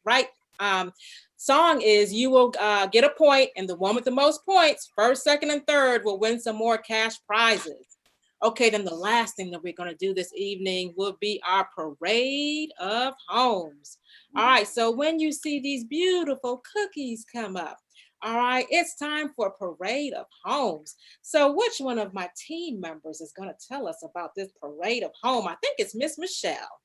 right song is, you will get a point, and the one with the most points, first, second, and third, will win some more cash prizes. Okay, then the last thing that we're going to do this evening will be our parade of homes. All right, so when you see these beautiful cookies come up, all right, it's time for a parade of homes. So which one of my team members is going to tell us about this parade of home? I think it's Miss Michelle.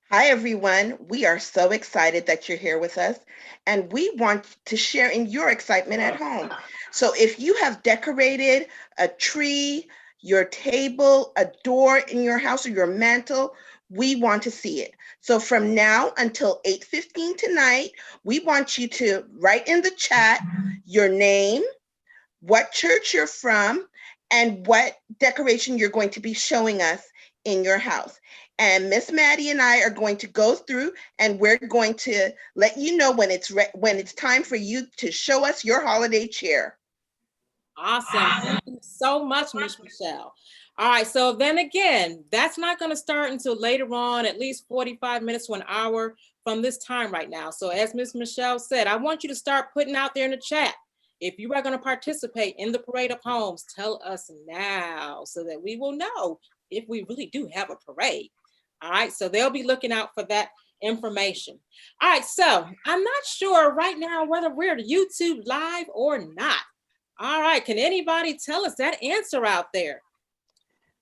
Hi, everyone. We are so excited that you're here with us, and we want to share in your excitement at home. So if you have decorated a tree, your table, a door in your house, or your mantle, we want to see it. So from now until 8:15 tonight, we want you to write in the chat your name, what church you're from, and what decoration you're going to be showing us in your house. And Miss Maddie and I are going to go through, and we're going to let you know when it's time for you to show us your holiday cheer. Awesome. Thank you so much, Miss Michelle. All right, so then again, that's not going to start until later on, at least 45 minutes to an hour from this time right now. So as Miss Michelle said, I want you to start putting out there in the chat, if you are going to participate in the parade of homes, tell us now so that we will know if we really do have a parade. All right, so they'll be looking out for that information. All right, so I'm not sure right now whether we're YouTube live or not. All right, can anybody tell us that answer out there?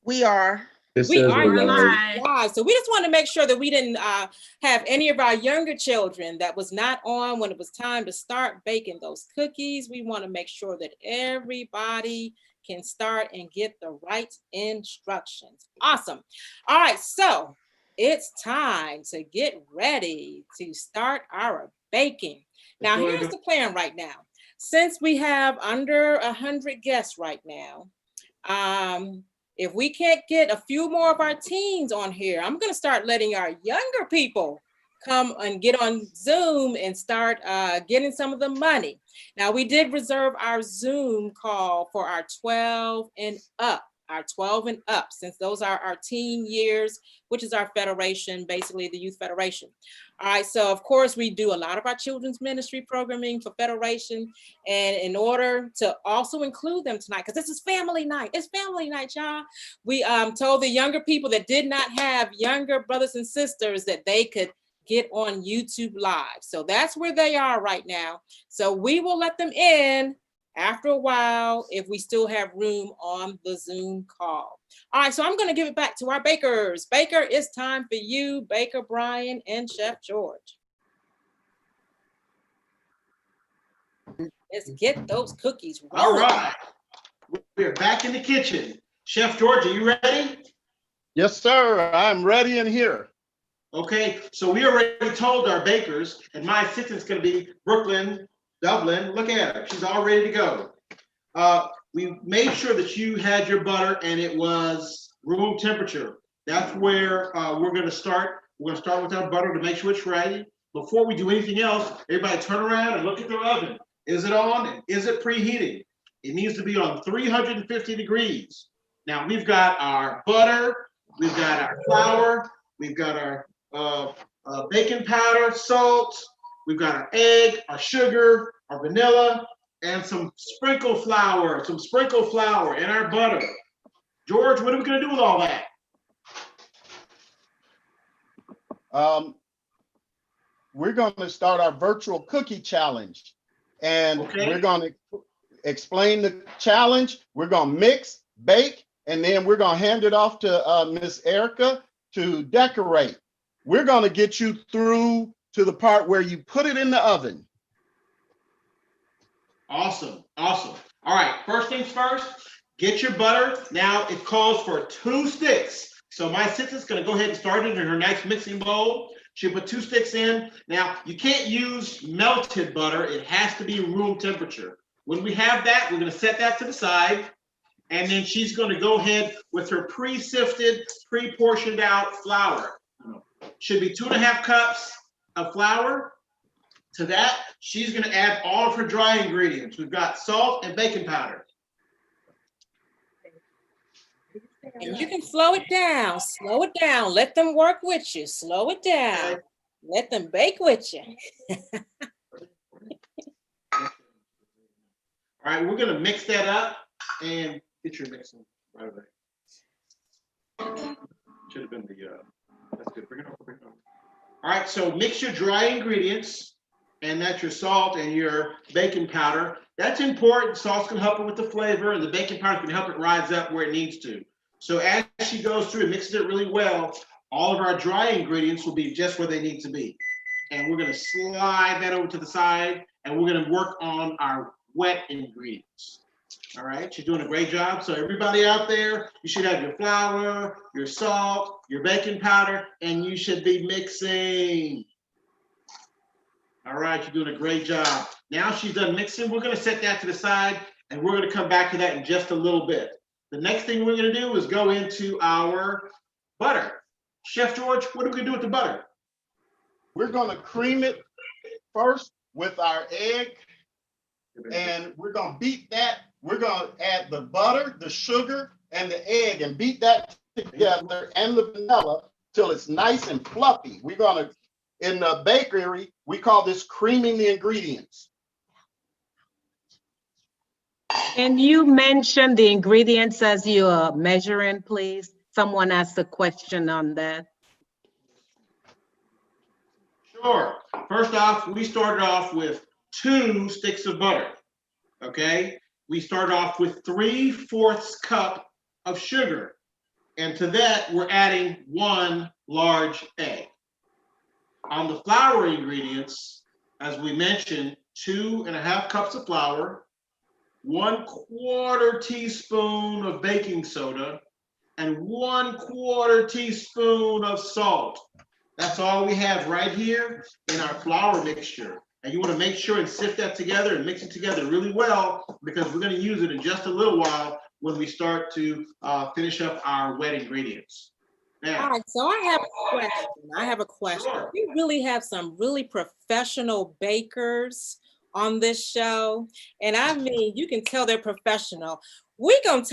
We are. We are live. So we just want to make sure that we didn't have any of our younger children that was not on when it was time to start baking those cookies. We want to make sure that everybody can start and get the right instructions. Awesome. All right, so it's time to get ready to start our baking. Now, here's the plan right now. Since we have under 100 guests right now, if we can't get a few more of our teens on here, I'm going to start letting our younger people come and get on Zoom and start getting some of the money. Now, we did reserve our Zoom call for our 12 and up. Our 12 and up, since those are our teen years, which is our federation, basically the Youth Federation. All right, so of course we do a lot of our children's ministry programming for Federation, and in order to also include them tonight, because this is family night, it's family night, y'all. We told the younger people that did not have younger brothers and sisters that they could get on YouTube Live. So that's where they are right now. So we will let them in after a while if we still have room on the Zoom call. All right, so I'm going to give it back to our bakers. Baker, it's time for you, Baker Brian and Chef George. Let's get those cookies rolling. All right, we're back in the kitchen. Chef George, are you ready? Yes, sir, I'm ready and here. Okay, so we already told our bakers, and my assistant's going to be Brooklyn Dublin. Look at her, she's all ready to go. We made sure that you had your butter and it was room temperature. That's where we're going to start. We're going to start with our butter to make sure it's ready. Before we do anything else, everybody turn around and look at their oven. Is it on and is it preheating? It needs to be on 350 degrees. Now we've got our butter, we've got our flour, we've got our baking powder, salt, we've got our egg, our sugar, our vanilla, and some sprinkle flour in our butter. George, what are we going to do with all that? We're going to start our virtual cookie challenge. And we're going to explain the challenge. We're going to mix, bake, and then we're going to hand it off to Miss Erica to decorate. We're going to get you through to the part where you put it in the oven. Awesome, awesome. All right, first things first, get your butter. Now it calls for 2 sticks. So my assistant's gonna go ahead and start it in her nice mixing bowl. She'll put 2 sticks in. Now you can't use melted butter. It has to be room temperature. When we have that, we're gonna set that to the side. And then she's gonna go ahead with her pre-sifted, pre-portioned out flour. Should be 2.5 cups of flour. To that, she's going to add all of her dry ingredients. We've got salt and baking powder. And you can slow it down. Slow it down. Let them work with you. Slow it down. Okay. Let them bake with you. All right, we're gonna mix that up and get your mixing right away. Should have been the, that's good, bring it over, bring it over. All right, so mix your dry ingredients, and that's your salt and your baking powder. That's important. Salt's gonna help it with the flavor, and the baking powder can help it rise up where it needs to. So as she goes through and mixes it really well, all of our dry ingredients will be just where they need to be. And we're gonna slide that over to the side, and we're gonna work on our wet ingredients. All right, you're doing a great job. So everybody out there, you should have your flour, your salt, your baking powder, and you should be mixing. All right, you're doing a great job. Now she's done mixing. We're gonna set that to the side, and we're gonna come back to that in just a little bit. The next thing we're gonna do is go into our butter. Chef George, what are we gonna do with the butter? We're gonna cream it first with our egg, and we're gonna beat that. We're gonna add the butter, the sugar, and the egg, and beat that together, and the vanilla till it's nice and fluffy. We're gonna, in the bakery, we call this creaming the ingredients. And you mentioned the ingredients as you're measuring, please. Someone asked a question on that. Sure. First off, we started off with 2 sticks of butter. Okay. We started off with 3/4 cup of sugar. And to that, we're adding 1 large egg. On the flour ingredients, as we mentioned, 2.5 cups of flour, 1/4 teaspoon of baking soda, and 1/4 teaspoon of salt. That's all we have right here in our flour mixture. And you want to make sure and sift that together and mix it together really well, because we're going to use it in just a little while when we start to finish up our wet ingredients. Now, All right, so I have a question. Sure. We really have some really professional bakers on this show. And I mean, you can tell they're professional. We're gonna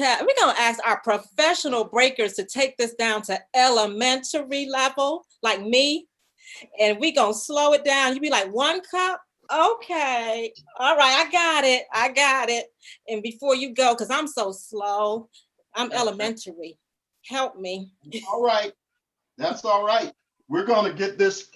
ask our professional breakers to take this down to elementary level, like me, and we're gonna slow it down. You be like, 1 cup? Okay, all right, I got it. And before you go, because I'm so slow, I'm elementary. Help me. All right, that's all right. We're gonna get this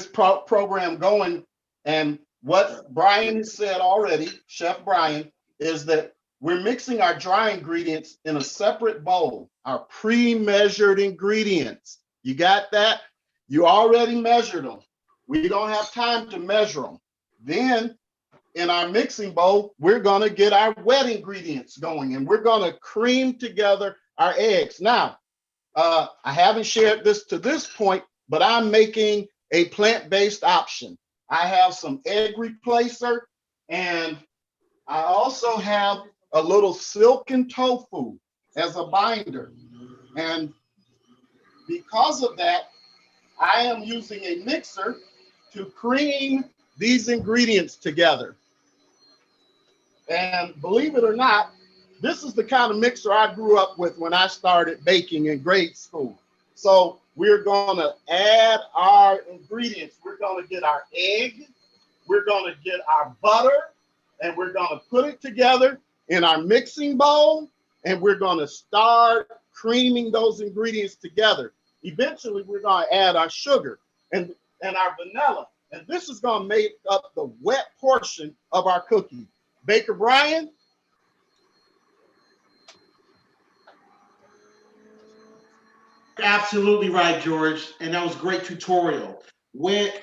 program going. And what Brian said already, Chef Brian, is that we're mixing our dry ingredients in a separate bowl, our pre-measured ingredients. You got that? You already measured them. We don't have time to measure them. Then in our mixing bowl, we're gonna get our wet ingredients going, and we're gonna cream together our eggs. Now, I haven't shared this to this point, but I'm making a plant-based option. I have some egg replacer, and I also have a little silken tofu as a binder. And because of that, I am using a mixer to cream these ingredients together. And believe it or not, this is the kind of mixer I grew up with when I started baking in grade school. So we're gonna add our ingredients. We're gonna get our egg, we're gonna get our butter, and we're gonna put it together in our mixing bowl, and we're gonna start creaming those ingredients together. Eventually, we're gonna add our sugar and our vanilla. And this is gonna make up the wet portion of our cookie. Baker Brian? absolutely right, George. And that was a great tutorial.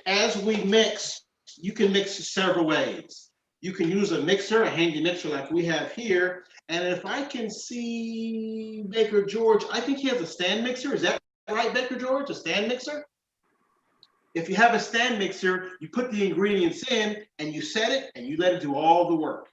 As we mix, you can mix several ways. You can use a mixer, a handy mixer like we have here. And if I can see Baker George, I think he has a stand mixer. Is that right, Baker George? A stand mixer? If you have a stand mixer, you put the ingredients in and you set it and you let it do all the work.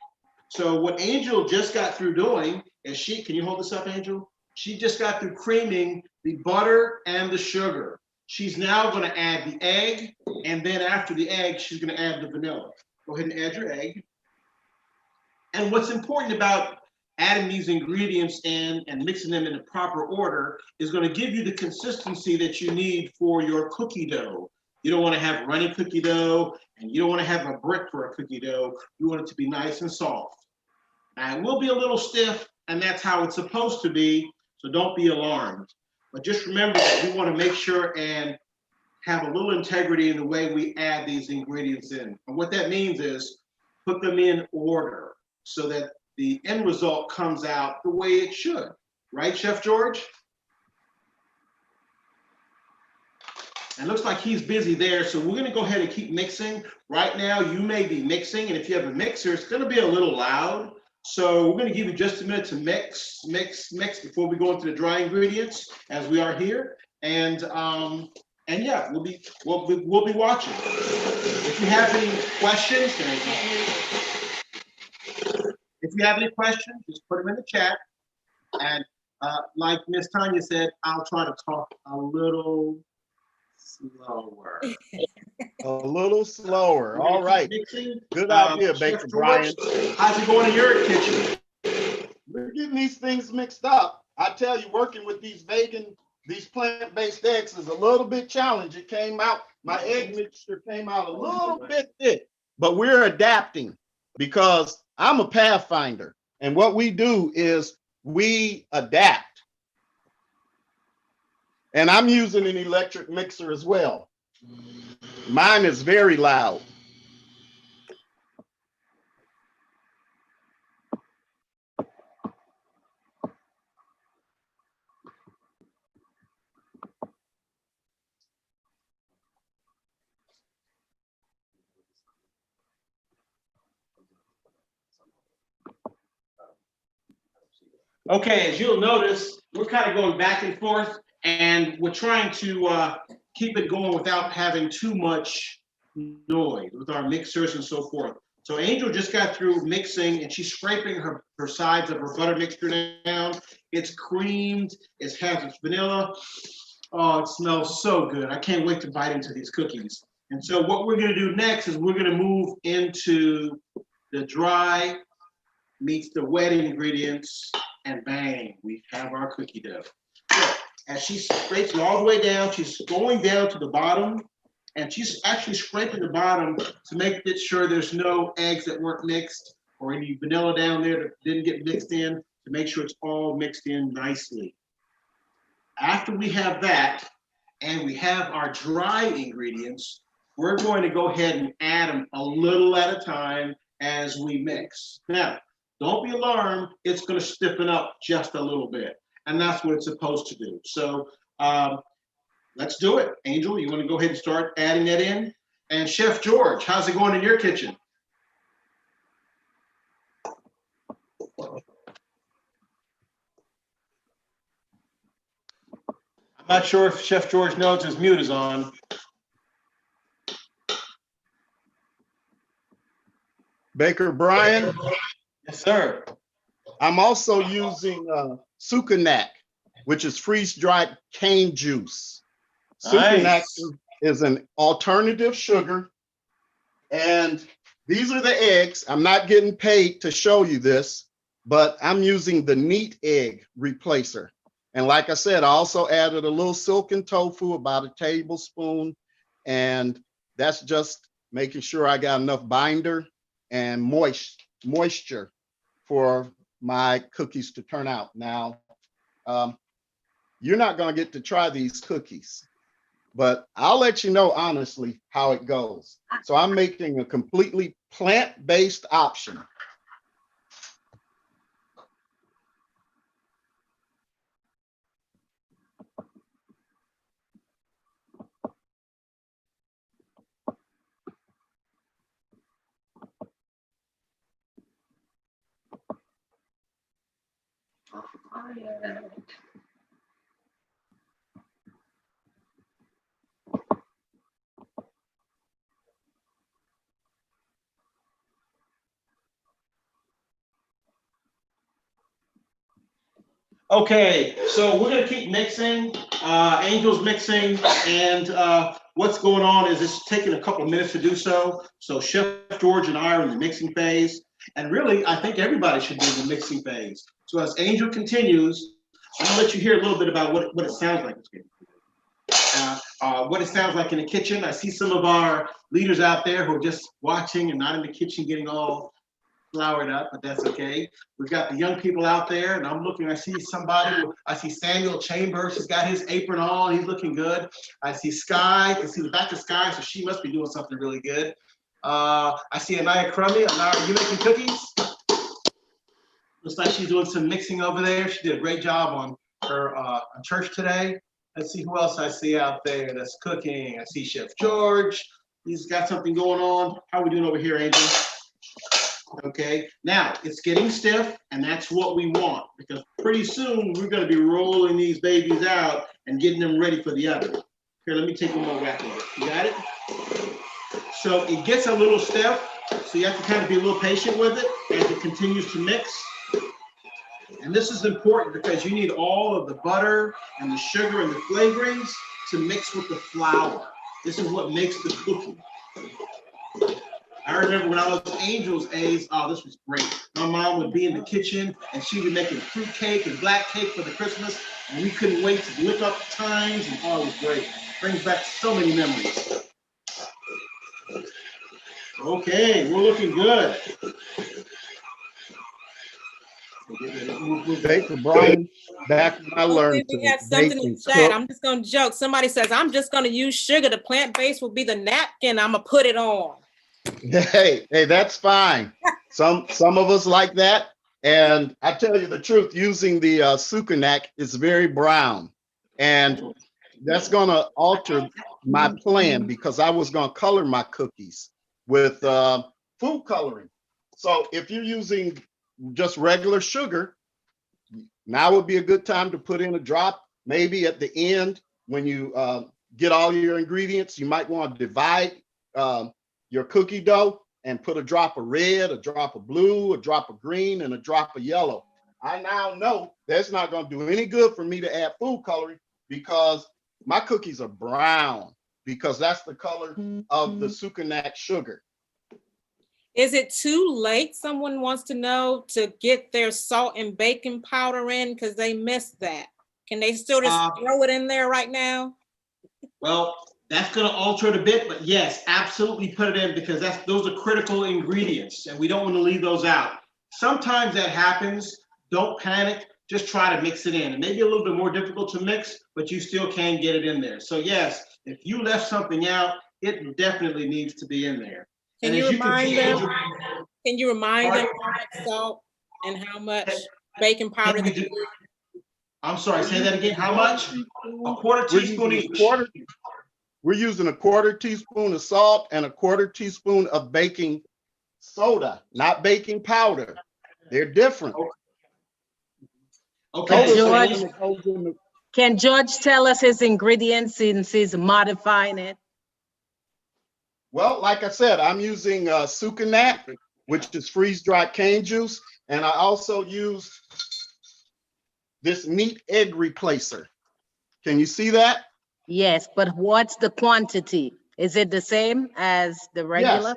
So what Angel just got through doing is can you hold this up, Angel? She just got through creaming the butter and the sugar. She's now going to add the egg, and then after the egg, she's going to add the vanilla. Go ahead and add your egg. And what's important about adding these ingredients in and mixing them in the proper order is going to give you the consistency that you need for your cookie dough. You don't want to have runny cookie dough, and you don't want to have a brick for a cookie dough. You want it to be nice and soft. And it will be a little stiff, and that's how it's supposed to be, so don't be alarmed. But just remember that we want to make sure and have a little integrity in the way we add these ingredients in. And what that means is put them in order so that the end result comes out the way it should. Right, Chef George? And it looks like he's busy there, so we're gonna go ahead and keep mixing. Right now, you may be mixing, and if you have a mixer, it's gonna be a little loud. So we're gonna give you just a minute to mix before we go into the dry ingredients, as we are here. And yeah, we'll be watching. If you have any questions, just put them in the chat. And like Miss Tanya said, I'll try to talk a little slower. A little slower. All right. Good idea, Baker Brian. How's it going in your kitchen? We're getting these things mixed up. I tell you, working with these plant-based eggs is a little bit challenging. It came out, my egg mixture came out a little bit thick, but we're adapting because I'm a pathfinder. And what we do is we adapt. And I'm using an electric mixer as well. Mine is very loud. Okay, as you'll notice, we're kind of going back and forth, and we're trying to keep it going without having too much noise with our mixers and so forth. So Angel just got through mixing, and she's scraping her sides of her butter mixture down. It's creamed, it has its vanilla. Oh, it smells so good. I can't wait to bite into these cookies. And so what we're gonna do next is we're gonna move into the dry meets the wet ingredients, and bang, we have our cookie dough. So as she scrapes it all the way down, she's going down to the bottom, and she's actually scraping the bottom to make sure there's no eggs that weren't mixed or any vanilla down there that didn't get mixed in, to make sure it's all mixed in nicely. After we have that, and we have our dry ingredients, we're going to go ahead and add them a little at a time as we mix. Now, don't be alarmed, it's gonna stiffen up just a little bit. And that's what it's supposed to do. So let's do it. Angel, you wanna go ahead and start adding that in? And Chef George, how's it going in your kitchen? I'm not sure if Chef George knows his mute is on. Baker Brian. Yes, sir. I'm also using succonac, which is freeze-dried cane juice. Succonac Nice. is an alternative sugar. And these are the eggs. I'm not getting paid to show you this, but I'm using the neat egg replacer. And like I said, I also added a little silken tofu, about a tablespoon. And that's just making sure I got enough binder and moisture for my cookies to turn out. Now, you're not going to get to try these cookies, but I'll let you know honestly how it goes. So I'm making a completely plant-based option. Okay, so we're gonna keep mixing. Angel's mixing, and what's going on is it's taking a couple of minutes to do so. So Chef George and I are in the mixing phase, and really, I think everybody should be in the mixing phase. So as Angel continues, I'm gonna let you hear a little bit about what it sounds like it's getting. what it sounds like in the kitchen. I see some of our leaders out there who are just watching and not in the kitchen getting all floured up, but that's okay. We've got the young people out there, and I'm looking, I see Samuel Chambers, he's got his apron on, he's looking good. I see Sky, I can see the back of Sky, so she must be doing something really good. I see Anaya Crummy. Anaya, are you making cookies? Looks like she's doing some mixing over there. She did a great job on her church today. Let's see who else I see out there that's cooking. I see Chef George. He's got something going on. How are we doing over here, Angel? Okay, now it's getting stiff, and that's what we want, because pretty soon we're going to be rolling these babies out and getting them ready for the oven. Here, let me take one more whack of it. You got it? So it gets a little stiff, so you have to kind of be a little patient with it as it continues to mix. And this is important because you need all of the butter and the sugar and the flavorings to mix with the flour. This is what makes the cookie. I remember when I was Angel's age, oh, this was great. My mom would be in the kitchen and she would make a fruit cake and black cake for the Christmas, and we couldn't wait to look up the times, and oh, it was great. Brings back so many memories. Okay, we're looking good. Baker Brian, back when I learned We to have something bake in and the chat. cook. I'm just gonna joke. Somebody says, I'm just gonna use sugar. The plant-based will be the napkin. I'm gonna put it on. Hey, that's fine. Some of us like that. And I tell you the truth, using the succonac is very brown. And that's gonna alter my plan because I was gonna color my cookies with food coloring. So if you're using just regular sugar, now would be a good time to put in a drop. Maybe at the end, when you get all your ingredients, you might want to divide your cookie dough and put a drop of red, a drop of blue, a drop of green, and a drop of yellow. I now know that's not going to do any good for me to add food coloring because my cookies are brown, because that's the color of the succonac sugar. Is it too late, someone wants to know, to get their salt and baking powder in because they missed that? Can they still just throw it in there right now? Well, that's going to alter it a bit, but yes, absolutely put it in, because those are critical ingredients and we don't want to leave those out. Sometimes that happens. Don't panic. Just try to mix it in. It may be a little bit more difficult to mix, but you still can get it in there. So yes, if you left something out, it definitely needs to be in there. Can you remind them? Can you remind them how much salt and how much baking powder they use? I'm sorry, say that again. How much? A quarter teaspoon each. We're using a quarter teaspoon of salt and a quarter teaspoon of baking soda, not baking powder. They're different. Okay. George, can George tell us his ingredients since he's modifying it? Well, like I said, I'm using succonac, which is freeze-dried cane juice, and I also use this neat egg replacer. Can you see that? Yes, but what's the quantity? Is it the same as the regular?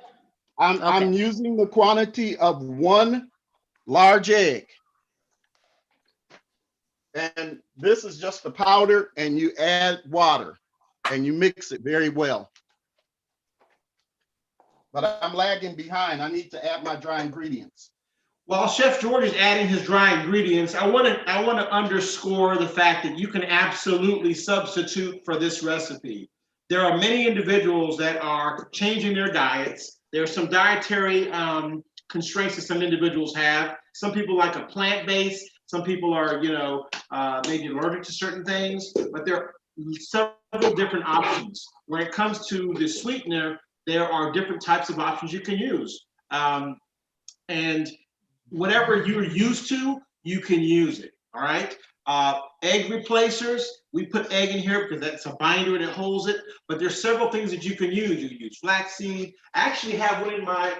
Yes. I'm using the quantity of 1 large egg. And this is just the powder, and you add water and you mix it very well. But I'm lagging behind. I need to add my dry ingredients. While Chef George is adding his dry ingredients, I want to underscore the fact that you can absolutely substitute for this recipe. There are many individuals that are changing their diets. There are some dietary constraints that some individuals have. Some people like a plant-based. Some people are, maybe allergic to certain things. But there are several different options. When it comes to the sweetener, there are different types of options you can use. And whatever you're used to, you can use it, all right? Egg replacers, we put egg in here because that's a binder and it holds it, but there's several things that you can use. You can use flaxseed. I actually have one in my,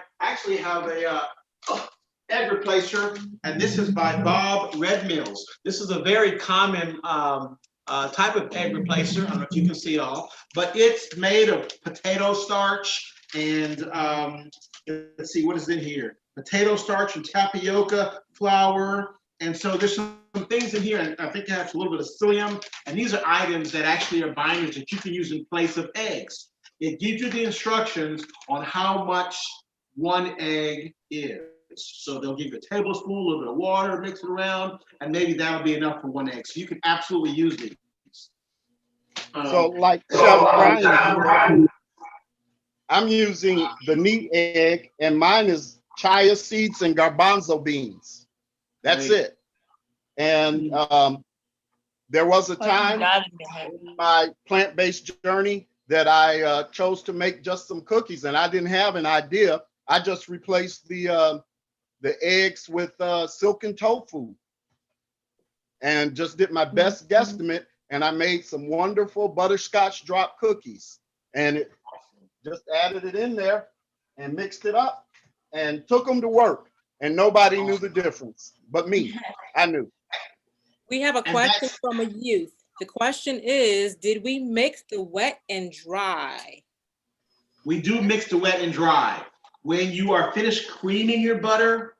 egg replacer, and this is by Bob Red Mills. This is a very common type of egg replacer. I don't know if you can see it all, but it's made of potato starch and let's see what is in here. Potato starch and tapioca flour And so there's some things in here, and I think it has a little bit of psyllium, and these are items that actually are binders that you can use in place of eggs. It gives you the instructions on how much one egg is. So they'll give you a tablespoon, a little bit of water, mix it around, and maybe that'll be enough for one egg. So you can absolutely use these. So like Chef Brian, I'm using the neat egg, and mine is chia seeds and garbanzo beans. That's it. And there was a time in my plant-based journey that I chose to make just some cookies, and I didn't have an idea. I just replaced the eggs with silken tofu, and just did my best guesstimate, and I made some wonderful butterscotch drop cookies, and just added it in there and mixed it up and took them to work, and nobody knew the difference but me. I knew. We have a question from a youth. The question is, did we mix the wet and dry? We do mix the wet and dry. When you are finished creaming your butter,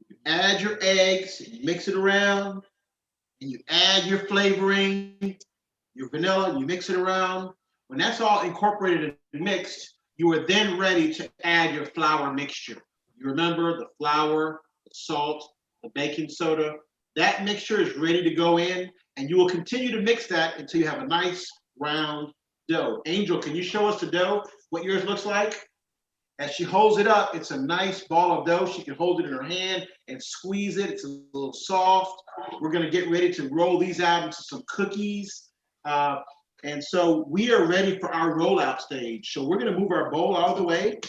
you add your eggs, you mix it around, and you add your flavoring, your vanilla, you mix it around. When that's all incorporated and mixed, you are then ready to add your flour mixture. You remember the flour, the salt, the baking soda. That mixture is ready to go in, and you will continue to mix that until you have a nice round dough. Angel, can you show us the dough, what yours looks like? As she holds it up, it's a nice ball of dough. She can hold it in her hand and squeeze it. It's a little soft. We're gonna get ready to roll these out into some cookies. And so we are ready for our rollout stage. So we're gonna move our bowl out of the way.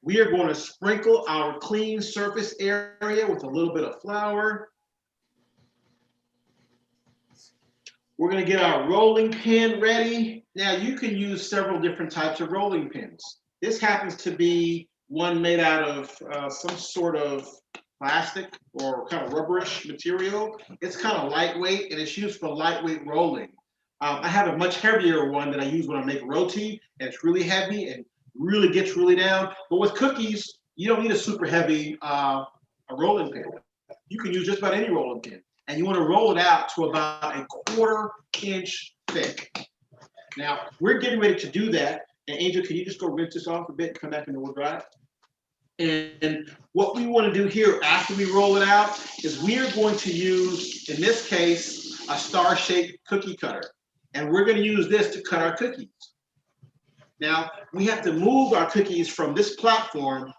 We are going to sprinkle our clean surface area with a little bit of flour. We're going to get our rolling pin ready. Now you can use several different types of rolling pins. This happens to be one made out of some sort of plastic or kind of rubberish material. It's kind of lightweight, and it's used for lightweight rolling. I have a much heavier one that I use when I make roti, and it's really heavy and really gets really down. But with cookies, you don't need a super heavy a rolling pin. You can use just about any rolling pin. And you want to roll it out to about a 1/4 inch thick. Now, we're getting ready to do that. And Angel, can you just go rinse this off a bit and come back and we'll dry it? And what we want to do here after we roll it out is we are going to use, in this case, a star-shaped cookie cutter. And we're going to use this to cut our cookies. Now, we have to move our cookies from this platform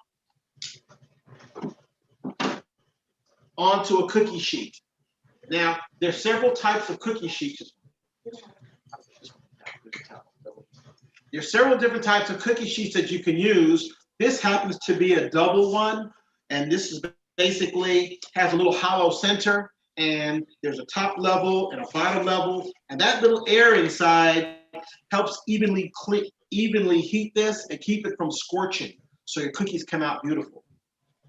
onto a cookie sheet. Now, there's several types of cookie sheets. There's several different types of cookie sheets that you can use. This happens to be a double one, and this is basically has a little hollow center, and there's a top level and a bottom level, and that little air inside helps evenly heat this and keep it from scorching, so your cookies come out beautiful.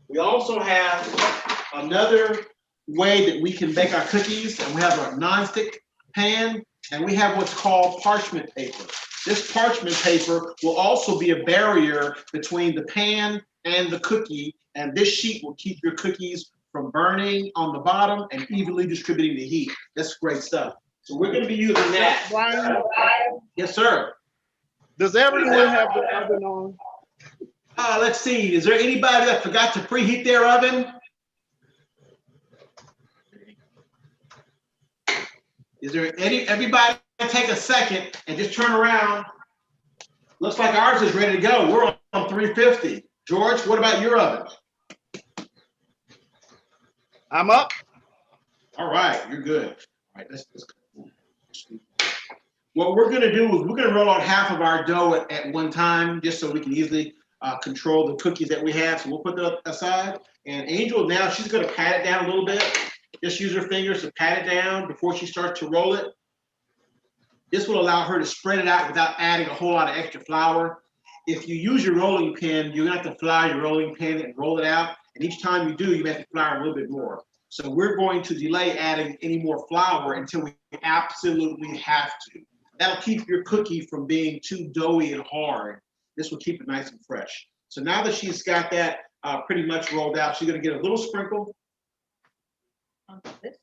We also have another way that we can bake our cookies, and we have a nonstick pan, and we have what's called parchment paper. This parchment paper will also be a barrier between the pan and the cookie, and this sheet will keep your cookies from burning on the bottom and evenly distributing the heat. That's great stuff. So we're going to be using that. Brian? Yes, sir. Does everyone have the oven on? Let's see. Is there anybody that forgot to preheat their oven? Is there everybody take a second and just turn around? Looks like ours is ready to go. We're on 350. George, what about your oven? I'm up. All right, you're good. All right, let's go. What we're gonna do is we're gonna roll out half of our dough at one time, just so we can easily control the cookies that we have. So we'll put that aside. And Angel, now she's gonna pat it down a little bit. Just use her fingers to pat it down before she starts to roll it. This will allow her to spread it out without adding a whole lot of extra flour. If you use your rolling pin, you're gonna have to flour your rolling pin and roll it out. And each time you do, you have to flour a little bit more. So we're going to delay adding any more flour until we absolutely have to. That'll keep your cookie from being too doughy and hard. This will keep it nice and fresh. So now that she's got that pretty much rolled out, she's gonna get a little sprinkle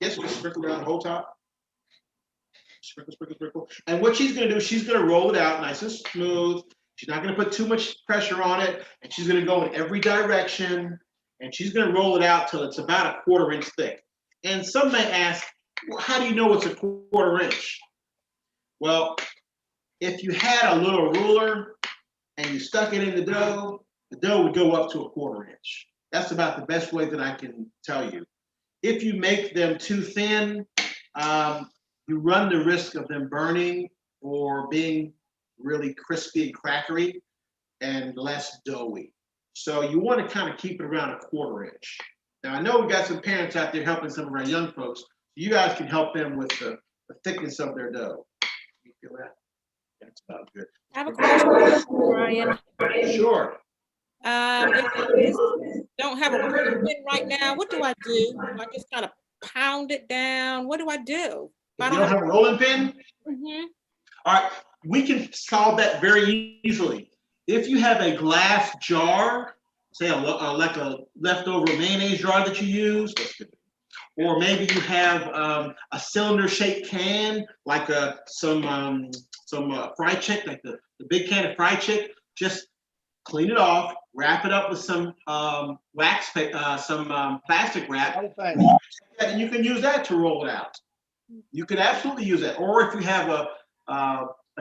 Yes, we sprinkle down the whole top. Sprinkle, sprinkle, sprinkle. And what she's gonna do, she's gonna roll it out nice and smooth. She's not gonna put too much pressure on it, and she's gonna go in every direction, and she's gonna roll it out till it's about a 1/4 inch thick. And some may ask, well, how do you know it's a 1/4 inch? Well, if you had a little ruler and you stuck it in the dough would go up to a 1/4 inch. That's about the best way that I can tell you. If you make them too thin, you run the risk of them burning or being really crispy and crackery and less doughy. So you want to kind of keep it around a 1/4 inch. Now I know we got some parents out there helping some of our young folks. You guys can help them with the thickness of their dough. You feel that? That's about good. I have a question, Brian. Sure. If I don't have a rolling pin right now, what do I do? I just kind of pound it down. What do I do? If you don't have a rolling pin, Mm-hmm. all right, we can solve that very easily. If you have a glass jar, say like a leftover mayonnaise jar that you use, or maybe you have a cylinder-shaped can, like some fried chick, like the big can of fried chick. Just clean it off, wrap it up with some plastic wrap, and you can use that to roll it out. You can absolutely use that. Or if you have a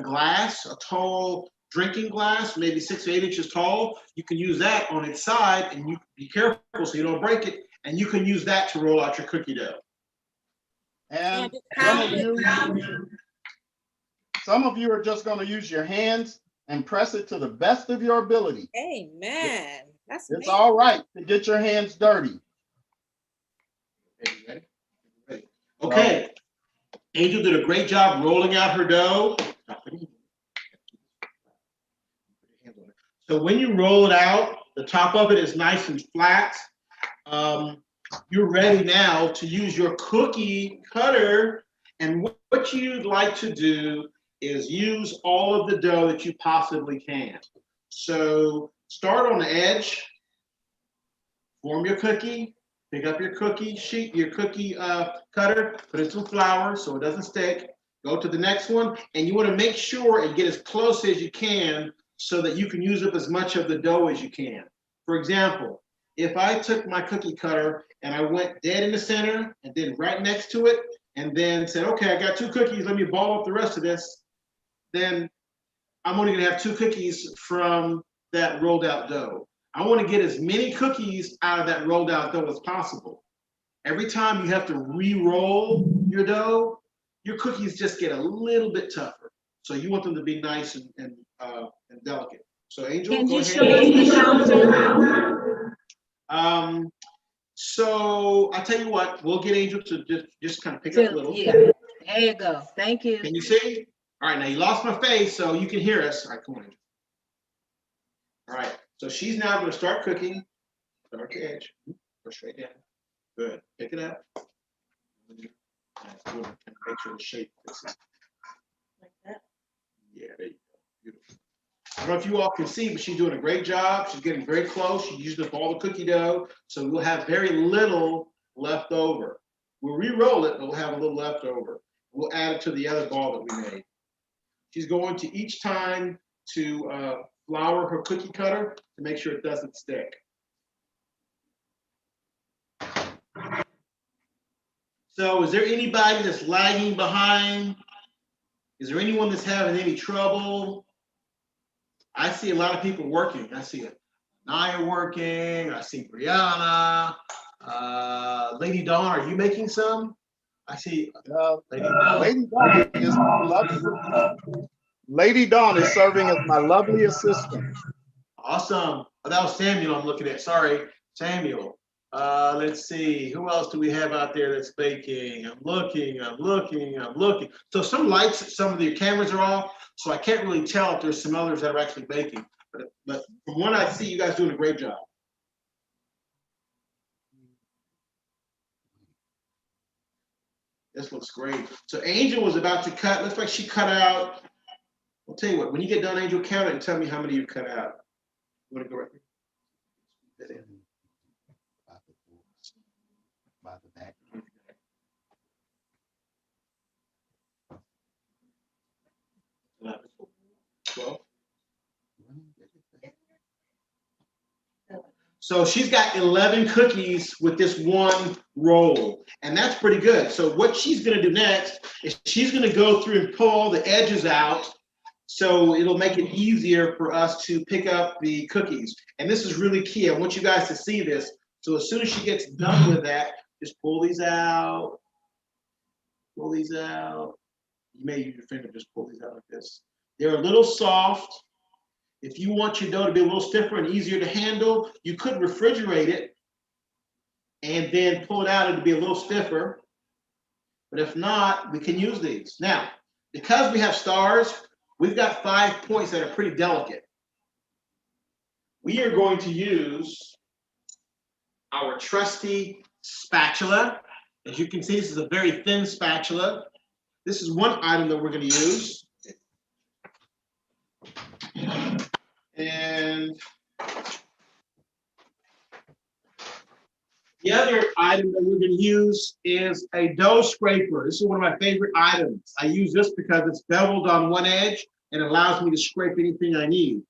glass, a tall drinking glass, maybe 6 or 8 inches tall, you can use that on its side, and you be careful so you don't break it, and you can use that to roll out your cookie dough. And some of you are just going to use your hands and press it to the best of your ability. Amen. That's It's all right to get your hands dirty. Ready? Okay. Angel did a great job rolling out her dough. So when you roll it out, the top of it is nice and flat. You're ready now to use your cookie cutter. And what you'd like to do is use all of the dough that you possibly can. So start on the edge, form your cookie, pick up your cookie sheet, your cookie cutter, put in some flour so it doesn't stick. Go to the next one, and you want to make sure and get as close as you can so that you can use up as much of the dough as you can. For example, if I took my cookie cutter and I went dead in the center and then right next to it, and then said, okay, I got 2 cookies, let me ball up the rest of this, then I'm only gonna have 2 cookies from that rolled out dough. I wanna get as many cookies out of that rolled out dough as possible. Every time you have to re-roll your dough, your cookies just get a little bit tougher. So you want them to be nice and delicate. So Angel, Can go you ahead. show us the counting? So I tell you what, we'll get Angel to just kind of pick up a little. Yeah, there you go. Thank you. Can you see? All right, now you lost my face, so you can hear us. All right, come on, Angel. All right, so she's now going to start cooking. Start the edge. Go straight down. Good. Pick it up. Make sure the shape fits it. Like that. Yeah, there you go. Beautiful. I don't know if you all can see, but she's doing a great job. She's getting very close. She used up all the cookie dough, so we'll have very little left over. We'll re-roll it, but we'll have a little left over. We'll add it to the other ball that we made. She's going to each time to flour her cookie cutter to make sure it doesn't stick. So is there anybody that's lagging behind? Is there anyone that's having any trouble? I see a lot of people working. I see Naya working. I see Brianna. Lady Dawn, are you making some? I see Lady Dawn is my lovely. Lady Dawn is serving as my lovely assistant. Awesome. Oh, that was Samuel I'm looking at. Sorry, Samuel. Let's see. Who else do we have out there that's baking? I'm looking. So some lights, some of the cameras are off, so I can't really tell if there's some others that are actually baking. But from what I see, you guys doing a great job. This looks great. So Angel was about to cut. Looks like she cut out. I'll tell you what. When you get done, Angel, count it and tell me how many you cut out. You want to go right here? By the back. 11, 12. So she's got 11 cookies with this one roll, and that's pretty good. So what she's gonna do next is she's gonna go through and pull all the edges out, so it'll make it easier for us to pick up the cookies. And this is really key. I want you guys to see this. So as soon as she gets done with that, just pull these out, pull these out. You may use your finger, just pull these out like this. They're a little soft. If you want your dough to be a little stiffer and easier to handle, you could refrigerate it and then pull it out, it'll be a little stiffer. But if not, we can use these. Now, because we have stars, we've got 5 points that are pretty delicate. We are going to use our trusty spatula. As you can see, this is a very thin spatula. This is one item that we're going to use. And the other item that we're going to use is a dough scraper. This is one of my favorite items. I use this because it's beveled on one edge and allows me to scrape anything I need.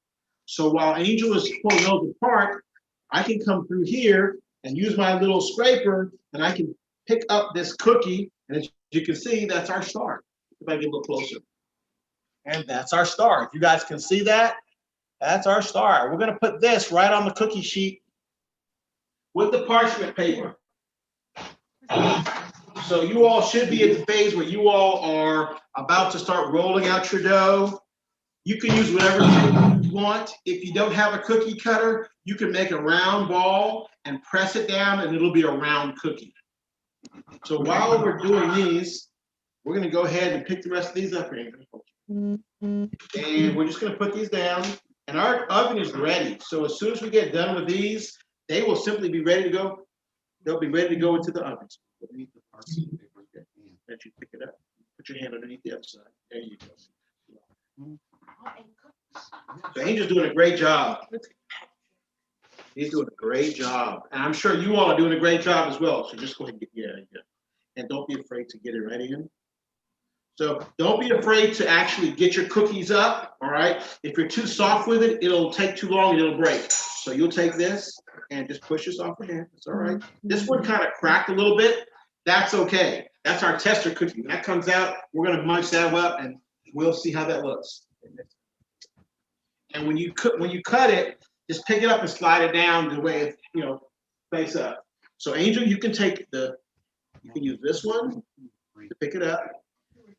So while Angel is pulling those apart, I can come through here and use my little scraper, and I can pick up this cookie. And as you can see, that's our star. If I get a little closer. And that's our star. If you guys can see that, that's our star. We're going to put this right on the cookie sheet with the parchment paper. So you all should be at the phase where you all are about to start rolling out your dough. You can use whatever shape you want. If you don't have a cookie cutter, you can make a round ball and press it down and it'll be a round cookie. So while we're doing these, we're going to go ahead and pick the rest of these up here. And we're just going to put these down. And our oven is ready. So as soon as we get done with these, they will simply be ready to go. They'll be ready to go into the oven. Let you pick it up. Put your hand underneath the other side. There you go. So Angel's doing a great job. He's doing a great job. And I'm sure you all are doing a great job as well. So just go ahead and get, and don't be afraid to get it right in. So don't be afraid to actually get your cookies up, all right? If you're too soft with it, it'll take too long and it'll break. So you'll take this and just push this off your hand. It's all right. This one kind of cracked a little bit. That's okay. That's our tester cookie. When that comes out, we're going to munch that up and we'll see how that looks. And when you cut it, just pick it up and slide it down the way it's, face up. So Angel, you can use this one to pick it up.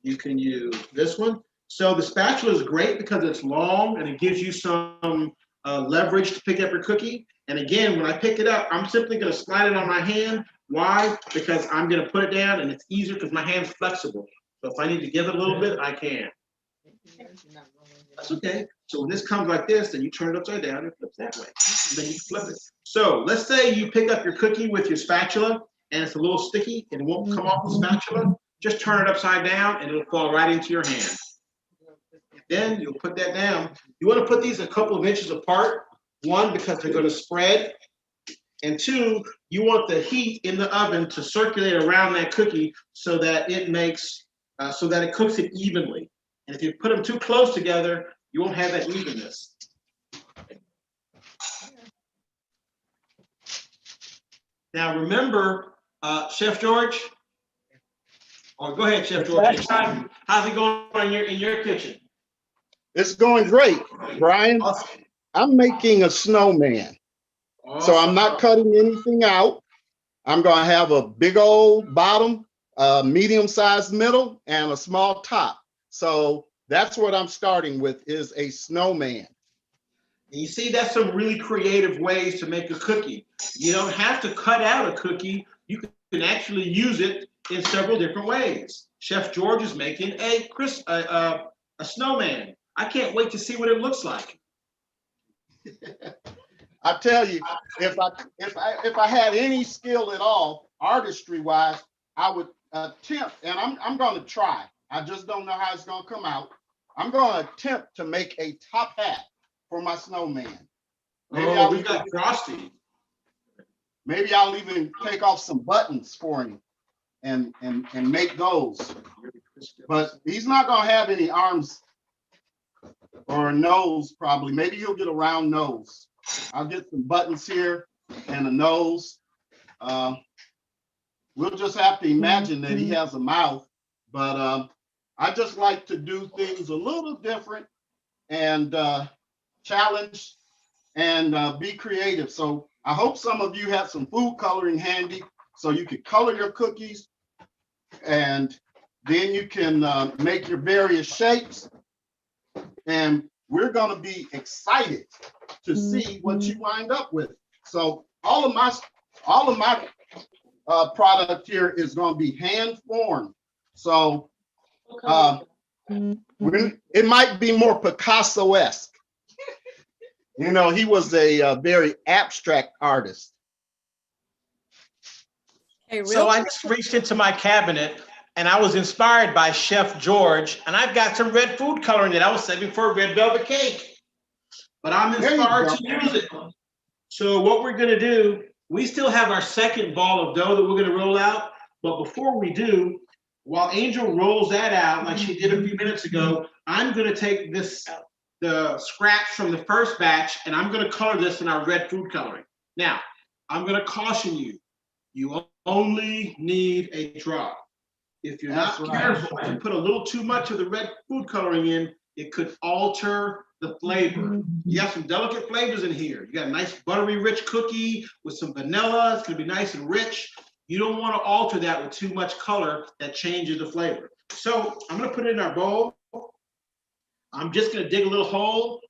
You can use this one. So the spatula is great because it's long and it gives you some leverage to pick up your cookie. And again, when I pick it up, I'm simply going to slide it on my hand. Why? Because I'm going to put it down and it's easier because my hand's flexible. So if I need to give it a little bit, I can. That's okay. So when this comes like this, then you turn it upside down and it flips that way. And then you flip it. So let's say you pick up your cookie with your spatula and it's a little sticky and it won't come off the spatula. Just turn it upside down and it'll fall right into your hand. Then you'll put that down. You want to put these a couple of inches apart. One, because they're going to spread. And two, you want the heat in the oven to circulate around that cookie so that it cooks it evenly. And if you put them too close together, you won't have that evenness. Now remember, Chef George. Oh, go ahead, Chef George. How's it going in your kitchen? It's going great, Brian. Awesome. I'm making a snowman. Awesome. So I'm not cutting anything out. I'm going to have a big old bottom, medium-sized middle, and a small top. So that's what I'm starting with, is a snowman. You see, that's some really creative ways to make a cookie. You don't have to cut out a cookie. You can actually use it in several different ways. Chef George is making a snowman. I can't wait to see what it looks like. I tell you, if I had any skill at all, artistry-wise, I would attempt, and I'm going to try. I just don't know how it's going to come out. I'm going to attempt to make a top hat for my snowman. Maybe we got Frosty. Maybe I'll even take off some buttons for him and make those. But he's not going to have any arms or a nose probably. Maybe he'll get a round nose. I'll get some buttons here and a nose. We'll just have to imagine that he has a mouth, but I just like to do things a little different and challenge and be creative. So I hope some of you have some food coloring handy so you can color your cookies, and then you can make your various shapes. And we're going to be excited to see what you wind up with. So all of my product here is going to be hand formed. So it might be more Picasso-esque. You know, he was a very abstract artist. Hey, So I just reached into my cabinet and I was inspired by Chef George, and I've got some red food coloring that I was saving for a red velvet cake. But I'm inspired to use it. So what we're gonna do, we still have our second ball of dough that we're gonna roll out. But before we do, while Angel rolls that out like she did a few minutes ago, I'm gonna take the scraps from the first batch, and I'm gonna color this in our red food coloring. Now, I'm gonna caution you, you only need a drop. If you're not careful and put a little too much of the red food coloring in, it could alter the flavor. You have some delicate flavors in here. You got a nice buttery rich cookie with some vanilla. It's gonna be nice and rich. You don't want to alter that with too much color that changes the flavor. So I'm gonna put it in our bowl. I'm just gonna dig a little hole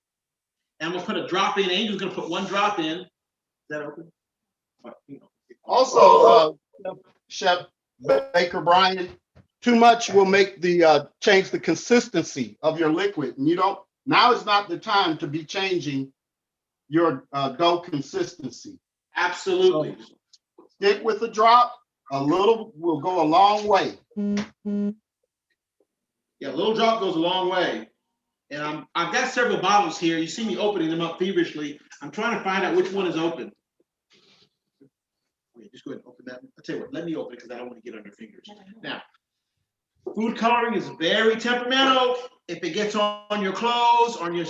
and I'm gonna put a drop in. Angel's gonna put one drop in. Is that open? Also, Chef Baker Brian, too much will make the change the consistency of your liquid, and you don't. Now is not the time to be changing your dough consistency. Absolutely. So stick with the drop. A little will go a long way. Yeah, a little drop goes a long way. And I've got several bottles here. You see me opening them up feverishly. I'm trying to find out which one is open. Wait, just go ahead and open that. I'll tell you what, let me open it because I don't want to get on your fingers. Now, food coloring is very temperamental. If it gets on your clothes, on your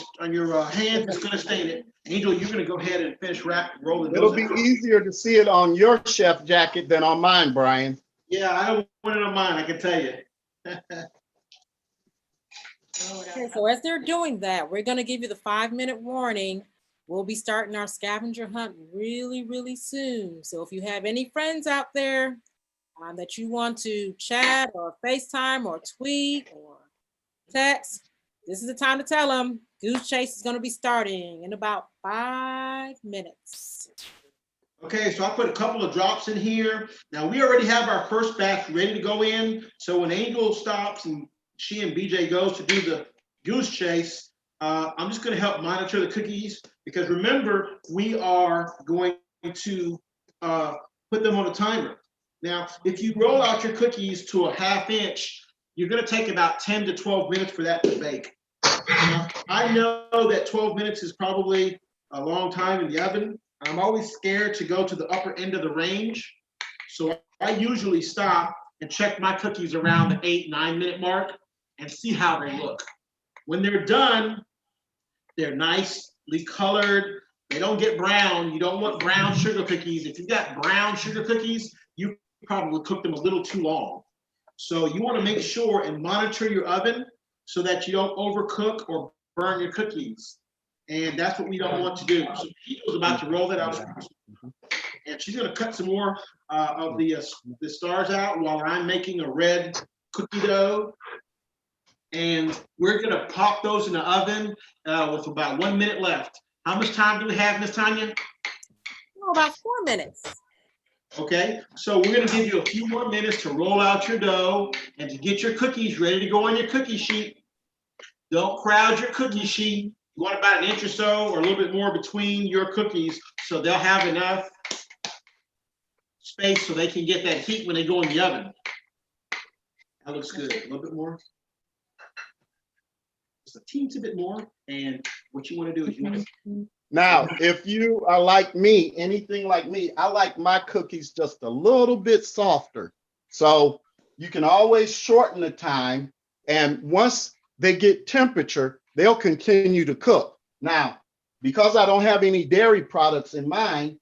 hands, it's going to stain it. Angel, you're going to go ahead and finish rolling. It'll be easier to see it on your chef jacket than on mine, Brian. Yeah, I don't want it on mine, I can tell you. Okay, so as they're doing that, we're gonna give you the 5-minute warning. We'll be starting our scavenger hunt really, really soon. So if you have any friends out there that you want to chat or FaceTime or tweet or text, this is the time to tell them. Goose Chase is gonna be starting in about 5 minutes. Okay, so I put a couple of drops in here. Now we already have our first batch ready to go in. So when Angel stops and she and BJ goes to do the goose chase, I'm just going to help monitor the cookies, because remember, we are going to put them on a timer. Now, if you roll out your cookies to a 1/2 inch, you're going to take about 10 to 12 minutes for that to bake. Now, I know that 12 minutes is probably a long time in the oven. I'm always scared to go to the upper end of the range. So I usually stop and check my cookies around the 8-9 minute mark and see how they look. When they're done, they're nicely colored. They don't get brown. You don't want brown sugar cookies. If you've got brown sugar cookies, you probably cooked them a little too long. So you want to make sure and monitor your oven so that you don't overcook or burn your cookies. And that's what we don't want to do. So Angel's about to roll that out. And she's going to cut some more of the stars out while I'm making a red cookie dough. And we're going to pop those in the oven with about 1 minute left. How much time do we have, Miss Tanya? Oh, about 4 minutes. Okay, so we're going to give you a few more minutes to roll out your dough and to get your cookies ready to go on your cookie sheet. Don't crowd your cookie sheet. You want about 1 inch or so or a little bit more between your cookies so they'll have enough space so they can get that heat when they go in the oven. That looks good. A little bit more. Just a teensy bit more. And what you want to do is you want to. Now, if you are like me, anything like me, I like my cookies just a little bit softer. So you can always shorten the time. And once they get temperature, they'll continue to cook. Now, because I don't have any dairy products in mine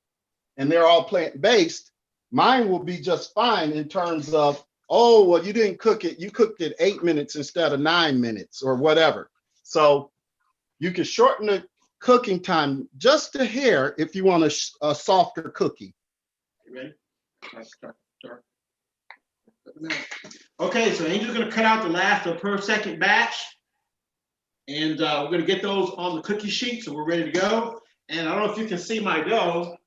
and they're all plant-based, mine will be just fine in terms of, oh, well, you didn't cook it. You cooked it 8 minutes instead of 9 minutes or whatever. So you can shorten the cooking time just a hair if you want a softer cookie. You ready? Let's start. Okay, so Angel's gonna cut out the last of her second batch. And we're gonna get those on the cookie sheet, so we're ready to go. And I don't know if you can see my dough,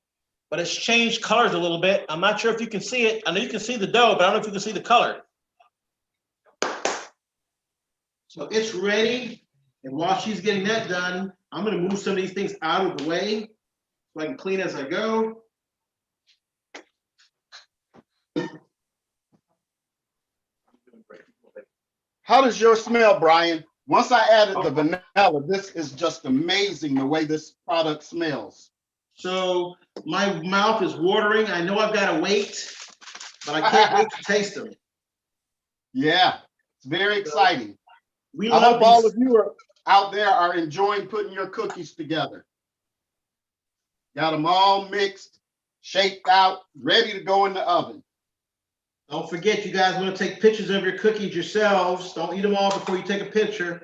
but it's changed colors a little bit. I'm not sure if you can see it. I know you can see the dough, but I don't know if you can see the color. So it's ready. And while she's getting that done, I'm gonna move some of these things out of the way so I can clean as I go. How does yours smell, Brian? Once I added the vanilla, this is just amazing the way this product smells. So my mouth is watering. I know I've got to wait, but I can't wait to taste them. Yeah, it's very exciting. We I love hope all these. of you are out there are enjoying putting your cookies together. Got them all mixed, shaped out, ready to go in the oven. Don't forget, you guys want to take pictures of your cookies yourselves. Don't eat them all before you take a picture.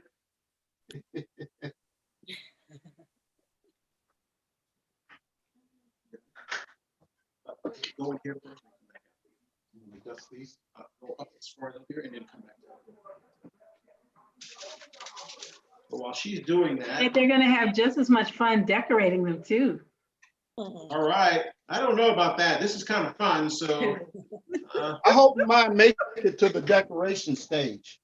Go in here first. Dust these. Go up as far as up here and then come back down. But while she's doing that, They're gonna have just as much fun decorating them too. all right. I don't know about that. This is kind of fun. So I hope mine make it to the decoration stage.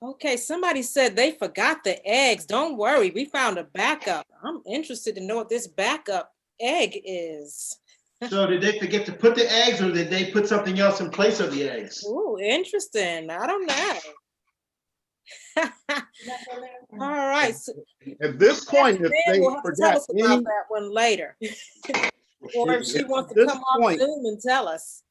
Okay, somebody said they forgot the eggs. Don't worry, we found a backup. I'm interested to know what this backup egg is. So did they forget to put the eggs, or did they put something else in place of the eggs? Ooh, interesting. I don't know. All right. So At this point, if they we'll have to tell forgot us about any, that one later. Or if she At wants to this come off point- Zoom and tell us.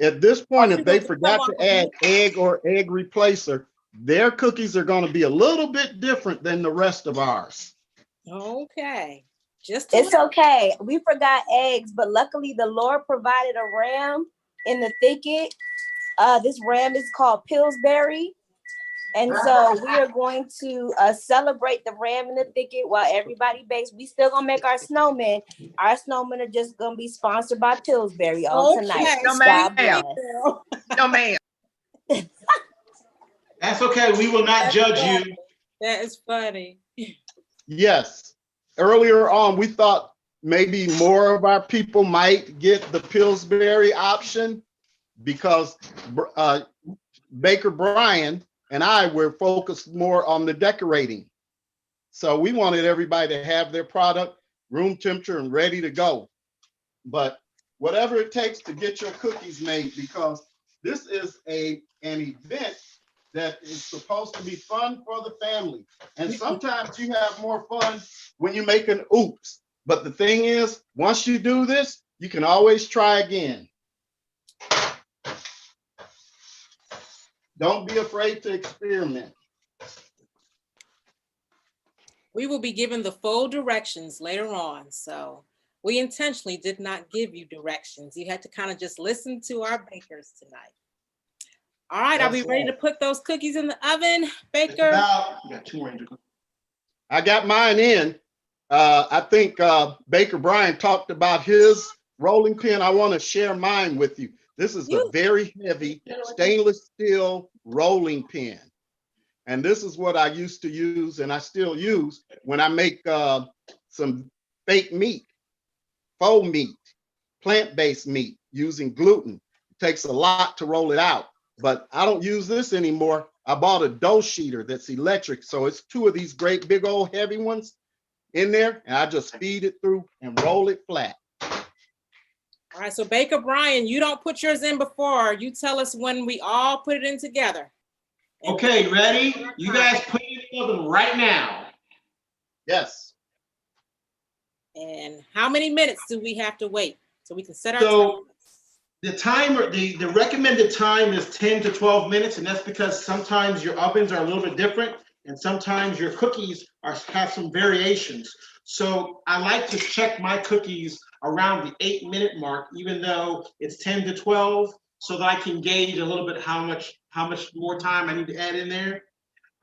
at this point, Or if they she wants to forgot come to on. add egg or egg replacer, their cookies are going to be a little bit different than the rest of ours. Okay. Just It's okay. We forgot eggs, but luckily the Lord provided a ram in the thicket. This ram is called Pillsbury. And so we are going to celebrate the ram in the thicket while everybody bakes. We still gonna make our snowmen. Our snowmen are just gonna be sponsored by Pillsbury on tonight. No, God ma'am. bless. No, ma'am. That's okay. We will not judge you. That is funny. Yes. Earlier on, we thought maybe more of our people might get the Pillsbury option because Baker Brian and I were focused more on the decorating. So we wanted everybody to have their product room temperature and ready to go. But whatever it takes to get your cookies made, because this is an event that is supposed to be fun for the family. And sometimes you have more fun when you make an oops. But the thing is, once you do this, you can always try again. Don't be afraid to experiment. We will be given the full directions later on. So we intentionally did not give you directions. You had to kind of just listen to our bakers tonight. All right, are we ready to put those cookies in the oven, Baker? You got 2 more, Angel. I got mine in. I think Baker Brian talked about his rolling pin. I want to share mine with you. This is a very heavy stainless steel rolling pin. And this is what I used to use and I still use when I make some fake meat, faux meat, plant-based meat using gluten. It takes a lot to roll it out, but I don't use this anymore. I bought a dough sheeter that's electric. So it's 2 of these great big old heavy ones in there, and I just feed it through and roll it flat. All right, so Baker Brian, you don't put yours in before. You tell us when we all put it in together. Okay, ready? You guys put it in the oven right now. Yes. And how many minutes do we have to wait so we can set our So time? The timer, the recommended time is 10 to 12 minutes, and that's because sometimes your ovens are a little bit different, and sometimes your cookies have some variations. So I like to check my cookies around the 8-minute mark, even though it's 10 to 12, so that I can gauge a little bit how much more time I need to add in there.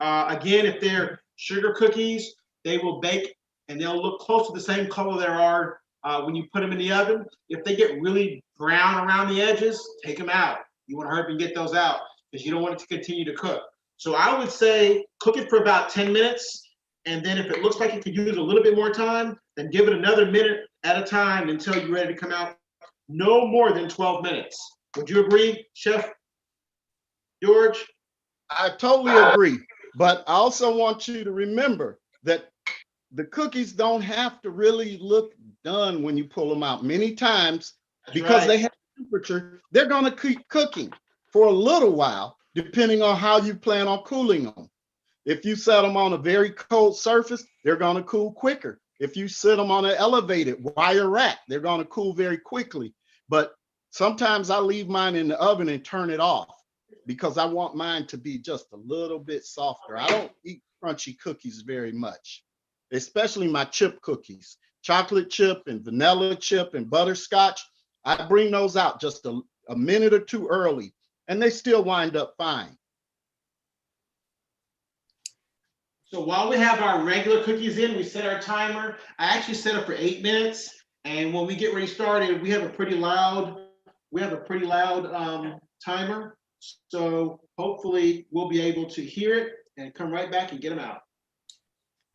Again, if they're sugar cookies, they will bake and they'll look close to the same color they are when you put them in the oven. If they get really brown around the edges, take them out. You want to hurry and get those out because you don't want it to continue to cook. So I would say cook it for about 10 minutes. And then if it looks like it could use a little bit more time, then give it another minute at a time until you're ready to come out. No more than 12 minutes. Would you agree, Chef George? I totally agree. But I also want you to remember that the cookies don't have to really look done when you pull them out. Many times, because they have temperature, they're going to keep cooking for a little while, depending on how you plan on cooling them. If you set them on a very cold surface, they're going to cool quicker. If you set them on an elevated wire rack, they're going to cool very quickly. But sometimes I leave mine in the oven and turn it off because I want mine to be just a little bit softer. I don't eat crunchy cookies very much, especially my chip cookies, chocolate chip and vanilla chip and butterscotch. I bring those out just a minute or two early, and they still wind up fine. So while we have our regular cookies in, we set our timer. I actually set it for 8 minutes. And when we get ready started, we have a pretty loud timer. So hopefully we'll be able to hear it and come right back and get them out.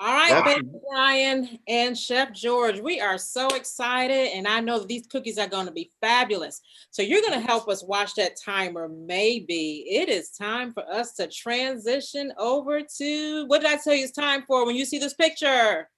All right, Baby Brian and Chef George, we are so excited, and I know that these cookies are going to be fabulous. So you're going to help us watch that timer. Maybe it is time for us to transition over to, what did I tell you it's time for when you see this picture?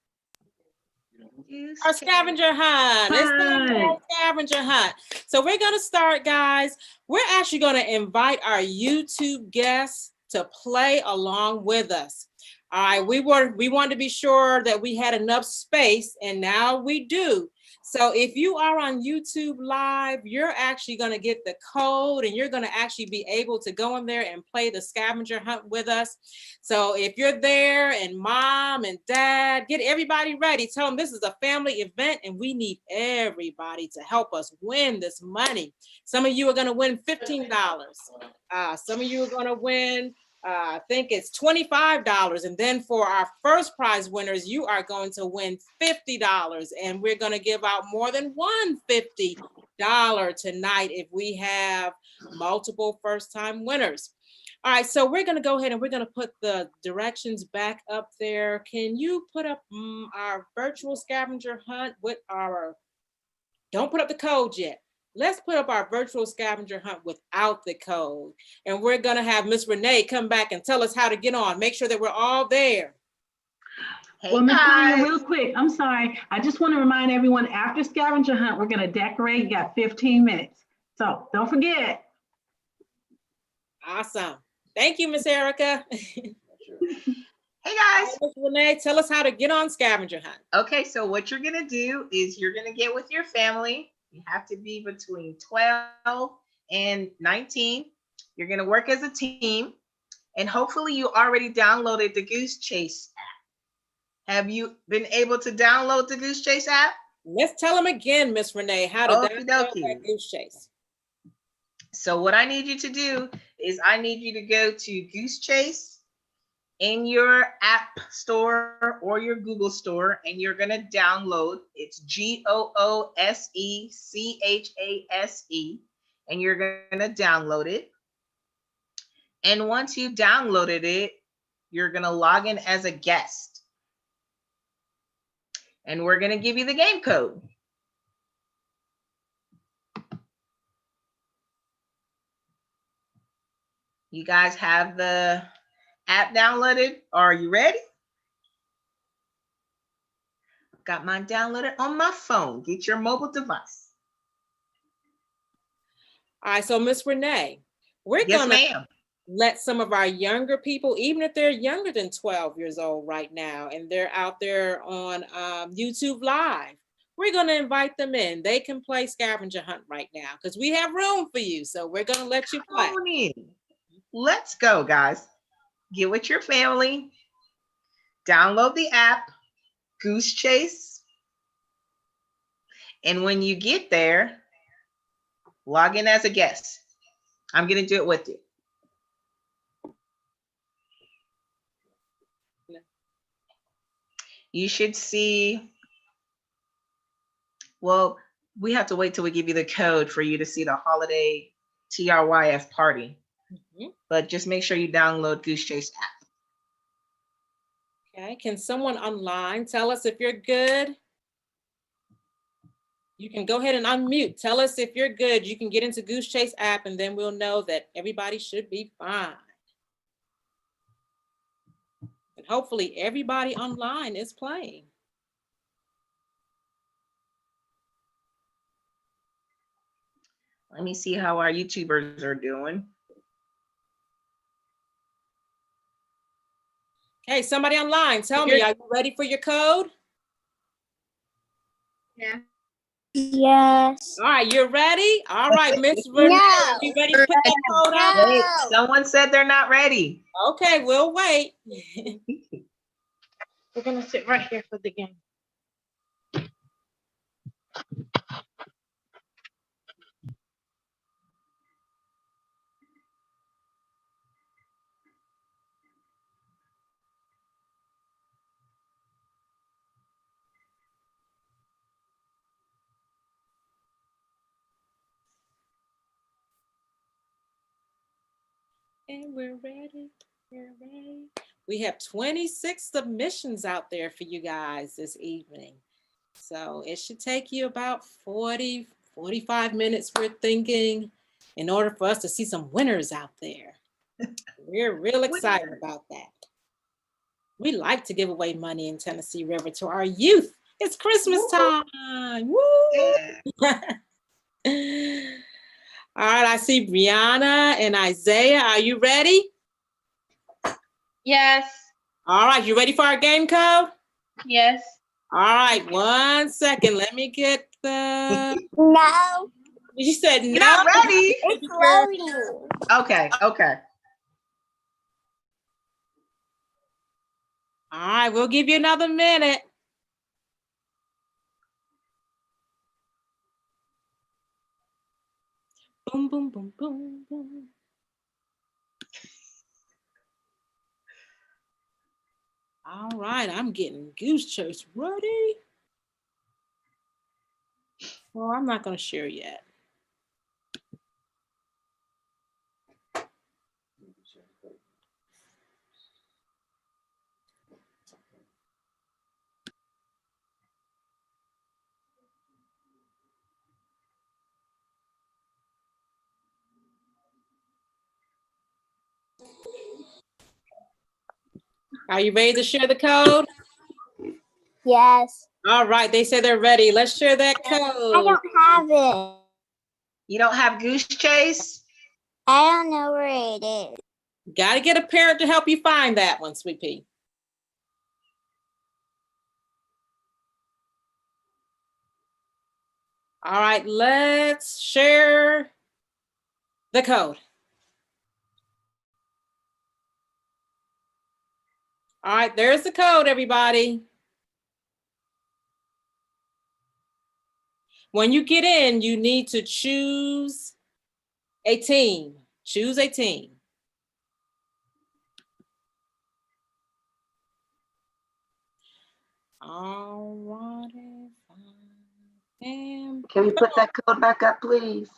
Our scavenger hunt. It's time for our scavenger hunt. So we're going to start, guys. We're actually going to invite our YouTube guests to play along with us. All right, we wanted to be sure that we had enough space, and now we do. So if you are on YouTube Live, you're actually going to get the code, and you're going to actually be able to go in there and play the scavenger hunt with us. So if you're there, and mom and dad, get everybody ready. Tell them this is a family event, and we need everybody to help us win this money. Some of you are going to win $15. Some of you are going to win I think it's $25. And then for our first prize winners, you are going to win $50. And we're going to give out more than $150 tonight if we have multiple first-time winners. All right, so we're going to go ahead and we're going to put the directions back up there. Can you put up our virtual scavenger hunt with our, don't put up the code yet. Let's put up our virtual scavenger hunt without the code. And we're going to have Miss Renee come back and tell us how to get on. Make sure that we're all there. Hey, well, Miss Ryan, real quick, I'm sorry. I just want to remind everyone, after scavenger hunt, we're going to decorate. You got 15 minutes. So don't forget. Awesome. Thank you, Miss Erica. Hey guys. Miss Renee, tell us how to get on scavenger hunt. Okay, so what you're going to do is you're going to get with your family. You have to be between 12 and 19. You're going to work as a team, and hopefully you already downloaded the Goose Chase app. Have you been able to download the Goose Chase app? Let's tell them again, Miss Renee, how to download that Goose Chase. So what I need you to do is I need you to go to Goose Chase in your app store or your Google store, and you're going to download. It's GOOSECHASE, and you're going to download it. And once you downloaded it, you're going to log in as a guest, and we're going to give you the game code. You guys have the app downloaded? Are you ready? Got mine downloaded on my phone. Get your mobile device. All right, so Miss Renee, we're gonna let some of our younger people, even if they're younger than 12 years old right now, and they're out there on YouTube Live, we're going to invite them in. They can play scavenger hunt right now because we have room for you. So we're going to let you play. Come on in. Let's go, guys. Get with your family. Download the app, Goose Chase. And when you get there, log in as a guest. I'm going to do it with you. You should see, well, we have to wait till we give you the code for you to see the holiday TRYF party. But just make sure you download Goose Chase app. Okay, can someone online tell us if you're good? You can go ahead and unmute. Tell us if you're good. You can get into Goose Chase app and then we'll know that everybody should be fine. And hopefully everybody online is playing. Let me see how our YouTubers are doing. Okay, somebody online, tell me, are you ready for your code? Yeah. Yes. All right, you're ready? All right, Miss Renee, are you ready to put that code up? Wait, someone said they're not ready. Okay, we'll wait. We're gonna sit right here for the game. And we're ready. We're ready. We have 26 submissions out there for you guys this evening. So it should take you about 40, 45 minutes, we're thinking, in order for us to see some winners out there. We're real excited about that. We like to give away money in Tennessee River to our youth. It's Christmas time. Woo! Yeah. All right, I see Brianna and Isaiah. Are you ready? Yes. All right, you ready for our game code? Yes. All right, 1 second. Let me get the. No. You said You're no. not ready. It's loading. Okay, okay. All right, we'll give you another minute. Boom, boom, boom, boom, boom. All right, I'm getting Goose Chase ready. Well, I'm not going to share yet. Are you ready to share the code? Yes. All right, they say they're ready. Let's share that code. I don't have it. You don't have Goose Chase? I don't know where it is. Got to get a parent to help you find that one, Sweet Pea. All right, let's share the code. All right, there's the code, everybody. When you get in, you need to choose a team. Choose a team. All righty. Can we put that code back up, please?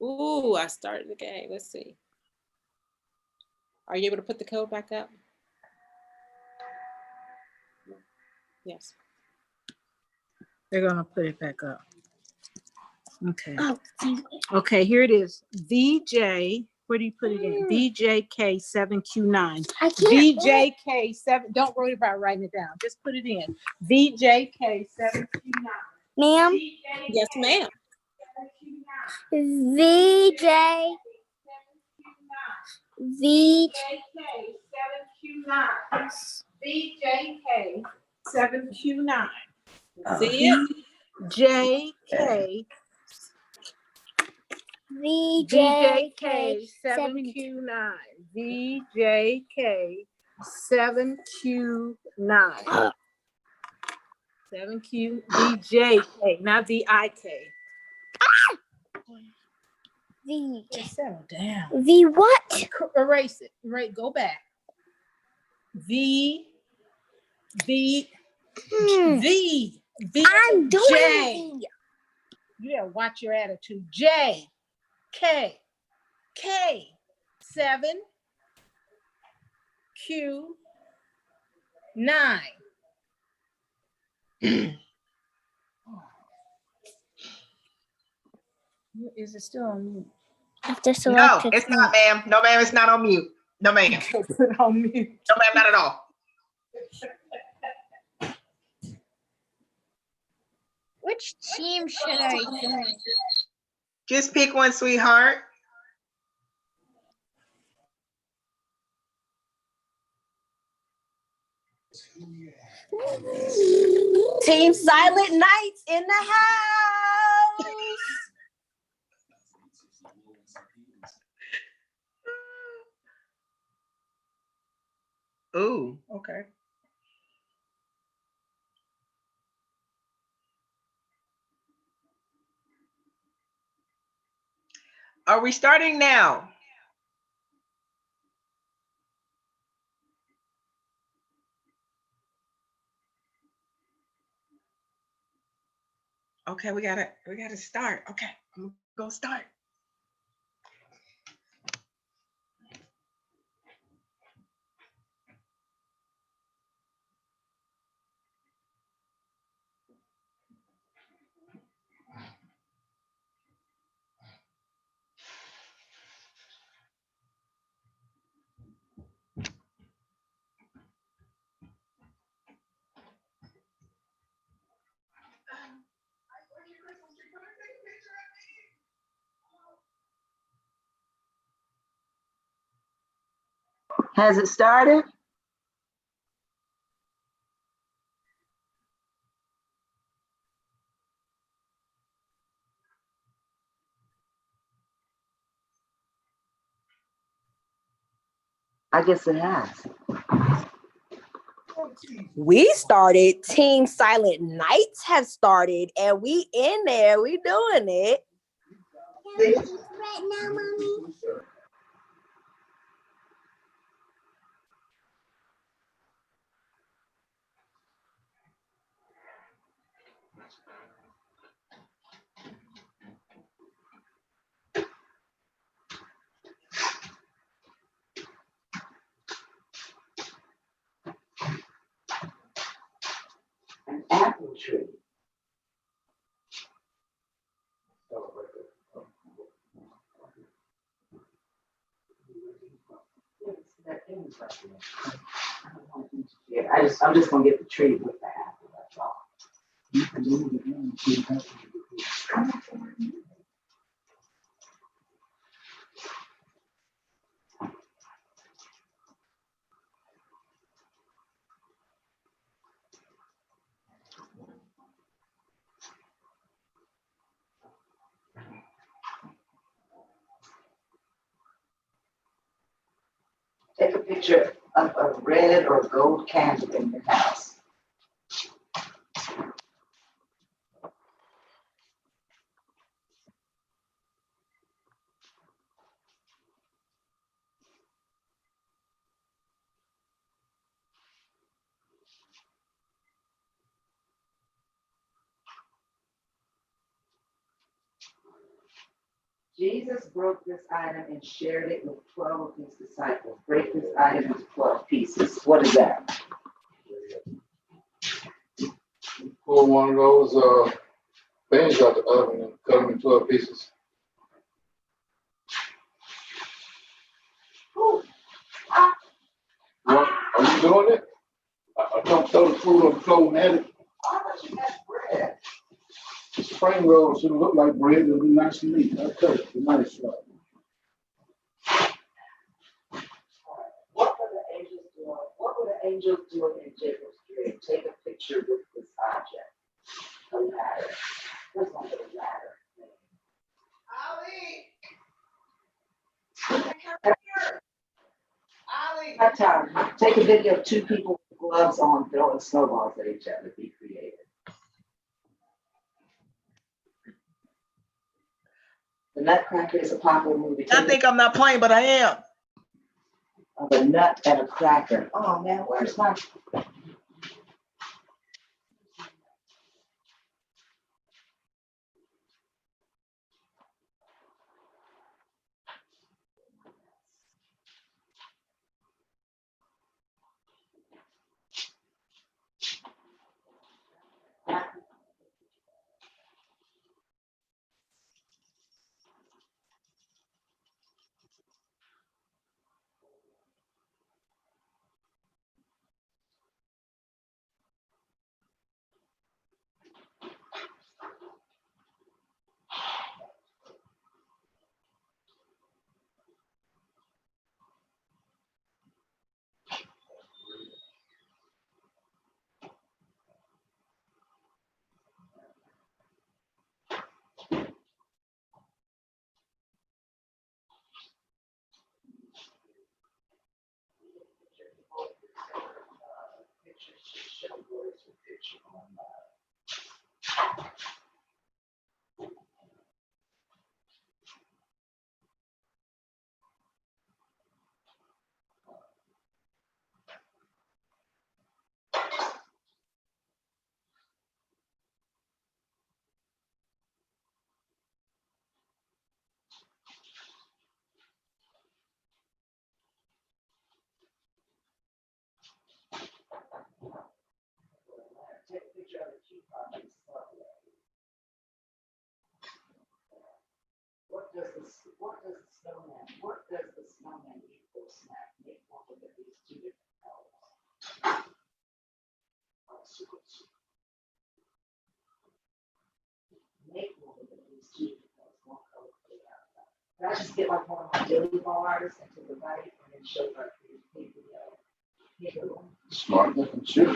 Ooh, I started the game. Let's see. Are you able to put the code back up? Yes. They're gonna put it back up. Okay. Okay, here it is. VJ, where do you put it in? VJK7Q9. VJK7, don't worry about writing it down. Just put it in. VJK7Q9. Ma'am? Yes, ma'am. VJ. VJK7Q9. See it? VJK. VJK 7Q9. VJK 7Q9. 7Q VJK, not VIK. Settle down. The what? Erase it. Right, go back. V. I'm doing J. the. You gotta watch your attitude. J. K. 7 Q 9. Is it still on mute? After No, selected. it's not, ma'am. No, ma'am, it's not on mute. No, ma'am. Put it on mute. No, ma'am, not at all. Which team should I join? Just pick one, sweetheart. Team Silent Nights in the house. Ooh, okay. Are we starting now? Okay, we gotta start. Okay, I'm gonna start. Has it started? I guess it has. We started. Team Silent Nights have started, and we in there. We doing it. Right now, mommy. An apple tree. Yeah, I'm just gonna get the tree with the apple, that's all. Take a picture of a red or gold candle in your house. Jesus broke this item and shared it with 12 of his disciples. Break this item into 12 pieces. What is that? Pull one of those things out the oven and cut them in 12 pieces. Are you doing it? I don't throw the food on the floor and have it. I thought you had bread. Spring rolls should look like bread. It'll be nice and neat. I'll cut it. Nice. What were the angels doing? What were the angels doing in Jacob's dream? Take a picture with this object. A ladder. time. Take a video of two people with gloves on throwing snowballs at each other. Be creative. The Nutcracker is a popular movie. I think I'm not playing, but I am. Of a nut and a cracker. Oh man, where's my? Take a picture of the key card. What does the snowman eat for a snack? Make one with at least two different colors. Make one with at least two different colors. One color for the outside. Can I just get like one of my jelly bars and to the right and then show like the Smart looking shit.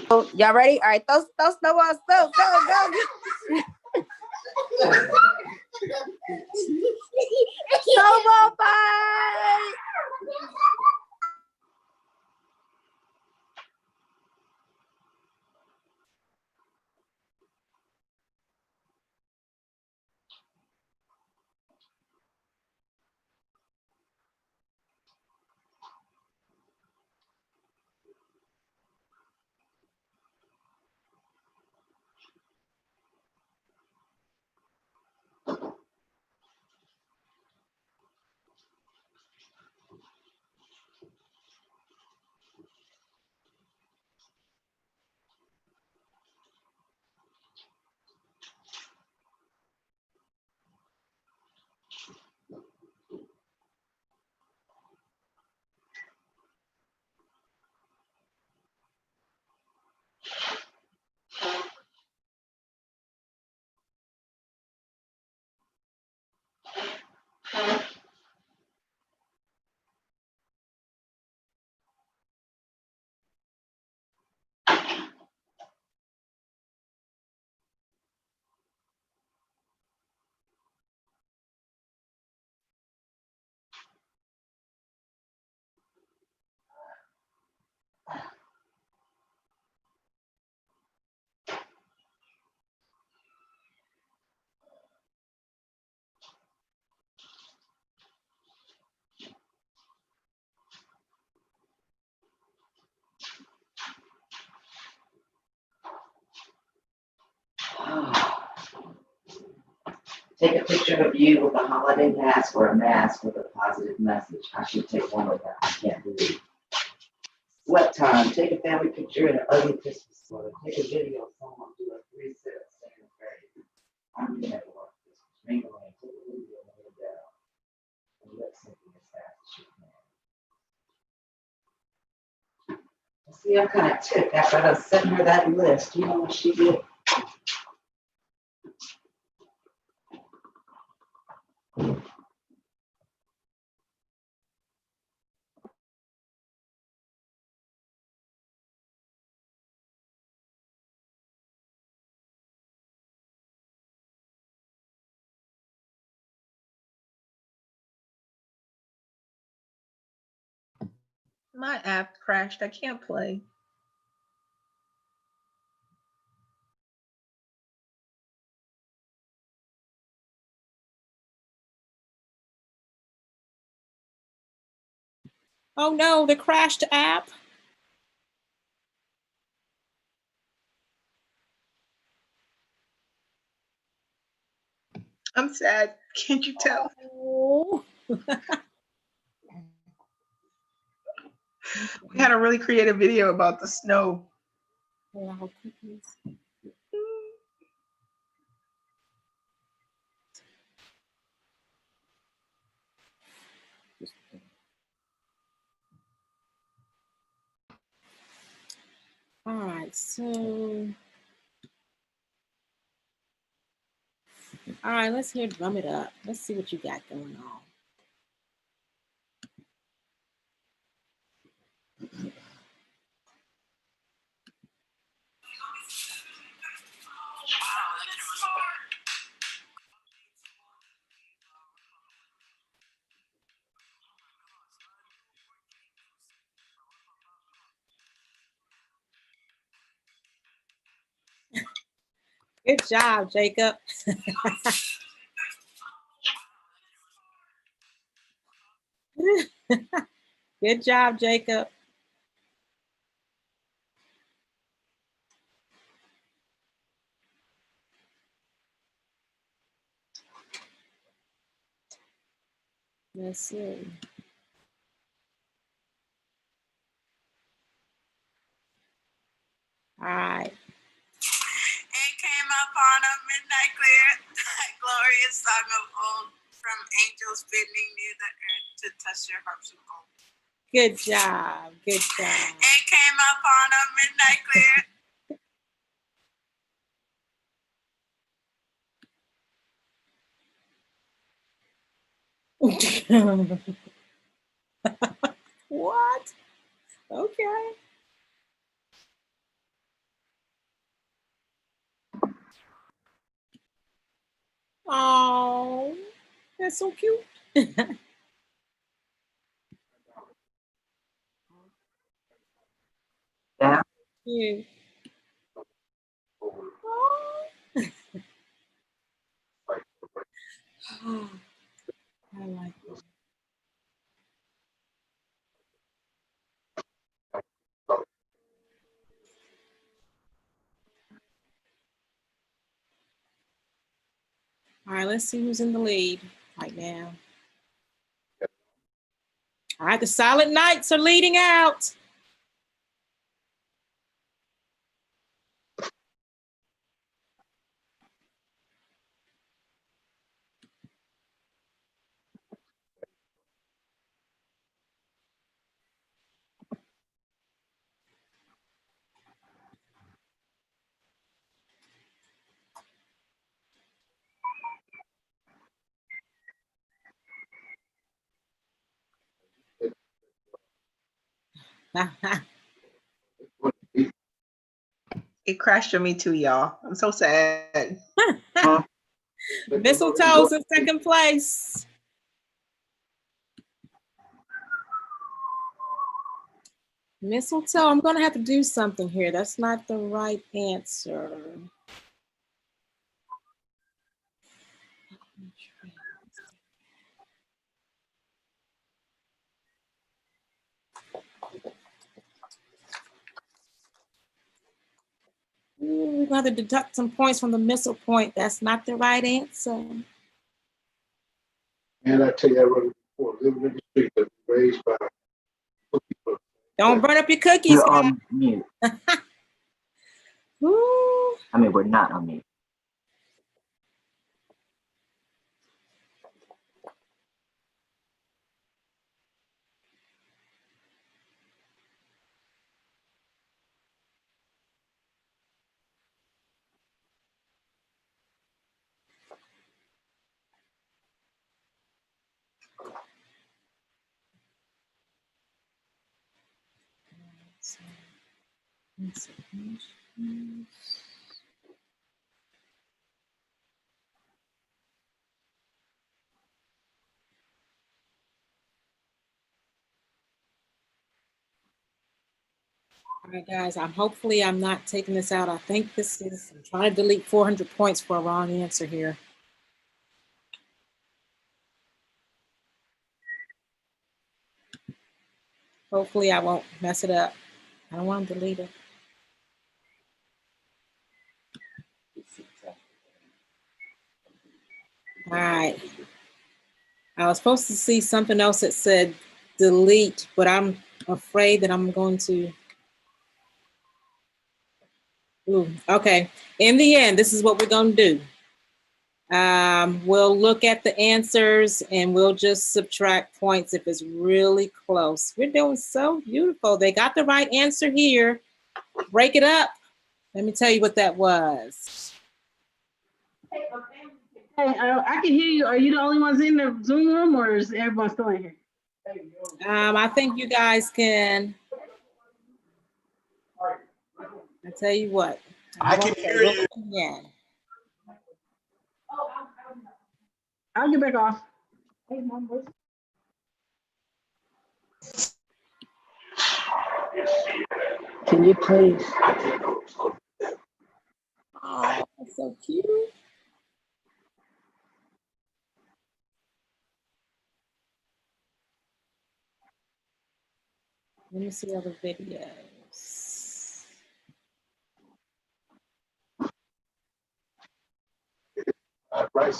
Oh, y'all ready? All right, those snowballs, go. Snowball fight! Take a picture of you with a holiday mask or a mask with a positive message. I should take one of them. I can't believe. Sweat time. Take a family picture in an ugly Christmas sweater. Take a video of someone do a 3-set saying praise. I'm doing that work. Take a video and lay it down. And lip syncing as fast as you can. See, I'm kind of ticked after I sent her that list. You know what she did? My app crashed. I can't play. Oh no, the crashed app. I'm sad. Can't you tell? Oh. We had a really creative video about the snow. Allow cookies. All right, so, all right, let's hear Drum It Up. Let's see what you got going on. Good job, Jacob. Good job, Jacob. Let's see. All right. It came upon a midnight clear, that glorious song of old, from angels bending near the earth to touch your harpsichord. Good job. Good job. It came upon a midnight clear. What? Okay. Oh, that's so cute. Yeah. Yeah. Oh. I like it. All right, let's see who's in the lead right now. All right, the Silent Knights are leading out. It crashed on me too, y'all. I'm so sad. Mistletoe's in second place. Mistletoe, I'm going to have to do something here. That's not the right answer. Ooh, we're going to deduct some points from the missile point. That's not the right answer. And I tell you, I wrote it before, living in the street that was raised by people. Don't burn up your cookies. You're on mute. Ooh. I mean, we're not on mute. All right, guys, hopefully I'm not taking this out. I think I'm trying to delete 400 points for a wrong answer here. Hopefully I won't mess it up. I don't want to delete it. All right. I was supposed to see something else that said delete, but I'm afraid that I'm going to. Ooh, okay. In the end, this is what we're going to do. We'll look at the answers and we'll just subtract points if it's really close. We're doing so beautiful. They got the right answer here. Break it up. Let me tell you what that was. Hey, I can hear you. Are you the only ones in the Zoom room, or is everyone still in here? I think you guys can. I tell you what. I can hear you. Yeah. I'll get back off. Can you please? Oh, that's so cute. Let me see other videos. Right.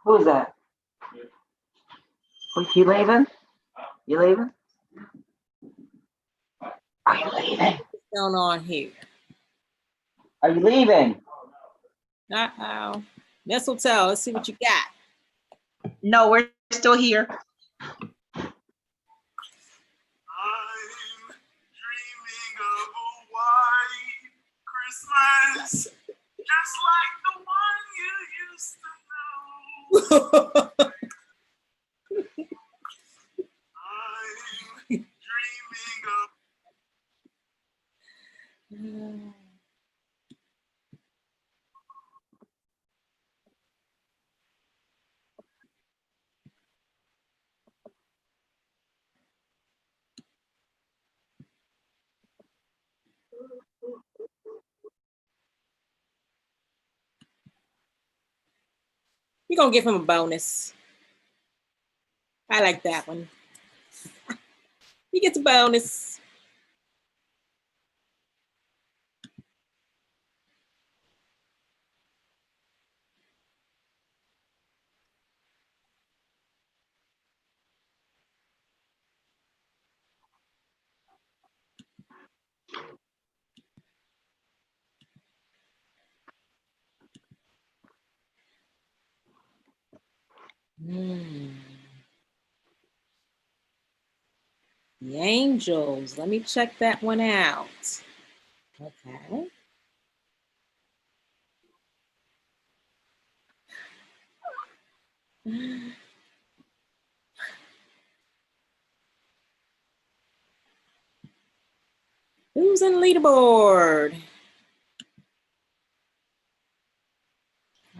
Who's that? You leaving? You leaving? Are you leaving? What's going on here? Are you leaving? Uh-oh. Mistletoe, let's see what you got. No, we're still here. Christmas, just like the one you used to know. I'm dreaming of. You're gonna give him a bonus. I like that one. He gets a bonus. The Angels. Let me check that one out. Okay. Who's in leaderboard?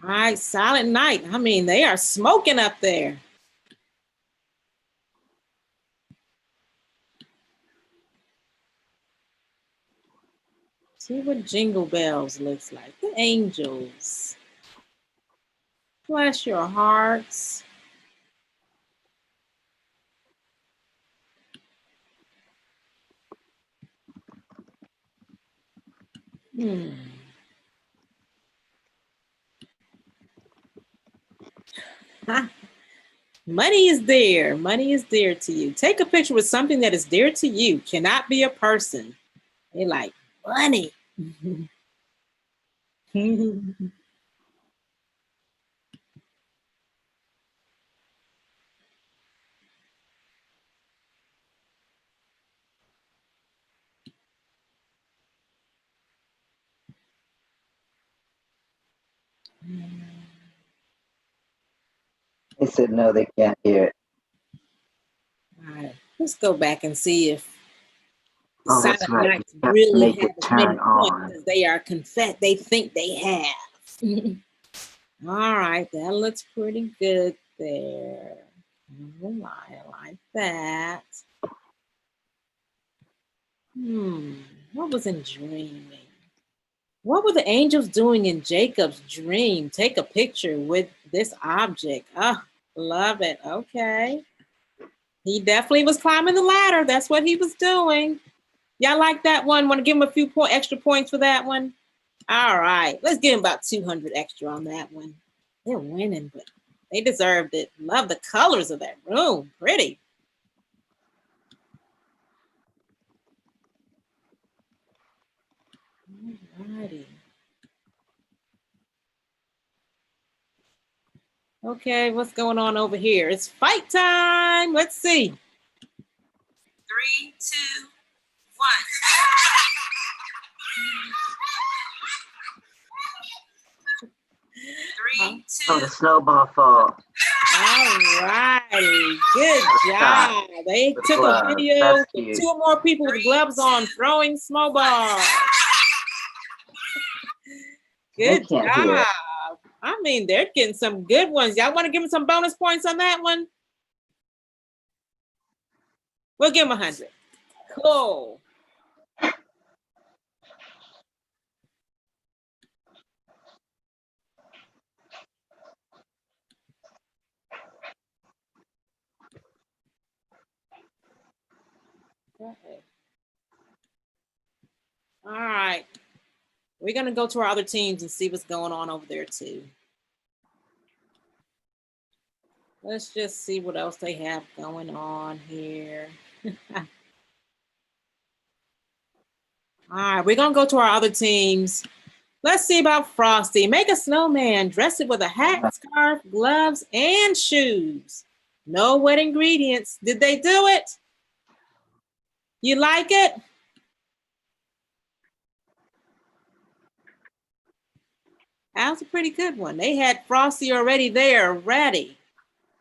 All right, Silent Night. I mean, they are smoking up there. See what Jingle Bells looks like. The Angels. Bless your hearts. Money is there. Money is dear to you. Take a picture with something that is dear to you. Cannot be a person. They like money. They said no, they can't hear it. All right, let's go back and see if Oh, that's Silent right. Nights really have as many turn on. points as they are they think they have. All right, that looks pretty good there. I like that. What was in dreaming? What were the angels doing in Jacob's dream? Take a picture with this object. Ah, love it. Okay. He definitely was climbing the ladder. That's what he was doing. Y'all like that one? Want to give him a few extra points for that one? All right. Let's give him about 200 extra on that one. They're winning, but they deserved it. Love the colors of that room. Pretty. Alrighty. Okay, what's going on over here? It's fight time. Let's see. 3, 2, 1. 3, 2. Oh, the snowball fall. All righty. Good job. They took a video with 2 or more people with gloves on throwing snowballs. Good job. I mean, they're getting some good ones. Y'all want to give them some bonus points on that one? We'll give them 100. Cool. Okay. All right. We're going to go to our other teams and see what's going on over there too. Let's just see what else they have going on here. All right, we're going to go to our other teams. Let's see about Frosty. Make a snowman, dress it with a hat, scarf, gloves, and shoes. No wet ingredients. Did they do it? You like it? That was a pretty good one. They had Frosty already there, ready.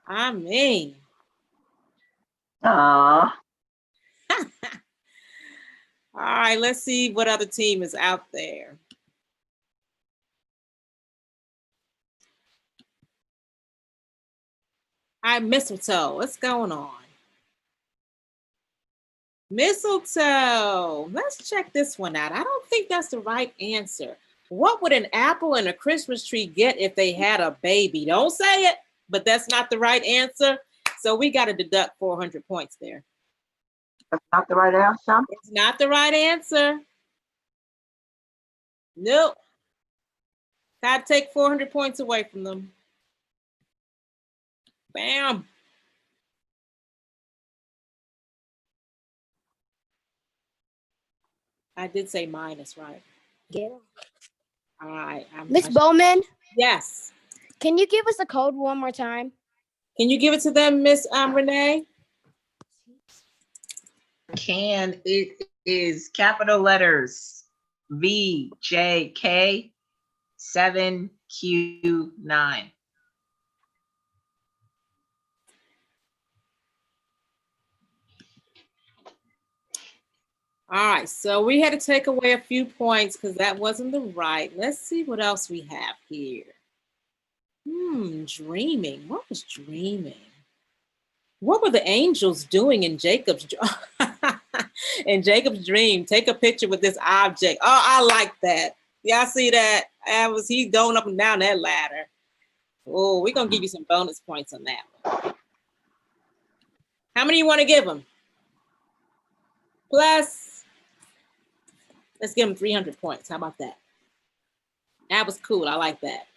I mean. Aww. All right, let's see what other team is out there. All right, mistletoe, what's going on? Mistletoe, let's check this one out. I don't think that's the right answer. What would an apple and a Christmas tree get if they had a baby? Don't say it, but that's not the right answer. So we got to deduct 400 points there. That's not the right answer? It's not the right answer. Nope. Got to take 400 points away from them. Bam. I did say minus, right? Yeah. All right. Miss Bowman? Yes. Can you give us the code one more time? Can you give it to them, Miss Renee? Can. It is capital letters VJK 7Q9. All right, so we had to take away a few points because that wasn't the right. Let's see what else we have here. Dreaming. What was dreaming? What were the angels doing in Jacob's dream? Take a picture with this object. Oh, I like that. Y'all see that? He going up and down that ladder. Oh, we're gonna give you some bonus points on that one. How many you want to give him? Plus, let's give him 300 points. How about that? That was cool. I like that.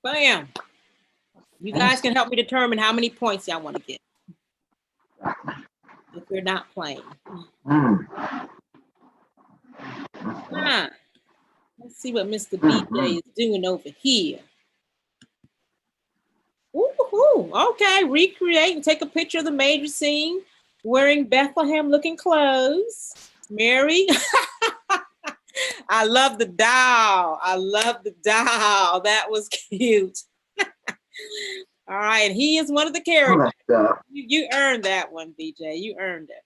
Bam. You guys can help me determine how many points y'all want to get. If you're not playing. Let's see what Mr. BJ is doing over here. Ooh, okay, recreate and take a picture of the major scene wearing Bethlehem looking clothes. Mary. I love the doll. I love the doll. That was cute. All right, he is one of the characters. You earned that one, BJ. You earned it.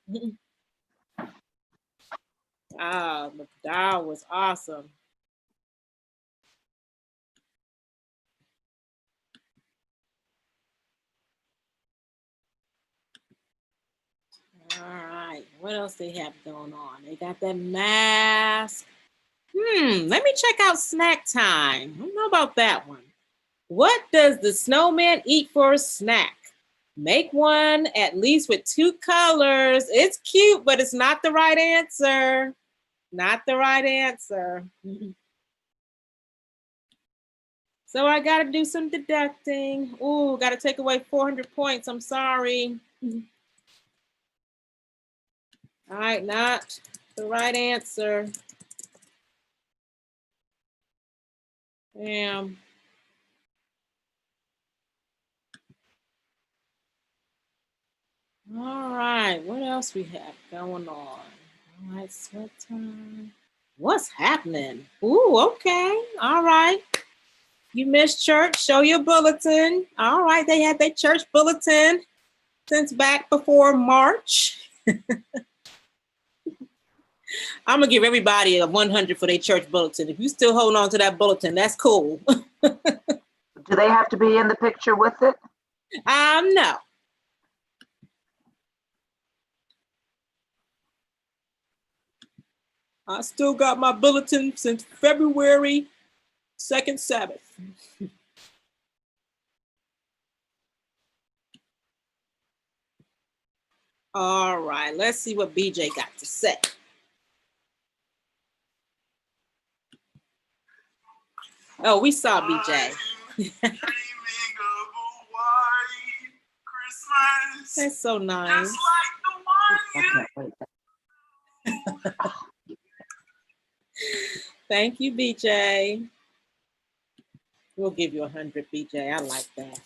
The doll was awesome. All What else they have going on? They got that mask. Let me check out snack time. I don't know about that one. What does the snowman eat for a snack? Make one at least with 2 colors. It's cute, but it's not the right answer. Not the right answer. So I got to do some deducting. Ooh, got to take away 400 points. I'm sorry. All right, not the right answer. Damn. All right, what else we have going on? All right, sweat time. What's happening? Ooh, okay. All right. You missed church, show your bulletin. All right, they had their church bulletin since back before March. I'm gonna give everybody a 100 for their church bulletin. If you still holding on to that bulletin, that's cool. Do they have to be in the picture with it? No. I still got my bulletin since February 2nd Sabbath. All right, let's see what BJ got to say. Oh, we saw BJ. That's so nice. Thank you, BJ. We'll give you 100, BJ. I like that.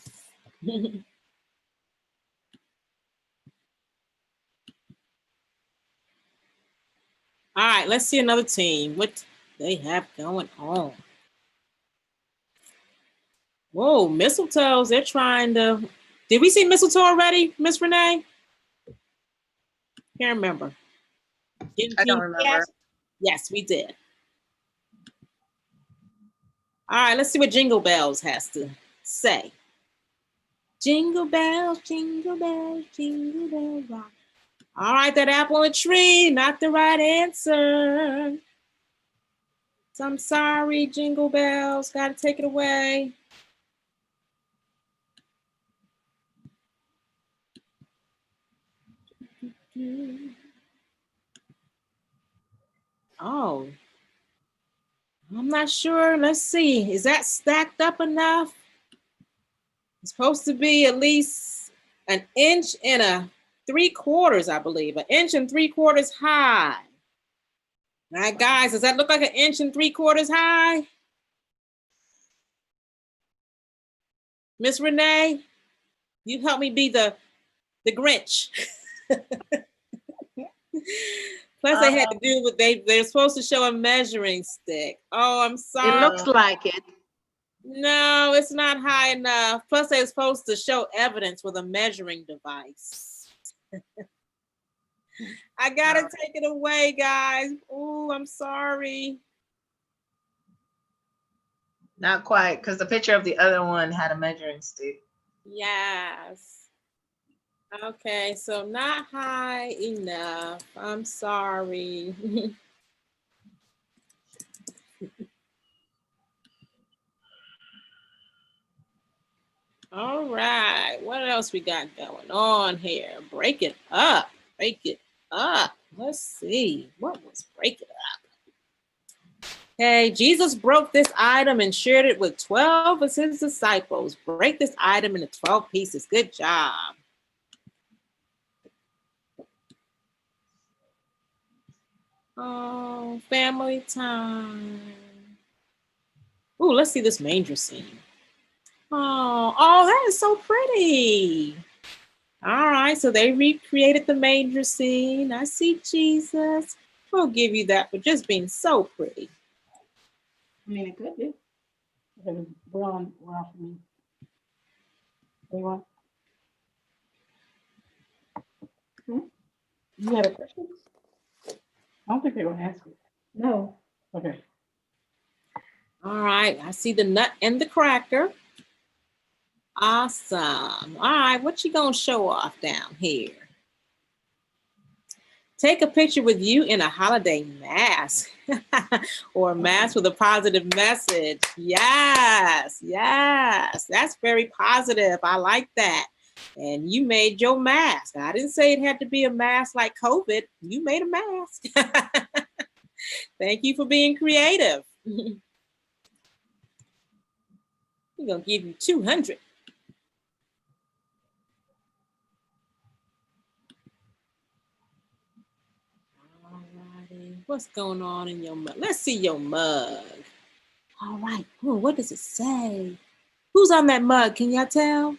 All right, let's see another team. What they have going on. Whoa, mistletoes. They're trying to. Did we see mistletoe already, Miss Renee? Can't remember. I don't remember. Yes, we did. All right, let's see what Jingle Bells has to say. Jingle bells, jingle bells, jingle bells rock. All right, that apple on a tree, not the right answer. So I'm sorry, Jingle Bells, gotta take it away. Oh, I'm not sure. Let's see. Is that stacked up enough? It's supposed to be at least 1 inch and 3/4, I believe. 1 inch and 3/4 high. All right, guys, does that look like 1 inch and 3/4 high? Miss Renee, you help me be the Grinch. Plus, they had to do what they're supposed to show a measuring stick. Oh, I'm sorry. It looks like it. No, it's not high enough. Plus, they're supposed to show evidence with a measuring device. I gotta take it away, guys. Oh, I'm sorry. Not quite, because the picture of the other one had a measuring stick. Yes. Okay, so not high enough. I'm sorry. All right, what else we got going on here? Break it up. Break it up. Let's see. What was break it up? Okay, Jesus broke this item and shared it with 12 of his disciples. Break this item into 12 pieces. Good job. Oh, family time. Ooh, let's see this manger scene. Oh, that is so pretty. All right, so they recreated the manger scene. I see Jesus. We'll give you that for just being so pretty. I mean, it could be. We're on for me. They want. You had a question? I don't think they were asking. No. Okay. All right, I see the nut and the cracker. Awesome. All right, what you gonna show off down here? Take a picture with you in a holiday mask or a mask with a positive message. Yes, yes, that's very positive. I like that. And you made your mask. I didn't say it had to be a mask like COVID. You made a mask. Thank you for being creative. We're gonna give you 200. Alrighty, what's going on in your mug? Let's see your mug. All right, oh, what does it say? Who's on that mug? Can y'all tell?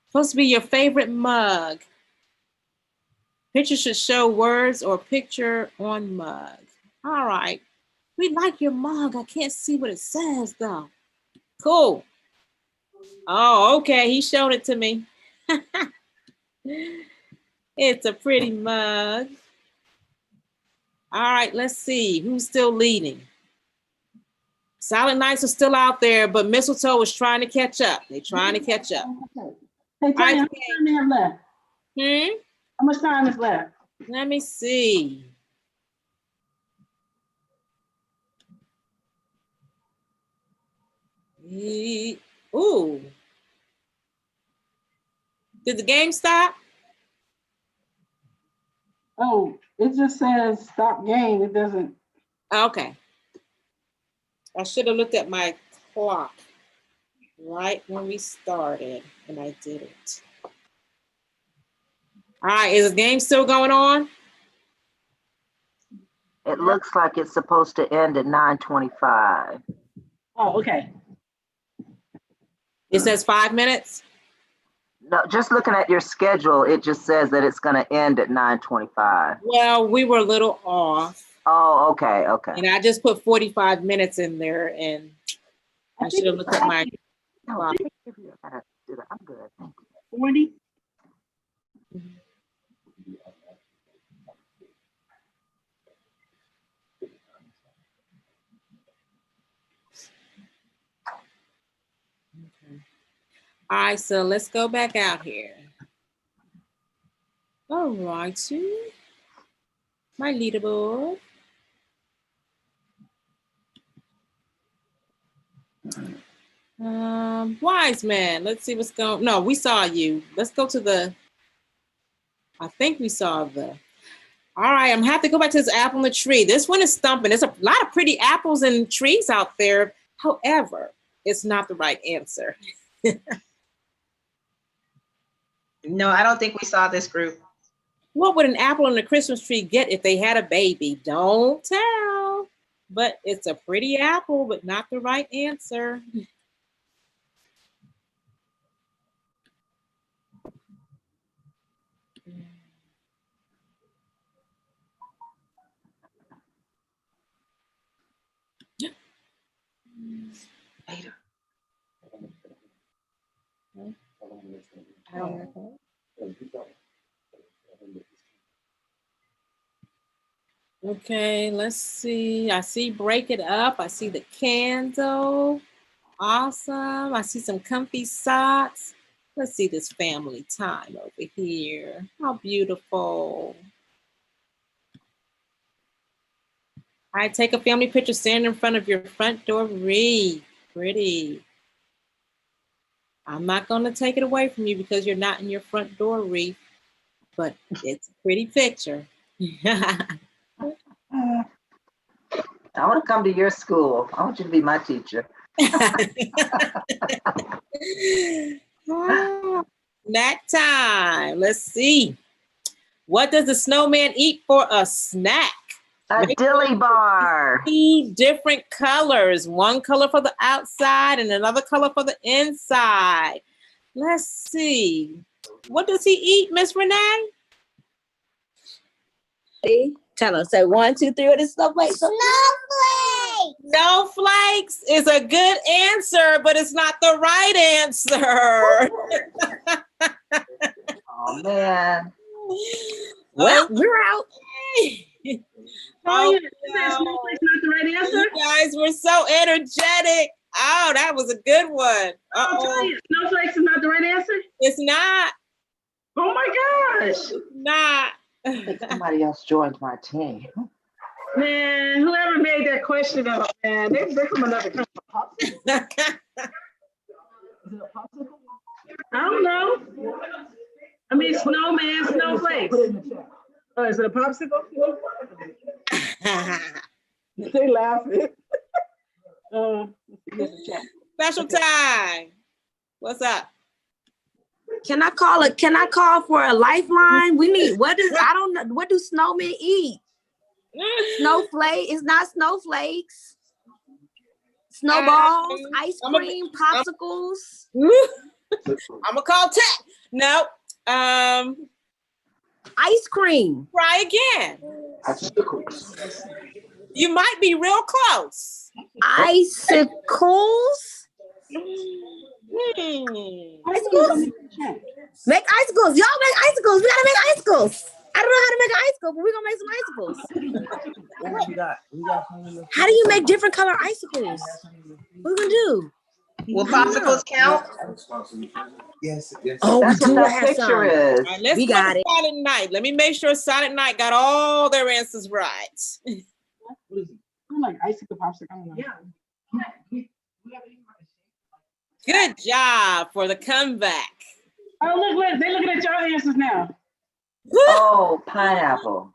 Supposed to be your favorite mug. Picture should show words or picture on mug. All right, we like your mug. I can't see what it says though. Cool. Oh, okay, he showed it to me. It's a pretty mug. All right, let's see who's still leading. Silent Nights are still out there, but Mistletoe is trying to catch up. They're trying to catch up. Hey, Tanya, how much time they have left? How much time is left? Let me see. Ooh. Did the game stop? Oh, it just says stop game. It doesn't. Okay. I should have looked at my clock right when we started, and I didn't. All right, is the game still going on? It looks like it's supposed to end at 9:25. Oh, okay. It says 5 minutes? No, just looking at your schedule, it just says that it's going to end at 9:25. Well, we were a little off. Oh, okay, okay. And I just put 45 minutes in there, and I should have looked at my clock. I'm good. Thank you. 40? All right, so let's go back out here. All righty. My leaderboard. Wise man, let's see what's going. No, we saw you. Let's go to the. I think we saw the. All right, I'm gonna have to go back to this apple in the tree. This one is stumping. There's a lot of pretty apples and trees out there. However, it's not the right answer. No, I don't think we saw this group. What would an apple on a Christmas tree get if they had a baby? Don't tell. But it's a pretty apple, but not the right answer. Later. Okay, let's see. I see break it up. I see the candle. Awesome. I see some comfy socks. Let's see this family time over here. How beautiful. All right, take a family picture standing in front of your front door. Read. Pretty. I'm not going to take it away from you because you're not in your front door, Reef, but it's a pretty picture. I want to come to your school. I want you to be my teacher. Snack time. Let's see. What does the snowman eat for a snack? A dilly bar. 3 different colors. One color for the outside and another color for the inside. Let's see. What does he eat, Miss Renee? See? Tell us. Say 1, 2, 3. What is snowflakes? Snowflakes. Snowflakes is a good answer, but it's not the right answer. Oh man. Well, we're out. Oh, yeah. Snowflakes not the right answer? You guys were so energetic. Oh, that was a good one. Oh, snowflakes is not the right answer? It's not. Oh my gosh. It's not. I think somebody else joined my team. Man, whoever made that question up, man, they're from another country. Is it a popsicle? I don't know. I mean, snowman, snowflakes. Oh, is it a popsicle? They laughing. Special time. What's up? Can I call for a lifeline? We need, I don't know, what do snowmen eat? Snowflake, it's not snowflakes. Snowballs, ice cream, popsicles. I'm gonna call tech. No. Ice cream. Try again. You might be real close. Icicles. Icicles. Make icicles. Y'all make icicles. We gotta make icicles. I don't know how to make an icicle, but we're gonna make some icicles. How do you make different color icicles? What are we gonna do? Will popsicles count? Yes. Oh, That's what that picture is. All right, let's We go got to it. Silent Night. Let me make sure Silent Night got all their answers right. I'm like icicle popsicle. Yeah. Good job for the comeback. Oh, look, they're looking at your answers now. Oh, pineapple.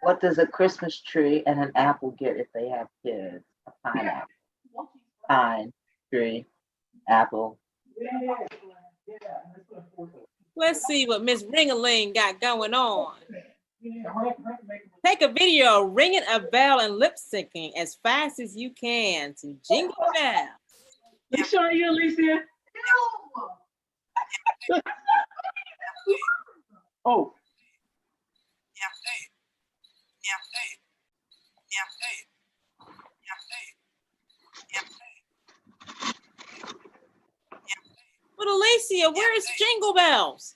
What does a Christmas tree and an apple get if they have kids? A pineapple. Pine, tree, apple. Let's see what Miss Ring-a-Ling got going on. Take a video ringing a bell and lip syncing as fast as you can to Jingle Bells. You showing you, Alicia? Oh. But Alicia, where's Jingle Bells?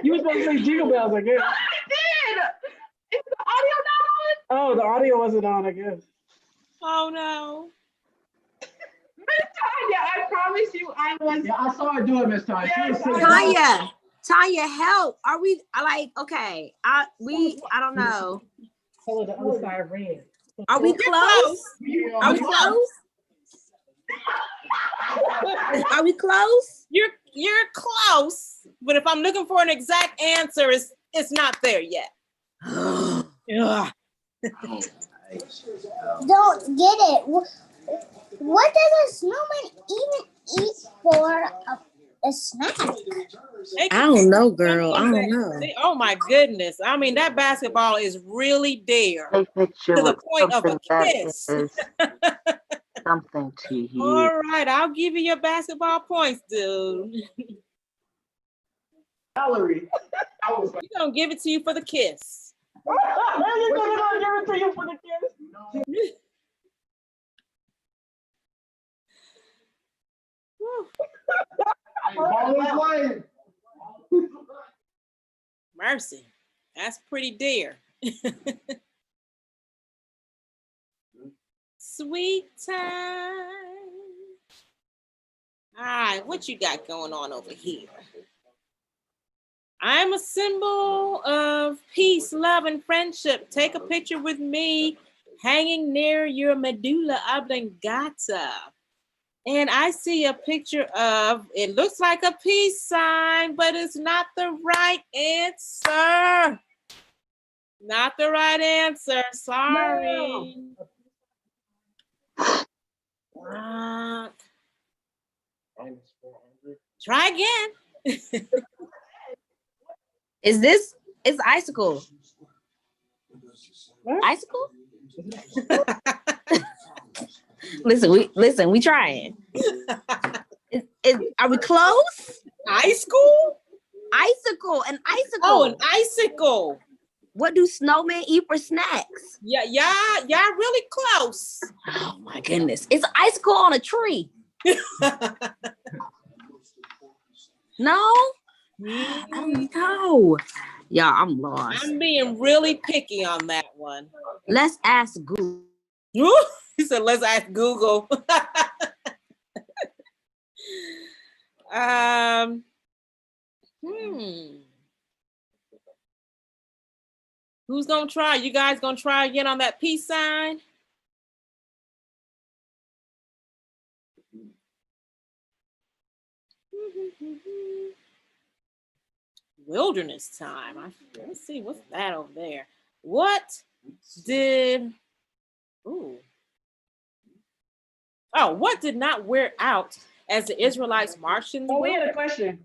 You were supposed to say Jingle Bells, I guess. I did. Is the audio not on? Oh, the audio wasn't on, I guess. Oh no. Miss Tanya, I promise you I was. Yeah, I saw her do it, Miss Tanya. Tanya, Tanya, help. Are we okay? I don't know. Color the other side red. Are we close? Are we close? Are we close? You're close, but if I'm looking for an exact answer, it's not there yet. Don't get it. What does a snowman even eat for a snack? I don't know, girl. I don't know. Oh my goodness. I mean, that basketball is really there to the point of a kiss. Something to you. All right, I'll give you your basketball points, dude. Valerie. We're gonna give it to you for the kiss. We're gonna give it to you for the kiss. Mercy. That's pretty dear. Sweet time. All right, what you got going on over here? I'm a symbol of peace, love, and friendship. Take a picture with me hanging near your medulla oblongata. And I see a picture of, it looks like a peace sign, but it's not the right answer. Not the right answer, sorry. No. Try again. It's icicle. Icicle? Listen, we trying. Are we close? Icicle? Icicle, an icicle. Oh, an icicle. What do snowmen eat for snacks? Yeah, y'all really close. Oh my goodness. It's an icicle on a tree. No? I don't know. Yeah, I'm lost. I'm being really picky on that one. Let's ask Google. He said, let's ask Google. Who's gonna try? You guys gonna try again on that peace sign? Wilderness time. Let's see, what's that over there? What did what did not wear out as the Israelites marched in the we wilderness? had a question.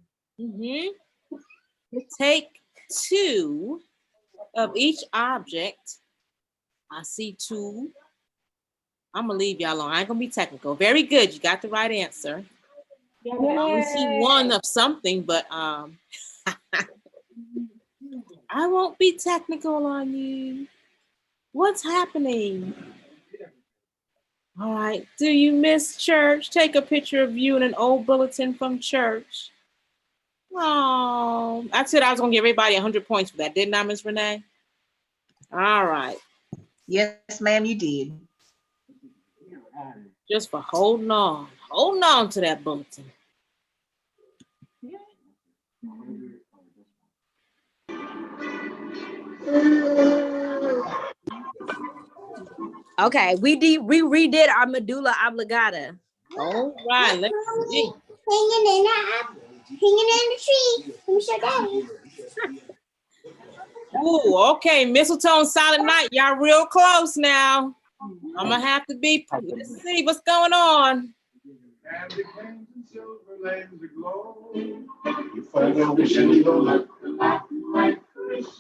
Take 2 of each object. I see 2. I'm gonna leave y'all alone. I ain't gonna be technical. Very good. You got the right answer. I see 1 of something, but I won't be technical on you. What's happening? All right. Do you miss church? Take a picture of you in an old bulletin from church. Oh, I said I was gonna give everybody 100 points for that, didn't I, Miss Renee? All right. Yes, ma'am, you did. Just for holding on to that bulletin. Okay, we redid our medulla oblongata. All right, let's see. Hanging in the tree. Let me show Daddy. Ooh, okay, mistletoe and silent night. Y'all real close now. I'm gonna have to be. Let's see what's going on. And the cans and silver lanes aglow. You find a wish and go like Christmas.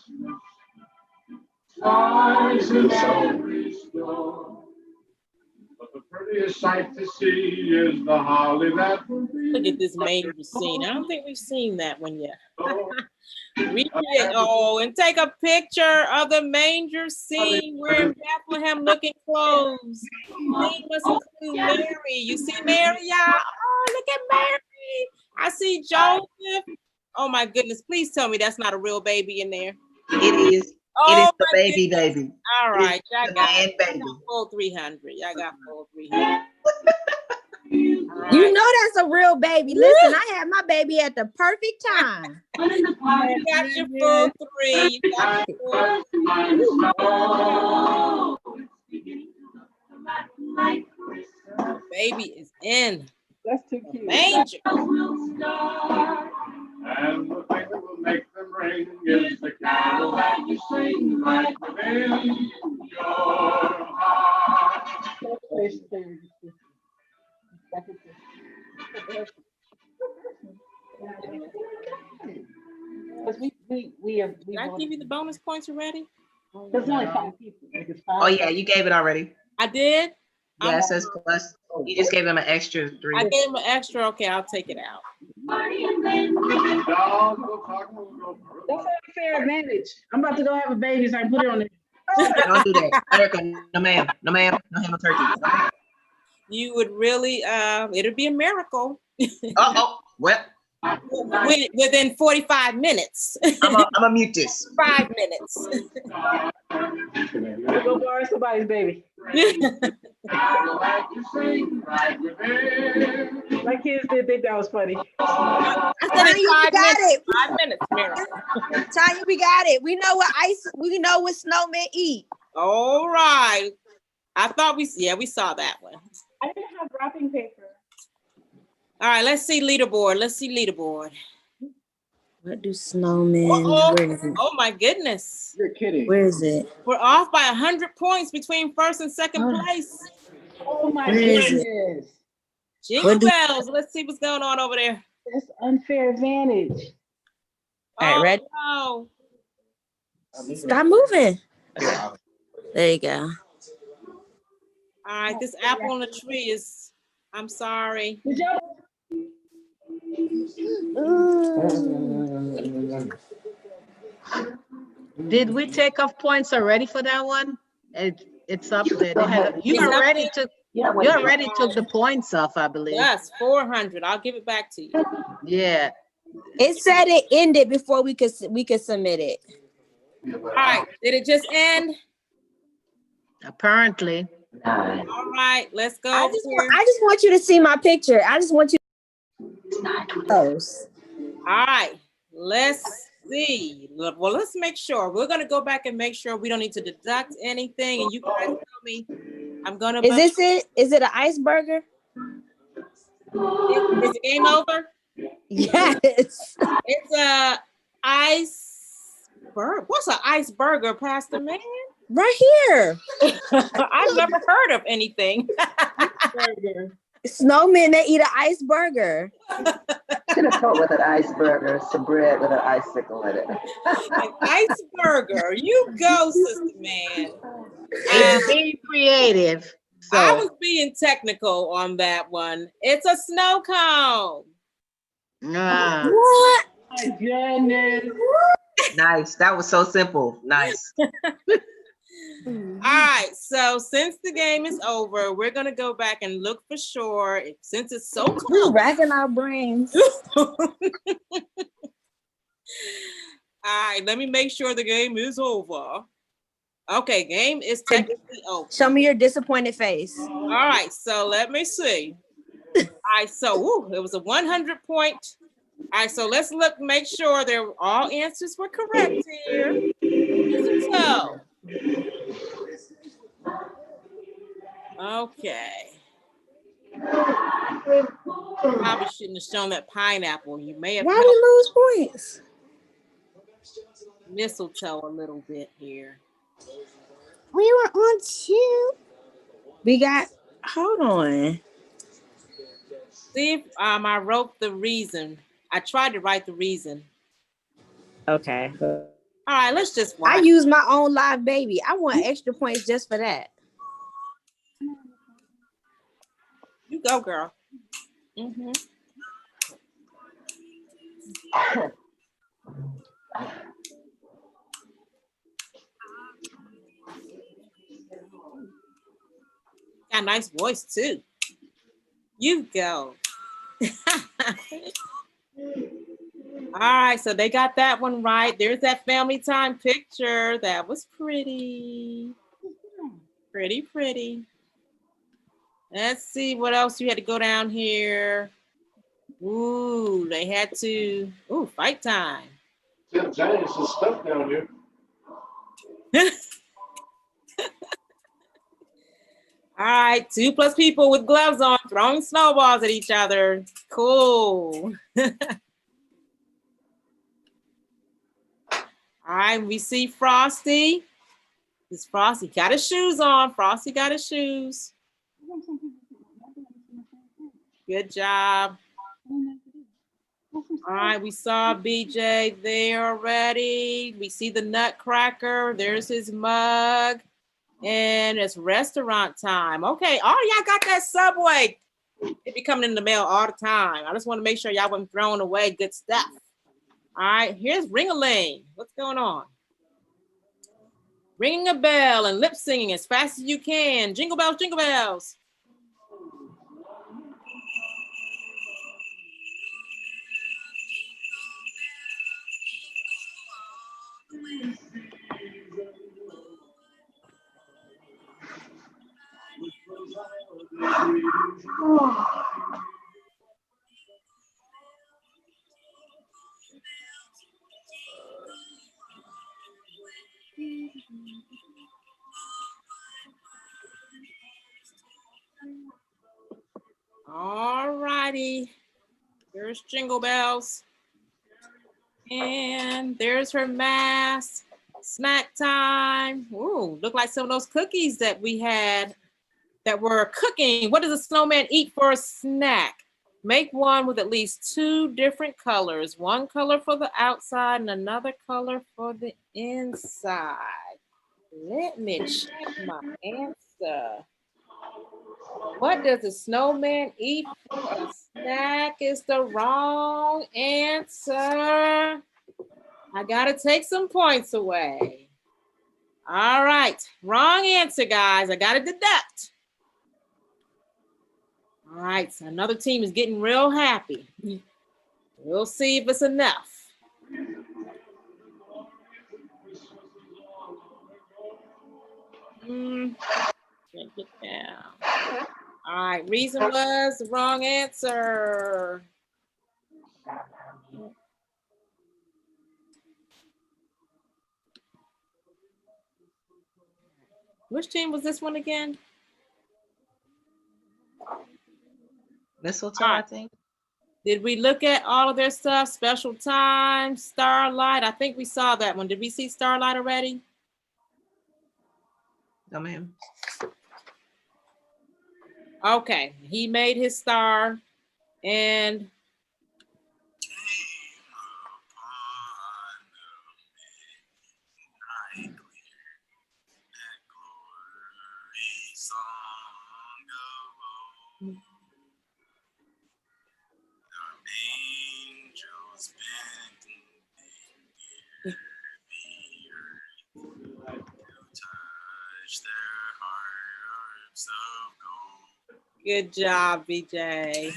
Stars and starry snow. But the prettiest sight to see is the holly that will be. Look at this manger scene. I don't think we've seen that one yet. Recreate. Oh, and take a picture of the manger scene. We're in Bethlehem looking clothes. Theme must include Mary. You see Mary, y'all? Oh, look at Mary. I see Joseph. Oh my goodness. Please tell me that's not a real baby in there. It is. Oh, it is the baby baby. All right. Y'all got baby. full 300. Y'all got full 300. Right. You know that's a real baby. Listen, I had my baby at the perfect time. You got your full 3. You got your full 3. Baby is in. That's too cute. Manger. And the thing that will make them ring is the carol that you sing right within your heart. Did I give you the bonus points already? There's only 5 people. Oh yeah, you gave it already. I did? Yeah, it says plus. You just gave them an extra 3. I gave him an extra. Okay, I'll take it out. That's unfair advantage. I'm about to go have a baby, so I can put it on it. Don't do that. Erica, no ma'am. No ma'am. No ham or turkey. You would really, it'd be a miracle. Well. Within 45 minutes. I'm gonna mute this. 5 minutes. Go borrow somebody's baby. My kids did think that was funny. I said it's 5 minutes. 5 minutes, miracle. Tanya, we got it. We know what snowmen eat. All right. I thought we saw that one. I didn't have wrapping paper. All right, let's see leaderboard. What do snowmen? Where is it? Oh my goodness. You're kidding. Where is it? We're off by 100 points between first and second place. Oh my goodness. Jingle bells. Let's see what's going on over there. That's unfair advantage. All right, ready? No. Stop moving. Okay. There you go. All right, this apple on the tree is, I'm sorry. Did we take off points already for that one? It's up there. You already took the points off, I believe. Yes, 400. I'll give it back to you. Yeah. It said it ended before we could submit it. All right, did it just end? Apparently. All right, let's go. I just want you to see my picture. I just want you. Close. All right, let's see. Well, let's make sure. We're gonna go back and make sure we don't need to deduct anything. And you guys tell me. I'm gonna. Is this it? Is it an iceberger? Is the game over? Yes. It's a iceberg. What's an iceberger, Pastor Man? Right here. I've never heard of anything. Snowmen, they eat an iceberger. Should have come with an iceberger, some bread with an icicle in it. An iceberger. You go, Sister Man. It's being creative. So. I was being technical on that one. It's a snow cone. What? My goodness. Nice. That was so simple. Nice. All right, so since the game is over, we're gonna go back and look for sure. Since it's so close, We're racking our brains. all right, let me make sure the game is over. Okay, game is technically over. Show me your disappointed face. All right, so let me see. All right, so it was a 100 point. All right, so let's look, make sure all answers were correct here. So. Okay. Probably shouldn't have shown that pineapple. You may have. Why we lose points? Mistletoe a little bit here. We were on 2. We got. Hold on. See if I wrote the reason. I tried to write the reason. Okay. All right, let's just watch. I use my own live baby. I want extra points just for that. You go, girl. Mm-hmm. Got a nice voice too. You go. All right, so they got that one right. There's that family time picture. That was pretty. Pretty. Let's see what else you had to go down here. Ooh, they had to. Ooh, fight time. Tim Giants is stuck down here. All right, 2+ people with gloves on throwing snowballs at each other. Cool. All right, we see Frosty. This Frosty got his shoes on. Frosty got his shoes. Good job. All right, we saw BJ there already. We see the Nutcracker. There's his mug. And it's restaurant time. Okay, all y'all got that Subway. It be coming in the mail all the time. I just want to make sure y'all wasn't throwing away good stuff. All right, here's Ring-a-Ling. What's going on? Ringing a bell and lip singing as fast as you can. Jingle bells, jingle bells. All righty. There's Jingle Bells. And there's her mask. Snack time. Ooh, look like some of those cookies that we had that were cooking. What does a snowman eat for a snack? Make one with at least 2 different colors. One color for the outside and another color for the inside. Let me check my answer. What does a snowman eat for a snack is the wrong answer. I gotta take some points away. All right, wrong answer, guys. I gotta deduct. All right, so another team is getting real happy. We'll see if it's enough. Check it down. All right, reason was the wrong answer. Which team was this one again? Mistletoe, I think. Did we look at all of their stuff? Special Time, Starlight. I think we saw that one. Did we see Starlight already? No, ma'am. Okay, he made his star, and good job, BJ.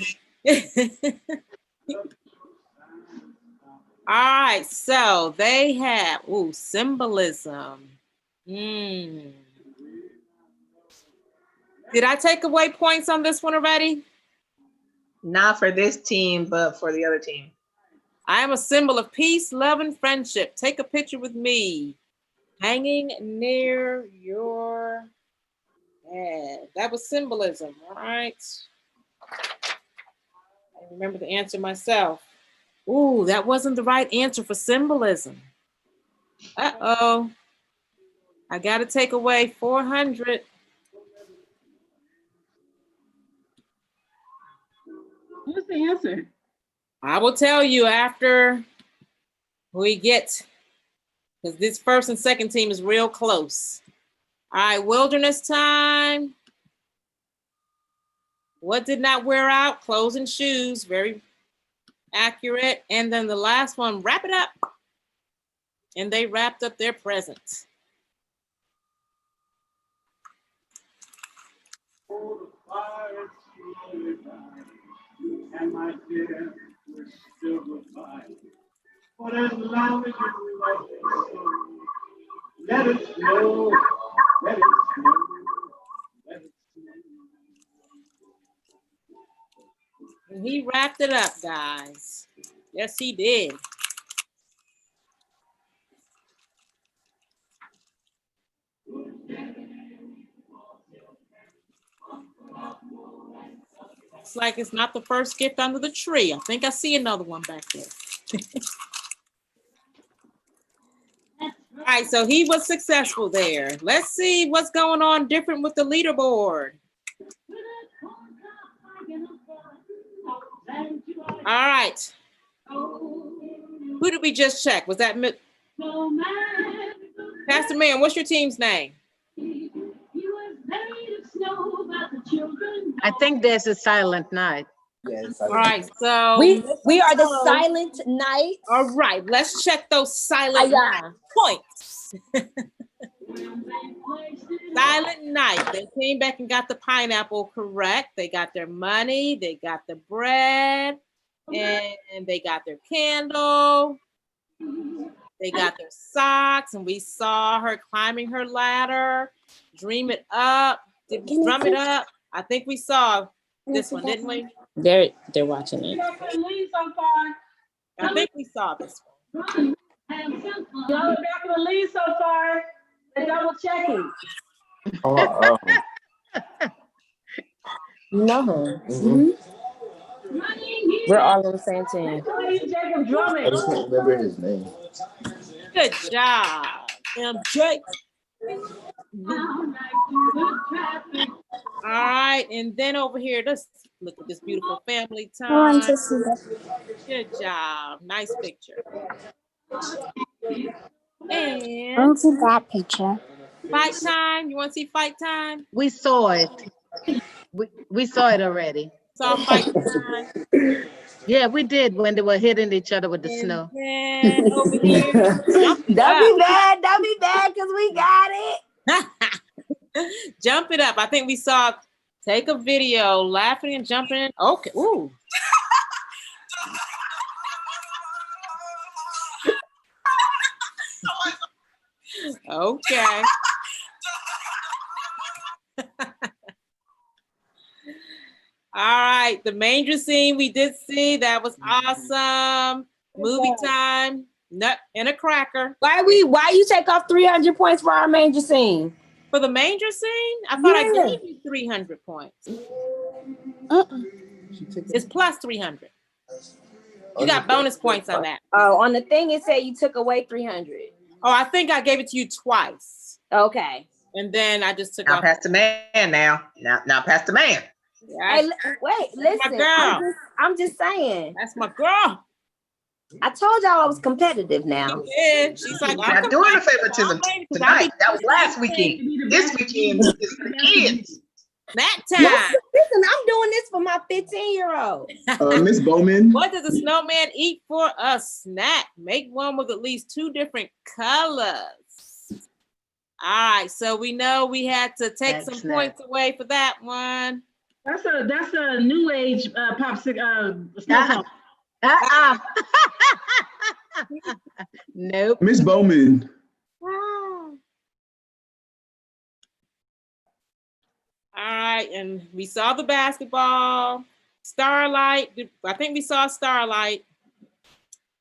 All right, so they have symbolism. Did I take away points on this one already? Not for this team, but for the other team. I am a symbol of peace, love, and friendship. Take a picture with me. Hanging near your head. That was symbolism, all right? I remember the answer myself. Ooh, that wasn't the right answer for symbolism. Uh-oh. I got to take away 400. What's the answer? I will tell you after we get, because this first and second team is real close. All right, wilderness time. What did not wear out? Clothes and shoes, very accurate. And then the last one, wrap it up. And they wrapped up their presents. And my dear, we're still goodbye. But as long as you love me so, let it snow, let it snow, let it snow. And he wrapped it up, guys. Yes, he did. Looks like it's not the first gift under the tree. I think I see another one back there. All right, so he was successful there. Let's see what's going on different with the leaderboard. All right. Who did we just check? Was that Pastor Man? What's your team's name? I think there's a silent night. Yes. All right, so we are the silent night. All right, let's check those silent points. Silent night. They came back and got the pineapple correct. They got their money, they got the bread, and they got their candle. They got their socks, and we saw her climbing her ladder. Dream it up. Drum it up. I think we saw this one, didn't we? They're watching it. I think we saw this one. Y'all back in the lead so far. They're double checking. No. Mm-hmm. We're all on the same team. I just can't remember his name. Good job, MJ. All right, and then over here, let's look at this beautiful family time. I want to see this. Good job. Nice picture. I And want to see that picture. fight time. You want to see fight time? We saw it. We saw it already. Saw fight time. Yeah, we did when they were hitting each other with the snow. And over here, Don't be bad. Don't be bad because we got it. Jump it up. I think we saw take a video laughing and jumping. Okay. Ooh. Okay. All right, the manger scene we did see. That was awesome. Movie time. Nut and a cracker. Why you take off 300 points for our manger scene? For the manger scene? I thought I gave you 300 points. It's plus 300. You got bonus points on that. Oh, on the thing it said you took away 300. Oh, I think I gave it to you twice. Okay. And then I just took Now off. pass the man now. Now pass the man. Hey, wait, listen. My girl. I'm just saying. That's my girl. I told y'all I was competitive now. She did. She's like, I'm not doing a favoritism tonight. That was last weekend. This weekend is for the kids. That time. Listen, I'm doing this for my 15-year-old. Miss Bowman. What does a snowman eat for a snack? Make one with at least 2 different colors. All right, so we know we had to take some points away for that one. That's a new age popsicle. Nope. Miss Bowman. All right, and we saw the basketball. Starlight. I think we saw Starlight.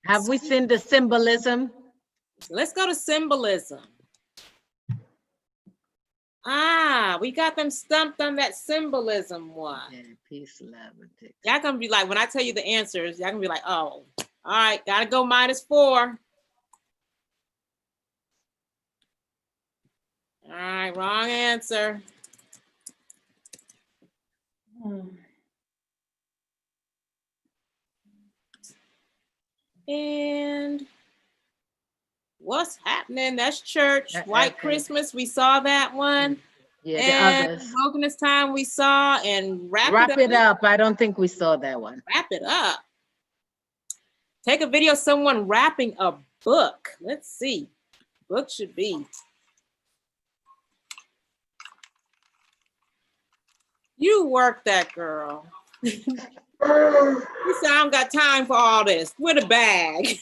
Have we seen the symbolism? Let's go to symbolism. We got them stumped on that symbolism one. Yeah, peace, love, and peace. Y'all gonna be like, when I tell you the answers, y'all gonna be like, oh, all right, gotta go -4. All right, wrong answer. And what's happening? That's church. White Christmas, we saw that one. Yeah, and the others. Wilderness Time we saw, and Wrap it up. I don't think we saw that one. Wrap it up. Take a video of someone wrapping a book. Let's see. Book should be. You work that, girl. You said, I don't got time for all this. With a bag.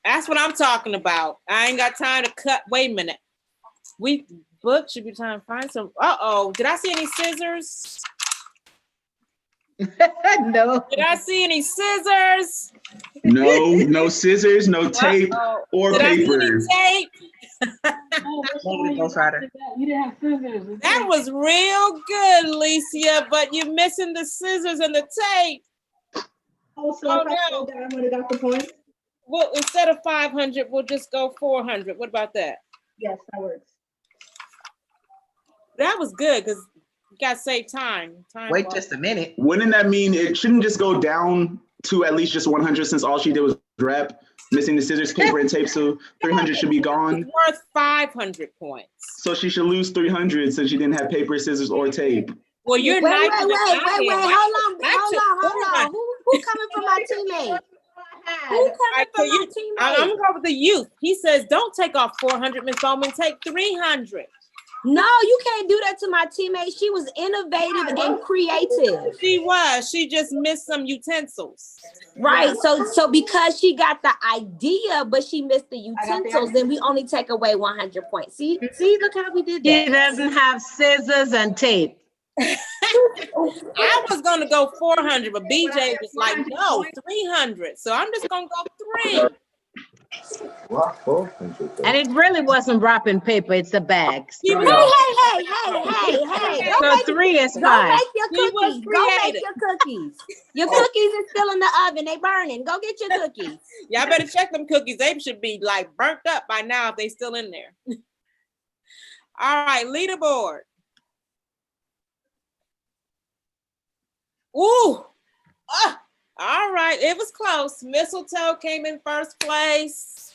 That's what I'm talking about. I ain't got time to cut. Wait a minute. Book should be trying to find some. Uh-oh. Did I see any scissors? No. Did I see any scissors? No scissors, no tape or paper. Tape? Ghost Rider. You didn't have scissors. That was real good, Alicia, but you're missing the scissors and the tape. Oh, so I would have got the point. Well, instead of 500, we'll just go 400. What about that? Yes, that works. That was good because you got to save time. Wait just a minute. Wouldn't that mean it shouldn't just go down to at least just 100 since all she did was wrap, missing the scissors, paper, and tape, so 300 should be gone? It's worth 500 points. So she should lose 300 since she didn't have paper, scissors, or tape. Well, you're wait, nice. hold on. Who coming from my teammate? Who coming from my teammate? I'm going to go with the youth. He says, don't take off 400, Ms. Bowman, take 300. No, you can't do that to my teammate. She was innovative and creative. She was. She just missed some utensils. Right. So because she got the idea, but she missed the utensils, then we only take away 100 points. See, look how we did that. He doesn't have scissors and tape. I was going to go 400, but BJ was like, no, 300. So I'm just going to go 3. And it really wasn't wrapping paper, it's a bag. Hey. So 3 is fine. Go make your cookies. Your cookies are still in the oven. They burning. Go get your cookies. Y'all better check them cookies. They should be like burnt up by now if they still in there. All right, leaderboard. Ooh. All right, it was close. Mistletoe came in first place.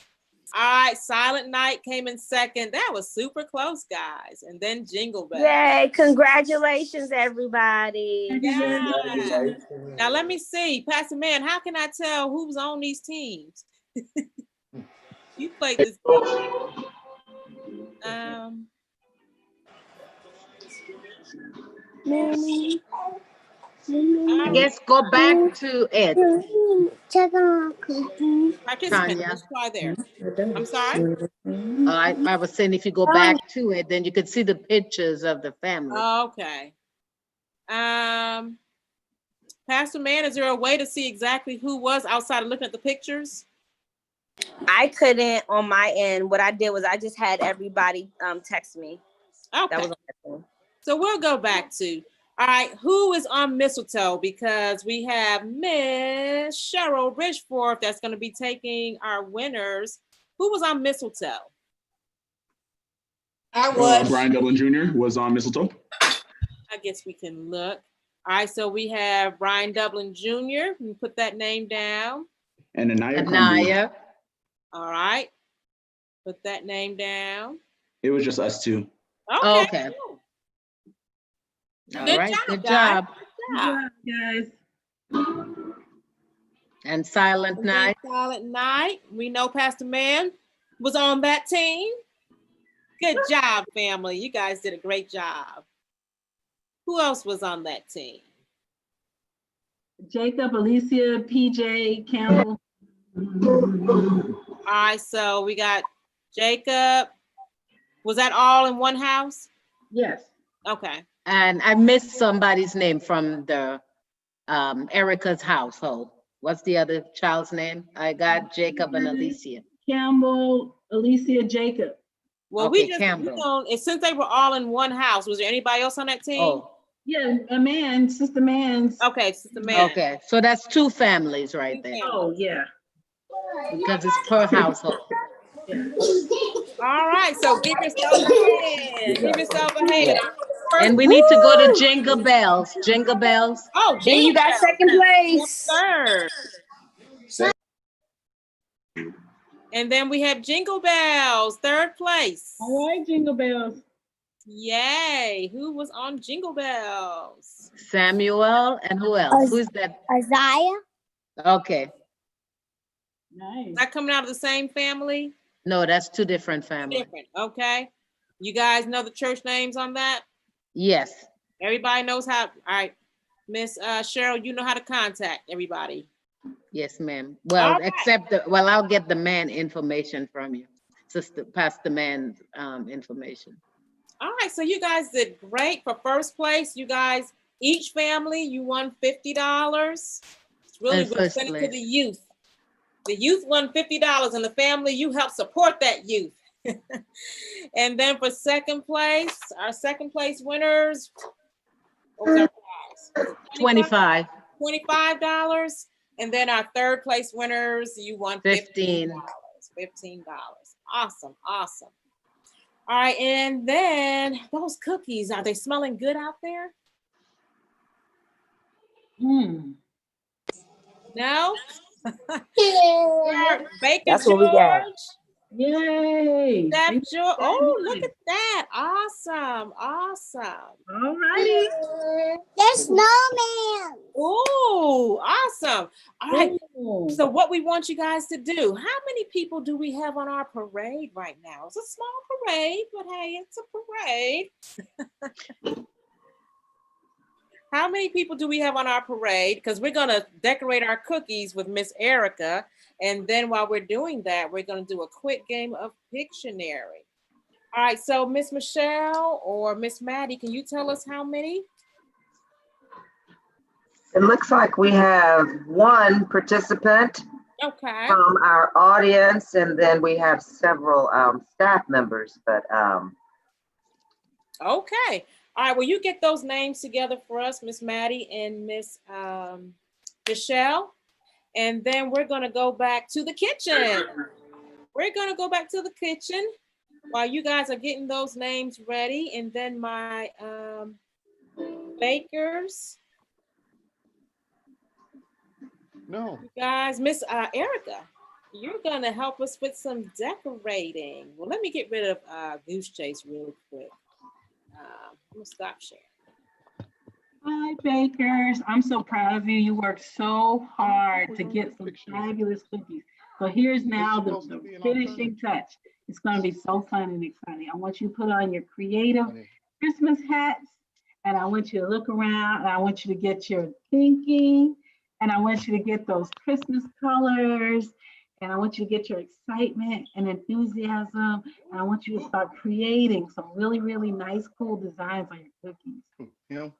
All right, Silent Night came in second. That was super close, guys. And then Jingle Bells. Yay, congratulations, everybody. Yeah. Now let me see. Pastor Man, how can I tell who's on these teams? You played this game. I guess go back to it. Participant, let's try there. I'm sorry? I was saying if you go back to it, then you could see the pictures of the family. Okay. Pastor Man, is there a way to see exactly who was outside of looking at the pictures? I couldn't on my end. What I did was I just had everybody text me. Okay. That was on. So we'll go back to, all right, who is on mistletoe? Because we have Miss Cheryl Bridgeforth that's going to be taking our winners. Who was on mistletoe? I was. Brian Dublin Jr. was on mistletoe. I guess we can look. All right, so we have Brian Dublin Jr. We put that name down. And Anaya. Anaya. All right. Put that name down. It was just us two. Okay. Okay. Good All right. job, Good guys. job. Good job, guys. And Silent Night. Silent Night. We know Pastor Man was on that team. Good job, family. You guys did a great job. Who else was on that team? Jacob, Alicia, PJ, Campbell. All right, so we got Jacob. Was that all in one house? Yes. Okay. And I missed somebody's name from the Erica's household. What's the other child's name? I got Jacob and Alicia. Campbell, Alicia, Jacob. Well, okay, we just, Campbell. and since they were all in one house, was there anybody else on that team? Oh. Yeah, Sister Man's. Okay, Sister Man. Okay, so that's two families right there. Oh, yeah. Because it's per household. Yeah. All right, so give yourself a hand. Give yourself a hand. And we need to go to Jingle Bells. Jingle Bells. Oh, Then you got second place. Third. And then we have Jingle Bells, third place. All right, Jingle Bells. Yay. Who was on Jingle Bells? Samuel, and who else? Who's that? Isaiah. Okay. Nice. Is that coming out of the same family? No, that's two different families. Different. Okay. You guys know the church names on that? Yes. Everybody knows how. All right. Miss Cheryl, you know how to contact everybody. Yes, ma'am. Well, right. except well, I'll get the man information from you. Sister, Pastor Man's information. All right, so you guys did great for first place. You guys, each family, you won $50. It's really good. Send it to the youth. The youth won $50, and the family, you help support that youth. And then for second place, our second place winners, what was our prize? $25. $25. And then our third place winners, you won $15. $15. Awesome, awesome. All right, and then those cookies, are they smelling good out there? No? Baker That's what we got. George. Yay. Chef George. Oh, look at that. Awesome, awesome. All righty. There's snowman. Oh, awesome. All right. So what we want you guys to do, how many people do we have on our parade right now? It's a small parade, but hey, it's a parade. How many people do we have on our parade? Because we're gonna decorate our cookies with Miss Erica. And then while we're doing that, we're gonna do a quick game of Pictionary. All right, so Miss Michelle or Miss Maddie, can you tell us how many? It looks like we have one participant from our audience, and then we have several staff members, but okay. All right, well, you get those names together for us, Miss Maddie and Miss Michelle. And then we're gonna go back to the kitchen. We're gonna go back to the kitchen while you guys are getting those names ready. And then my bakers. No. You guys, Miss Erica, you're gonna help us with some decorating. Well, let me get rid of Goose Chase real quick. I'm gonna stop sharing. Hi, bakers. I'm so proud of you. You worked so hard to get some fabulous cookies. So here's now the finishing touch. It's going to be so fun and exciting. I want you to put on your creative Christmas hats and I want you to look around, and I want you to get your thinking, and I want you to get those Christmas colors, and I want you to get your excitement and enthusiasm, and I want you to start creating some really, really nice, cool designs on your cookies. Him,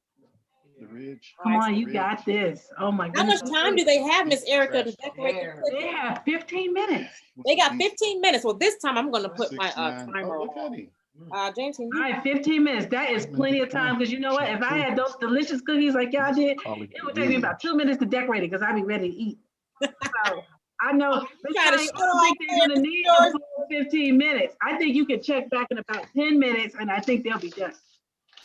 the ridge. Come on, you got this. Oh my How goodness. much time do they have, Miss Erica, to decorate the cookies? They have 15 minutes. They got 15 minutes. Well, this time I'm gonna put my 6'9". timer Oh, look at on. him. James, can All you? right, 15 minutes. That is plenty of time because you know what? If I had those delicious cookies like y'all did, it would take me about 2 minutes to decorate it because I'd be ready to eat. So I know this Trying to time, show I don't off think they're there, gonna need George. the full 15 minutes. I think you can check back in about 10 minutes and I think they'll be done.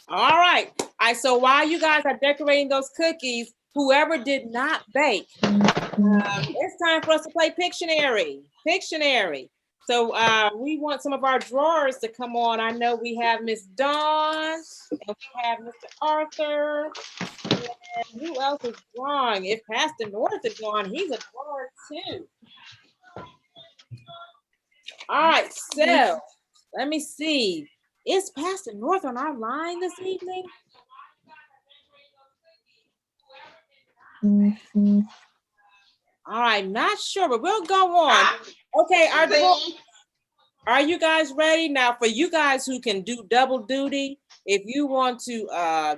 All right. All right. So while you guys are decorating those cookies, whoever did not bake, it's time for us to play Pictionary. Pictionary. So we want some of our drawers to come on. I know we have Miss Dawn, and we have Mr. Arthur, and who else is drawing? If Pastor North is on, he's a drawer too. All right, so let me see. Is Pastor North on our line this evening? All right, not sure, but we'll go on. Okay, are you guys ready? Now, for you guys who can do double duty, if you want to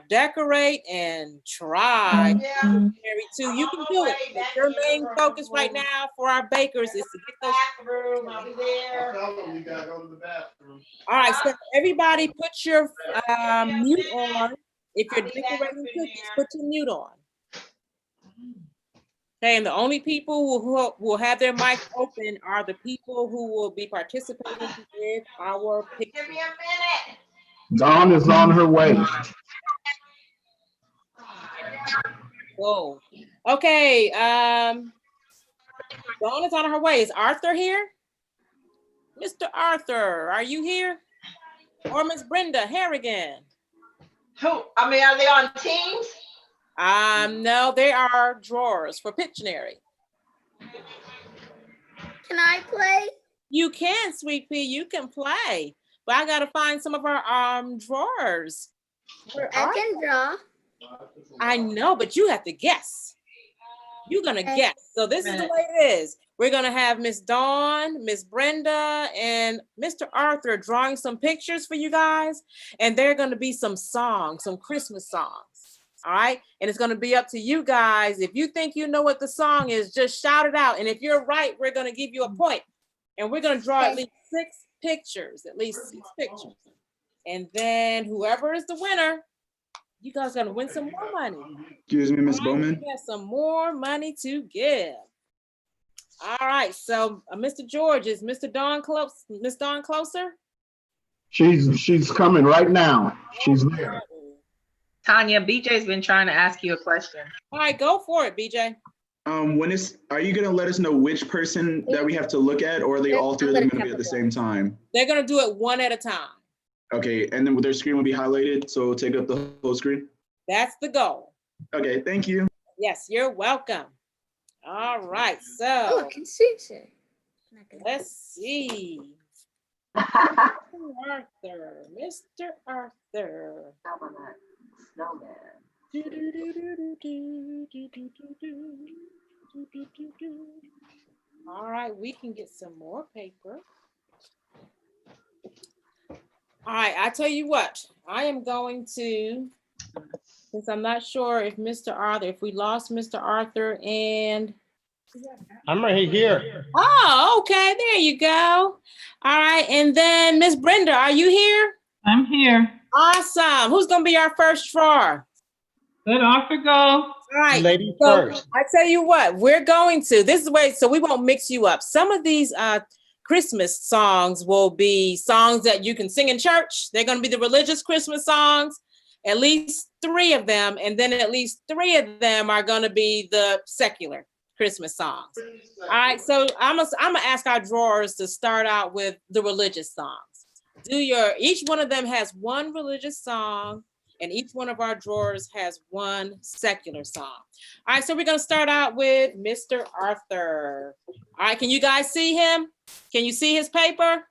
decorate and try too, you can do it. But your main focus right now for our bakers is to get those. All right, so everybody put your mute on. If you're decorating cookies, put your mute on. Okay, and the only people who will have their mic open are the people who will be participating with our picture. Give me a minute. Dawn is on her way. Whoa. Okay, Dawn is on her way. Is Arthur here? Mr. Arthur, are you here? Or Miss Brenda Harrigan? Who? I mean, are they on teams? No, they are drawers for Pictionary. Can I play? You can, Sweet Pea, you can play. But I gotta find some of our drawers. I can draw. I know, but you have to guess. You're gonna guess. So this is the way it is. We're gonna have Miss Dawn, Miss Brenda, and Mr. Arthur drawing some pictures for you guys. And they're gonna be some songs, some Christmas songs. All right. And it's going to be up to you guys. If you think you know what the song is, just shout it out. And if you're right, we're going to give you a point. And we're going to draw at least 6 pictures, And then whoever is the winner, you guys are going to win some more money. Excuse me, Miss All right, Bowman. we got some more money to give. All right. So Mr. George, is Miss Dawn closer? She's coming right now. She's there. Tanya, BJ's been trying to ask you a question. All right, go for it, BJ. Are you gonna let us know which person that we have to look at, or are they all 3 of them gonna be at the same time? They're gonna do it one at a time. Okay, and then their screen will be highlighted, so take up the whole screen? That's the goal. Okay, thank you. Yes, you're welcome. All right, Oh, so I can see it. let's see. Mr. Arthur. All right, we can get some more paper. All right, I tell you what, I am going to, since I'm not sure if Mr. Arthur, if we lost Mr. Arthur and. I'm right here. Oh, okay, there you go. All right, and then Miss Brenda, are you here? I'm here. Awesome. Who's gonna be our first drawer? Let Arthur go. All right. Lady So first. I tell you what, we're going to, this is the way, so we won't mix you up. Some of these Christmas songs will be songs that you can sing in church. They're going to be the religious Christmas songs, at least 3 of them. And then at least 3 of them are going to be the secular Christmas songs. All right. So I'm gonna ask our drawers to start out with the religious songs. Each one of them has 1 religious song, and each one of our drawers has 1 secular song. All right, so we're gonna start out with Mr. Arthur. All right, can you guys see him? Can you see his paper?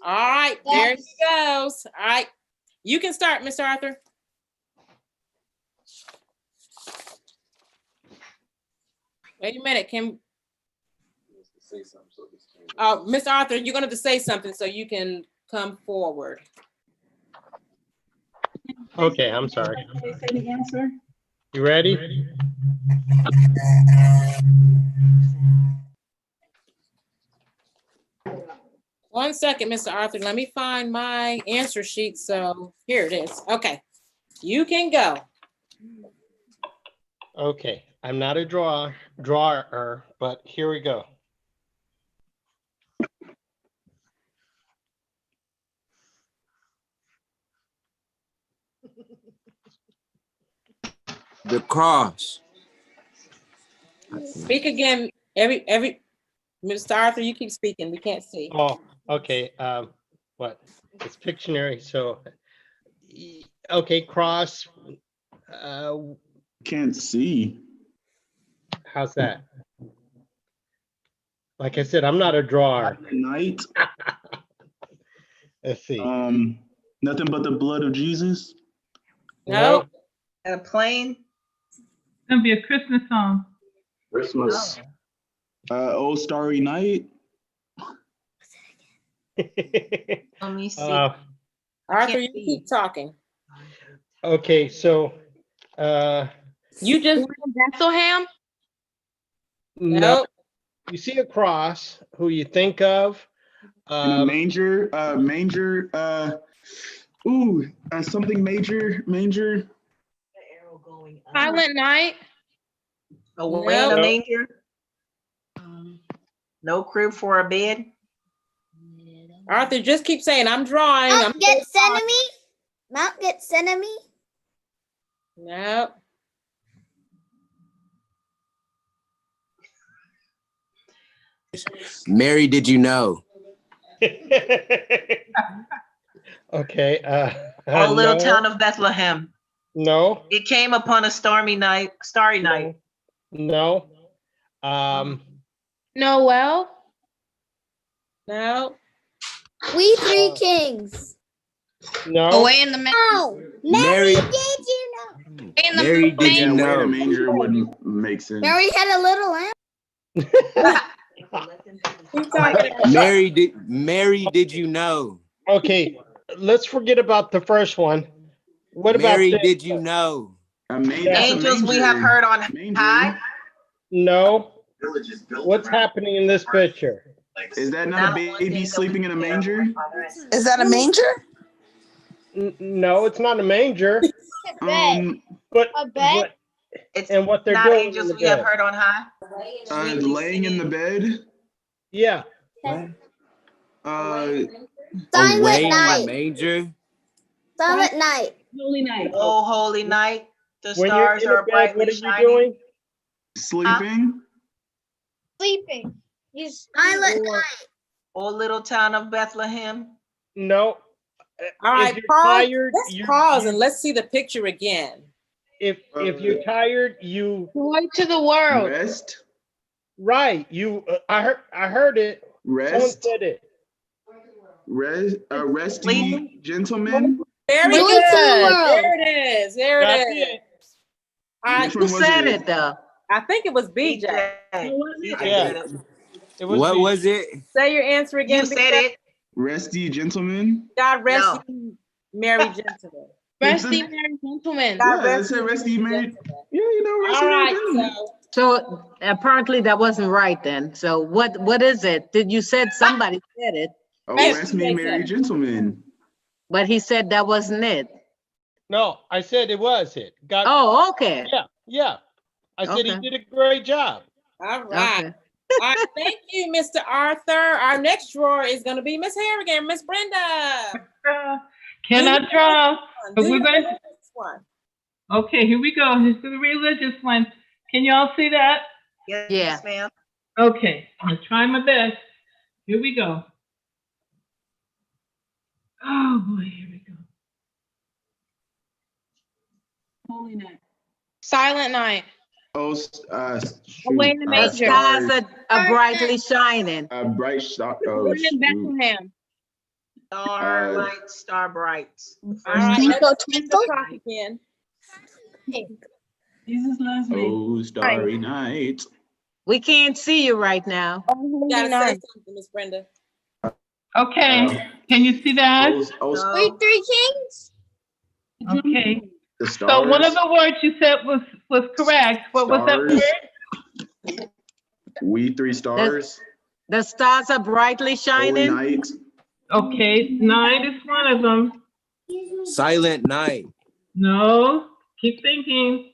All right, there he goes. All right, You can start, Mr. Arthur. Wait a minute, Mr. Arthur, you're gonna have to say something so you can come forward. Okay, I'm sorry. Say the answer. You ready? One second, Mr. Arthur. Let me find my answer sheet. So here it is. Okay, you can go. Okay, I'm not a drawer, but here we go. The cross. Speak again. Every Mr. Arthur, you keep speaking. We can't see. Oh, okay. What? It's Pictionary. So, okay, cross. Can't see. How's that? Like I said, I'm not a drawer. Night. Let's see. Nothing but the blood of Jesus. No. And a plane. It's gonna be a Christmas song. Christmas. Oh Starry Night. Let me see. Arthur, you keep talking. Okay, so you just Bethlehem? no. You see a cross, who you think of. And a manger, something manger. Silent Night? Away in a manger? No crib for a bed? Arthur, just keep saying, I'm drawing. Mount Gethsemane? Mount Gethsemane? No. Mary, did you know? Okay. Oh, little no. town of Bethlehem. No. It came upon a starry night. No. Noel? No. We Three Kings. No. Away in the Oh, Mary, did you know? Mary, did you Away in know? a manger wouldn't make sense. Mary had a little lamb. Mary, did you know? Okay, let's forget about the first one. What Mary, about this? did you know? Angels we have heard on high. No. What's happening in this picture? Is that not a baby sleeping in a manger? Is that a manger? No, it's not a manger. But A bed? It's and what they're not doing angels in the we have bed. heard on high. Laying in the bed. Yeah. Away Silent in the Night. manger. Silent Night. Holy Night. Oh, holy night. The When you're stars in the are bed, brightly what are you shining. doing? Sleeping. Sleeping. Silent Night. Oh, little town of Bethlehem. No. All right, you're pause. tired, Let's pause and let's see the picture again. If you're tired, you Joy to the world. Rest. right. You I heard it. Someone Rest. said it. Resty gentleman. Very Joy good. to the world. There it is. There That's it is. it. Who said it though? I think it was BJ. Yeah. It was What me. was it? Say your answer again. You said it. Resty gentleman. God rest No. you, Mary Gentleman. Resty Mary Gentleman. God Yeah, rest it said you, Resty Mary. Gentleman. Yeah, you know, Resty All Mary right, gentleman. So apparently that wasn't right then. So what is it? Did you said somebody said it, Oh, Yes, rest me, they Mary said. gentleman. but he said that wasn't it. No, I said it was it. God. Oh, okay. Yeah. I said he Okay. did a great job. All right. Okay. All right. Thank you, Mr. Arthur. Our next drawer is going to be Miss Harrigan, Miss Brenda. Cannot draw. But Do we're your going to, religious one. okay, here we go. Here's the religious one. Can y'all see that? Yes, Yeah. ma'am. Okay, I'm gonna try my best. Here we go. Oh boy, here we go. Holy night. Silent Night. Oh, Away in the The manger. stars are brightly shining. bright shot. Oh, Born in shoot. Bethlehem. Starlight, star bright. All right, Twinkle, let's twinkle. talk again. Jesus loves me. Oh, starry night. We can't see you right now. You gotta say something, Miss Brenda. Okay, can you see that? We three kings. Okay. The So one of stars. the words you said was correct. What was that Stars. word? We three stars. The stars are brightly Holy shining. night. Okay, night is one of them. Silent night. No, keep thinking.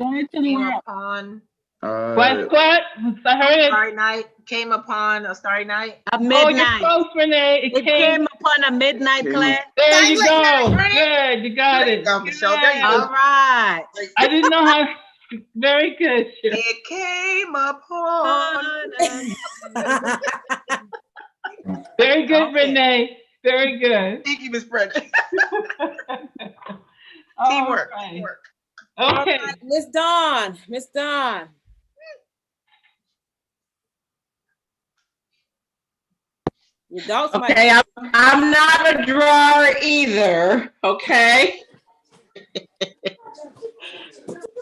Came upon. What? I heard it. Starry night. Came upon a starry night. A Oh, you're midnight. close, Renee. It came upon a midnight, Claire. There you go. Good, you got it. Michelle. There you All go. right. I didn't know how. Very good. It came upon. Very good, Renee. Very good. Thank you, Miss Brenda. Teamwork. Teamwork. Okay. All right, Miss Dawn. Miss Dawn. Your adults Okay, I'm not a drawer either. Okay.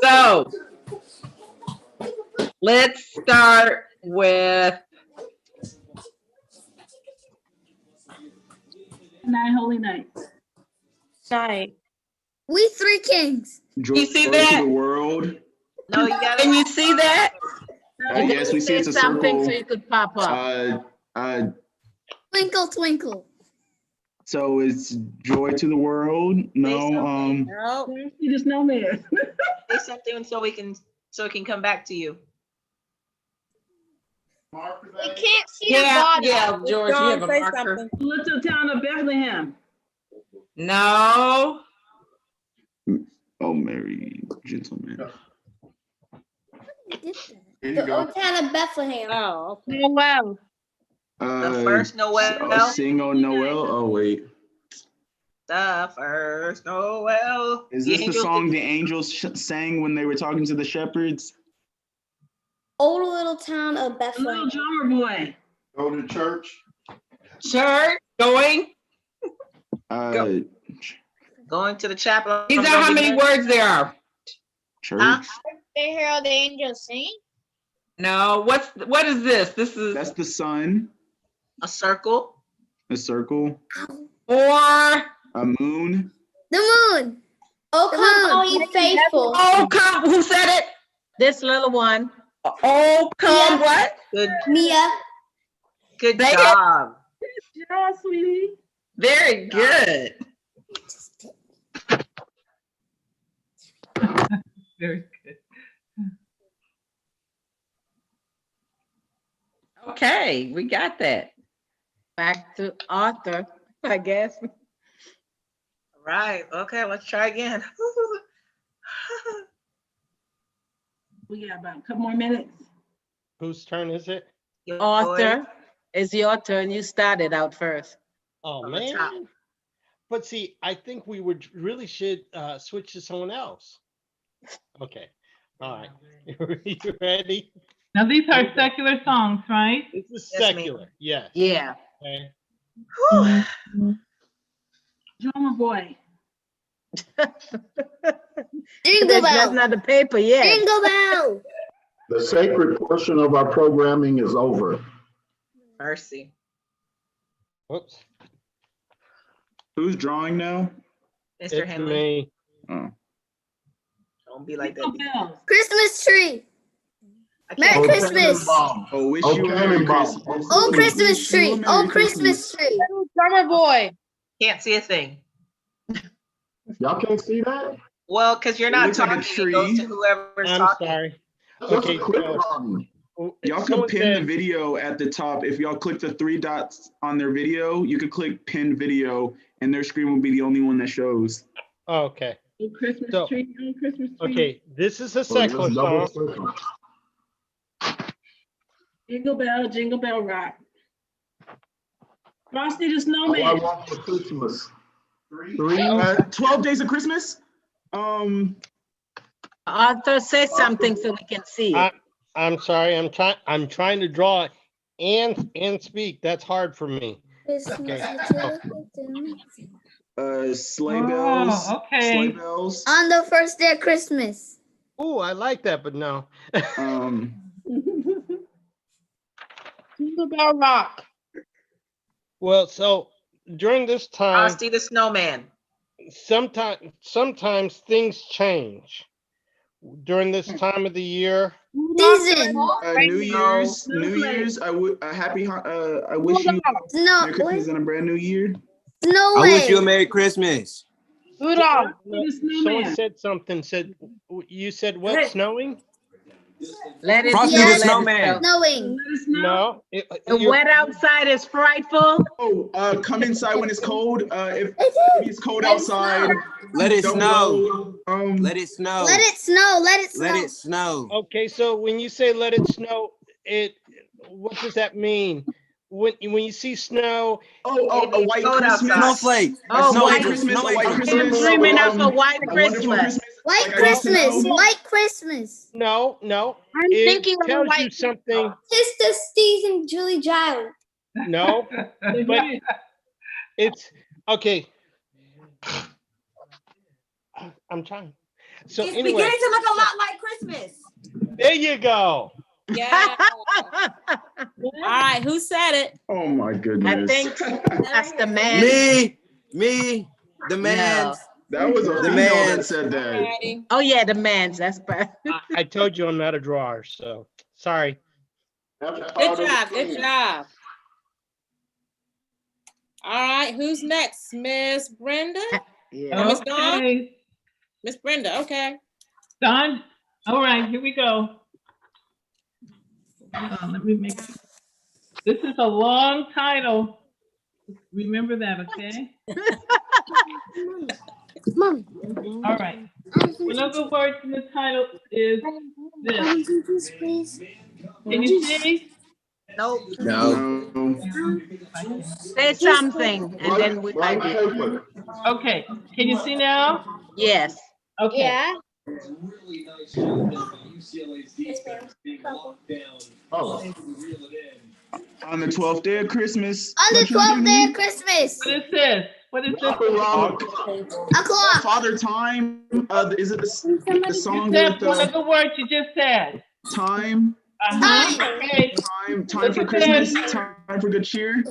So let's start with Night, holy night. night. We three kings. Joy You see to that? the world. No, you got Can you see that? Yes, we see it's a Something circle. so you could pop up. Twinkle, twinkle. So it's joy to the world. No, No. You just know me. Say something so it can come back to you. We can't see Yeah, the bottom. yeah, George, you have a Say marker. something. Little town of Bethlehem. No. oh, Mary, gentlemen. The old town of Bethlehem. Oh, okay. Noel. The first Noel. Sing on Noel. Oh wait, The first Noel. is this the song the angels sang when they were talking to the shepherds? Old little town of Bethlehem. Little drummer boy. Go to church. Church, going. Going to the chapel. These are how many words there are. Church. Huh? They hear all the angels sing. No, what is this? This is That's the sun. A circle. A circle. or A moon. The moon. Oh, come, all ye faithful. oh come. Who said it? This little one. Oh come. Yeah. What? Good. Mia. Good Say it. job. Yeah, sweetie. Very good. Very good. Okay, we got that. Back to Arthur, I guess. Right. Okay, let's try again. We got about a couple more minutes. Whose turn is it? Arthur, it's your turn. You started out first. Oh, On the top. man. But see, I think we would really should switch to someone else. Okay. All right. You ready? Now these are secular songs, right? This is Yes, ma'am. secular. Yes. Yeah. Okay. Drummer boy. Jingle That's bell. not the paper yet. Jingle bell. The sacred portion of our programming is over. Mercy. Whoops. Who's drawing now? Mr. It's Henley. me. Oh. Don't be like Jingle that. bells. Christmas tree. I Merry can't- Christmas. Oh, wish you a Merry Cannonball. Christmas. Oh, Christmas tree. Merry Oh, Christmas tree. Drummer boy. Can't see a thing. Y'all can't see that? Well, because you're It not looks like a talking. It goes tree. to whoever's I'm talking. sorry. Just Okay, a click so on. Y'all can someone pin the said- video at the top. If y'all click the 3 dots on their video, you could click pin video and their screen will be the only one that shows. Oh, okay. Oh, Christmas So- tree. Oh, Christmas tree. Okay, this is a So just secular double song. click. Jingle bell rock. Frosty the All I Snowman. want for Christmas. 12 Days of Christmas? Arthur, say something so we can see it. I'm sorry. I'm trying to draw and speak. That's hard for me. Christmas. Sleigh bells. Oh, okay. Sleigh bells. On the first day of Christmas. Oh, I like that, but no. Tinkerbell Rock. Well, so during this time, Frosty the Snowman. sometimes things change. During this time of the year, Season. New Year's. I wish you Merry Christmas and a brand new year. No I way. wish you a Merry Christmas. Rudolph. someone said something. You said what? Snowing? Let it Frosty snow, the let it Snowman. snow. Snowing. No. The wet outside is frightful. Oh, come inside when it's cold. If it's cold outside, let it don't snow. go. Let it snow. Let it snow. Let it snow. Let it snow. Okay, so when you say let it snow, what does that mean? When you see snow, a white Christmas, snowflake. Oh, snowy white Christmas, a white You're Christmas, dreaming of a white a wonderful Christmas. White like I used to Christmas. know. White Christmas. No. I'm It thinking of a tells you white something. Sister Steve and Julie Giles. No, but it's okay. I'm trying. So It's anyway, beginning to look a lot like Christmas. there you go. Yeah. All right, who said it? Oh my goodness. I think that's the man. Me, the man. That was a The female man that said that. Oh yeah, the man's. That's bad. I told you I'm not a drawer, so sorry. Good job. Good job. All right, who's next? Miss Brenda? Yeah. Or Miss Dawn? Okay. Miss Brenda, okay. Don. All right, here we go. Let me make. This is a long title. Remember that, okay? Mom. All right. One of the words in the title is this. Can you see? Nope. No. Say something, and then we type it. Okay. Can you see now? Yes. Okay. Yeah. Oh. On the 12th day of Christmas. On the 12th day of Christmas. What is this? What is this? A clock. Father Time. Is it the song That's with one of the words you just said. Time? Uh-huh. Okay. Time for Christmas. Time for good cheer.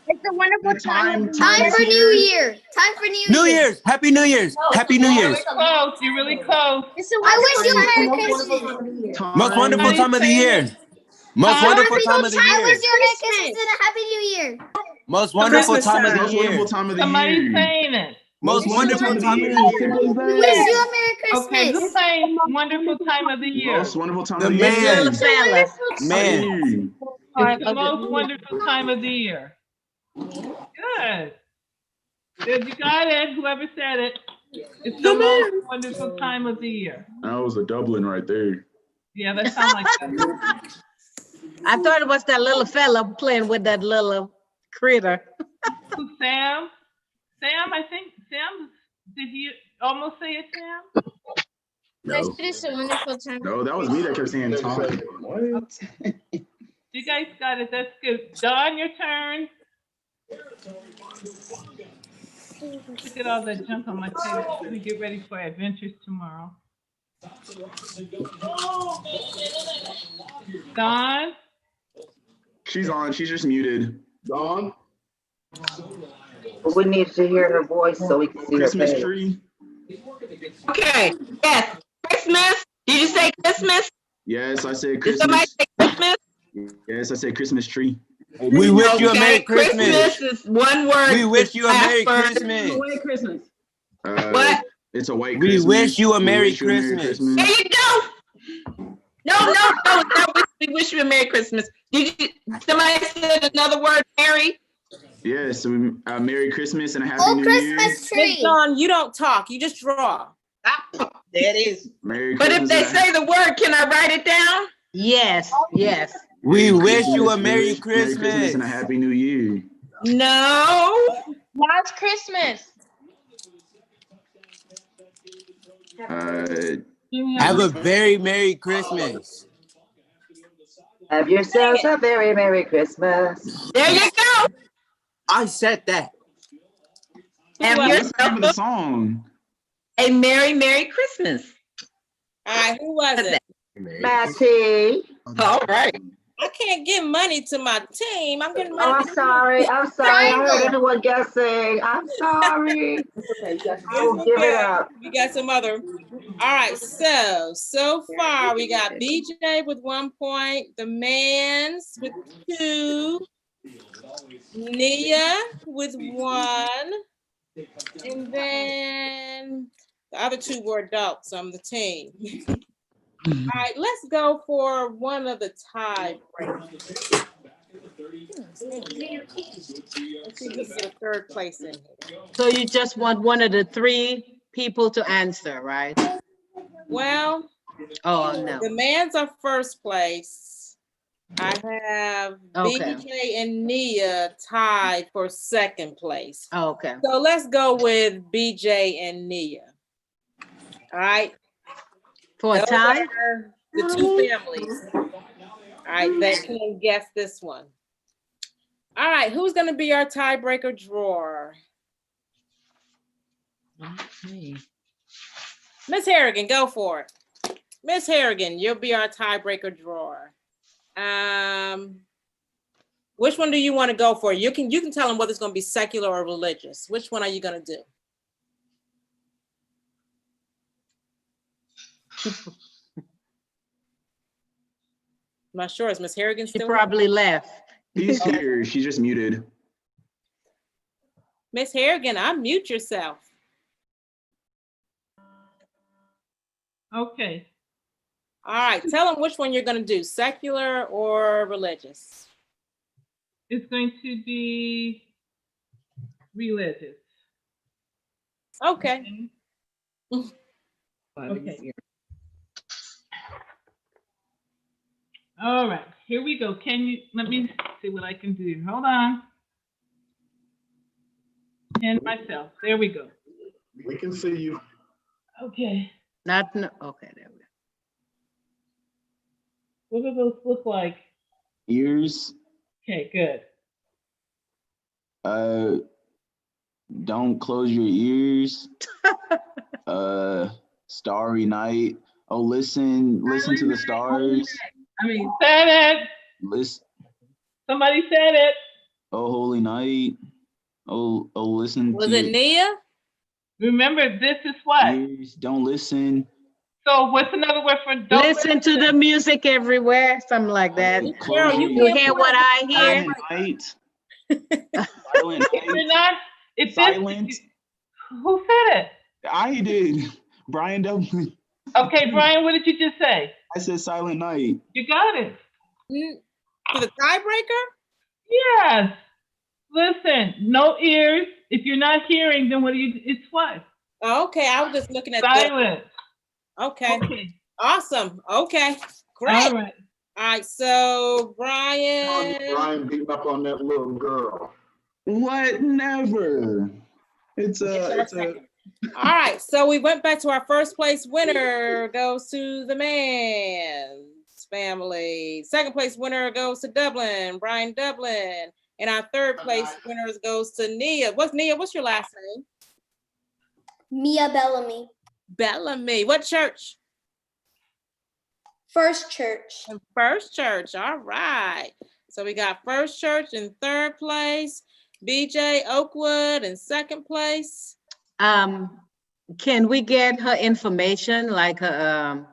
It's a wonderful time for New Year. Time for New Year's. Happy New Year's. Happy New Year's. Close. You're really close. I wish you a Merry Christmas. Most wonderful time of the year. Most wonderful time of the I year. wish you a Merry Christmas and a Happy New Year. Most wonderful Christmas time of the Most year. wonderful time of the Somebody's year. saying it. Most wonderful time of the year. We wish you a Merry Okay, who's Christmas. saying wonderful time of the year? Most wonderful time The of the year. man. Little fella. Man. It's the most wonderful time of the year. Good. Good, you got it. Whoever said it. It's the most wonderful time of the year. That was a Dublin right there. Yeah, that sounds like that. I thought it was that little fella playing with that little critter. Who's Sam? Sam, I think Sam, did you almost say it, Sam? No. No, that was me that kept saying time. What? You guys got it. That's good. Dawn, your turn. Look at all that junk on my table. Let me get ready for adventures tomorrow. Dawn? She's on. She's just muted. Dawn? We need to hear her voice so we can see Christmas her face. tree. Okay. Yes. Christmas. Did you say Christmas? Yes, I said Did somebody Christmas. say Christmas? Yes, I said Christmas tree. We wish you a Merry Christmas Christmas. is one word. We wish you a Merry Last word. Christmas. Merry Christmas. What? It's a white We Christmas. wish you a We Merry wish you a Merry Christmas. There you go. No. We wish you a Merry Christmas. Did you? Somebody said another word, Merry. Yes, Merry Christmas and a Happy Oh, New Christmas Year. Miss Dawn, you don't talk, you just draw. There it is. Merry But Christmas. if they say the word, can I write it down? Yes, yes. We wish you a We Merry wish Merry Christmas Christmas. and a Happy New Year. No. Last Christmas. Have a very Merry Christmas. Have yourselves a very Merry Christmas. There you go. I said that. Have What's the name of the yourself song? a Merry, Merry Christmas. All right, who was it? Matty. All right. I can't give money to my team. I'm getting Oh, money. I'm sorry. I'm sorry. I heard everyone guessing. I'm sorry. I will give it up. We got some other. All right, so far we got BJ with 1 point, the Mans with 2, Nia with 1, and then the other 2 were adults on the team. All right, let's go for one of the tiebreakers. Let's see who's the third place in here. So you just want one of the 3 people to answer, right? Well, no. The Mans are first place. I have Okay. BJ and Nia tied for second place. Okay. So let's go with BJ and Nia. All right. For a Those tie? are the 2 families. All right, that can guess this one. All right, who's going to be our tiebreaker drawer? Miss Harrigan, go for it. Miss Harrigan, you'll be our tiebreaker drawer. Which one do you want to go for? You can tell them whether it's going to be secular or religious. Which one are you going to do? I'm not sure. Is Miss Harrigan still? She probably left. She's here. She's just muted. Miss Harrigan, unmute yourself. Okay. All right. Tell them which one you're going to do, secular or religious. It's going to be religious. Okay. Okay. All right, here we go. Let me see what I can do. Hold on. And myself. There we go. We can see you. Okay. Okay, there we go. What do those look like? Ears. Okay, good. Don't close your ears. Starry night. Oh, listen to the stars. Said it. Listen. Somebody said it. Oh, holy night. Oh, listen. Was it Nia? Remember, this is what? Ears, don't listen. So what's another word for don't listen to the music everywhere, something like that. Girl, you hear what I hear? Silent night. Silent night. If you're not, if silent. Who said it? I did. Brian Dublin. Okay, Brian, what did you just say? I said silent night. You got it. For the tiebreaker? Yes. Listen, no ears. If you're not hearing, then what do you? It's what? Okay, I was just looking at silent. Okay. Awesome. Okay. Great. All right. All right. So Brian. Brian beating up on that little girl. What? Never. It's a. All right. So we went back to our first place winner goes to the Mans family. Second place winner goes to Dublin, Brian Dublin. And our third place winners goes to Nia. What's your last name? Mia Bellamy. Bellamy. What church? First Church. First Church. All right. So we got First Church in third place. BJ Oakwood in second place. Can we get her information, like her,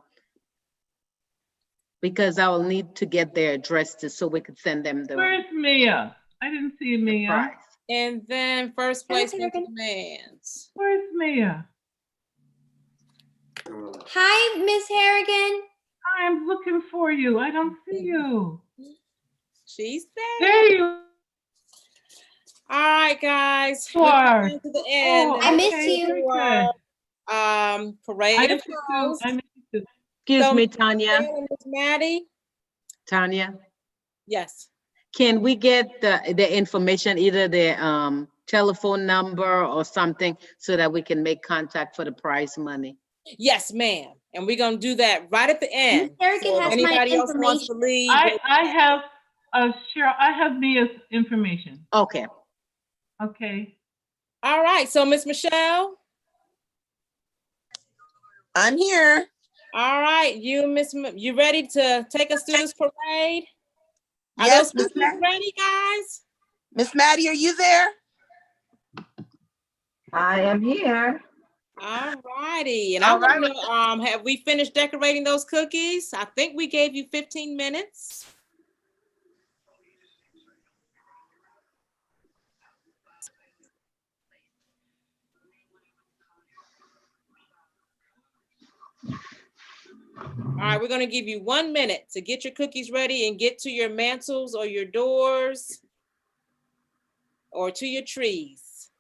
because I will need to get their address so we could send them the. Where's Mia? I didn't see Mia. Price. And then first place went to the Mans. Where's Mia? Hi, Miss Harrigan. I'm looking for you. I don't see you. She's there. There you All right, guys. are. To the end. Oh, I miss you. Parade of Clothes. Excuse me, Tanya. Miss Maddie. Tanya. Yes. Can we get the information, either the telephone number or something, so that we can make contact for the prize money? Yes, ma'am. And we're gonna do that right at the end. Erica So if has my anybody else wants to leave. I have, Cheryl, I have Mia's information. Okay. Okay. All right, so Miss Michelle. I'm here. All right, you ready to take us through this parade? Are Yes, those cookies ready, guys? Miss Maddie, are you there? I am here. All righty, and I want to know, have we finished decorating those cookies? I think we gave you 15 minutes. All right, we're gonna give you 1 minute to get your cookies ready and get to your mantles or your doors or to your trees.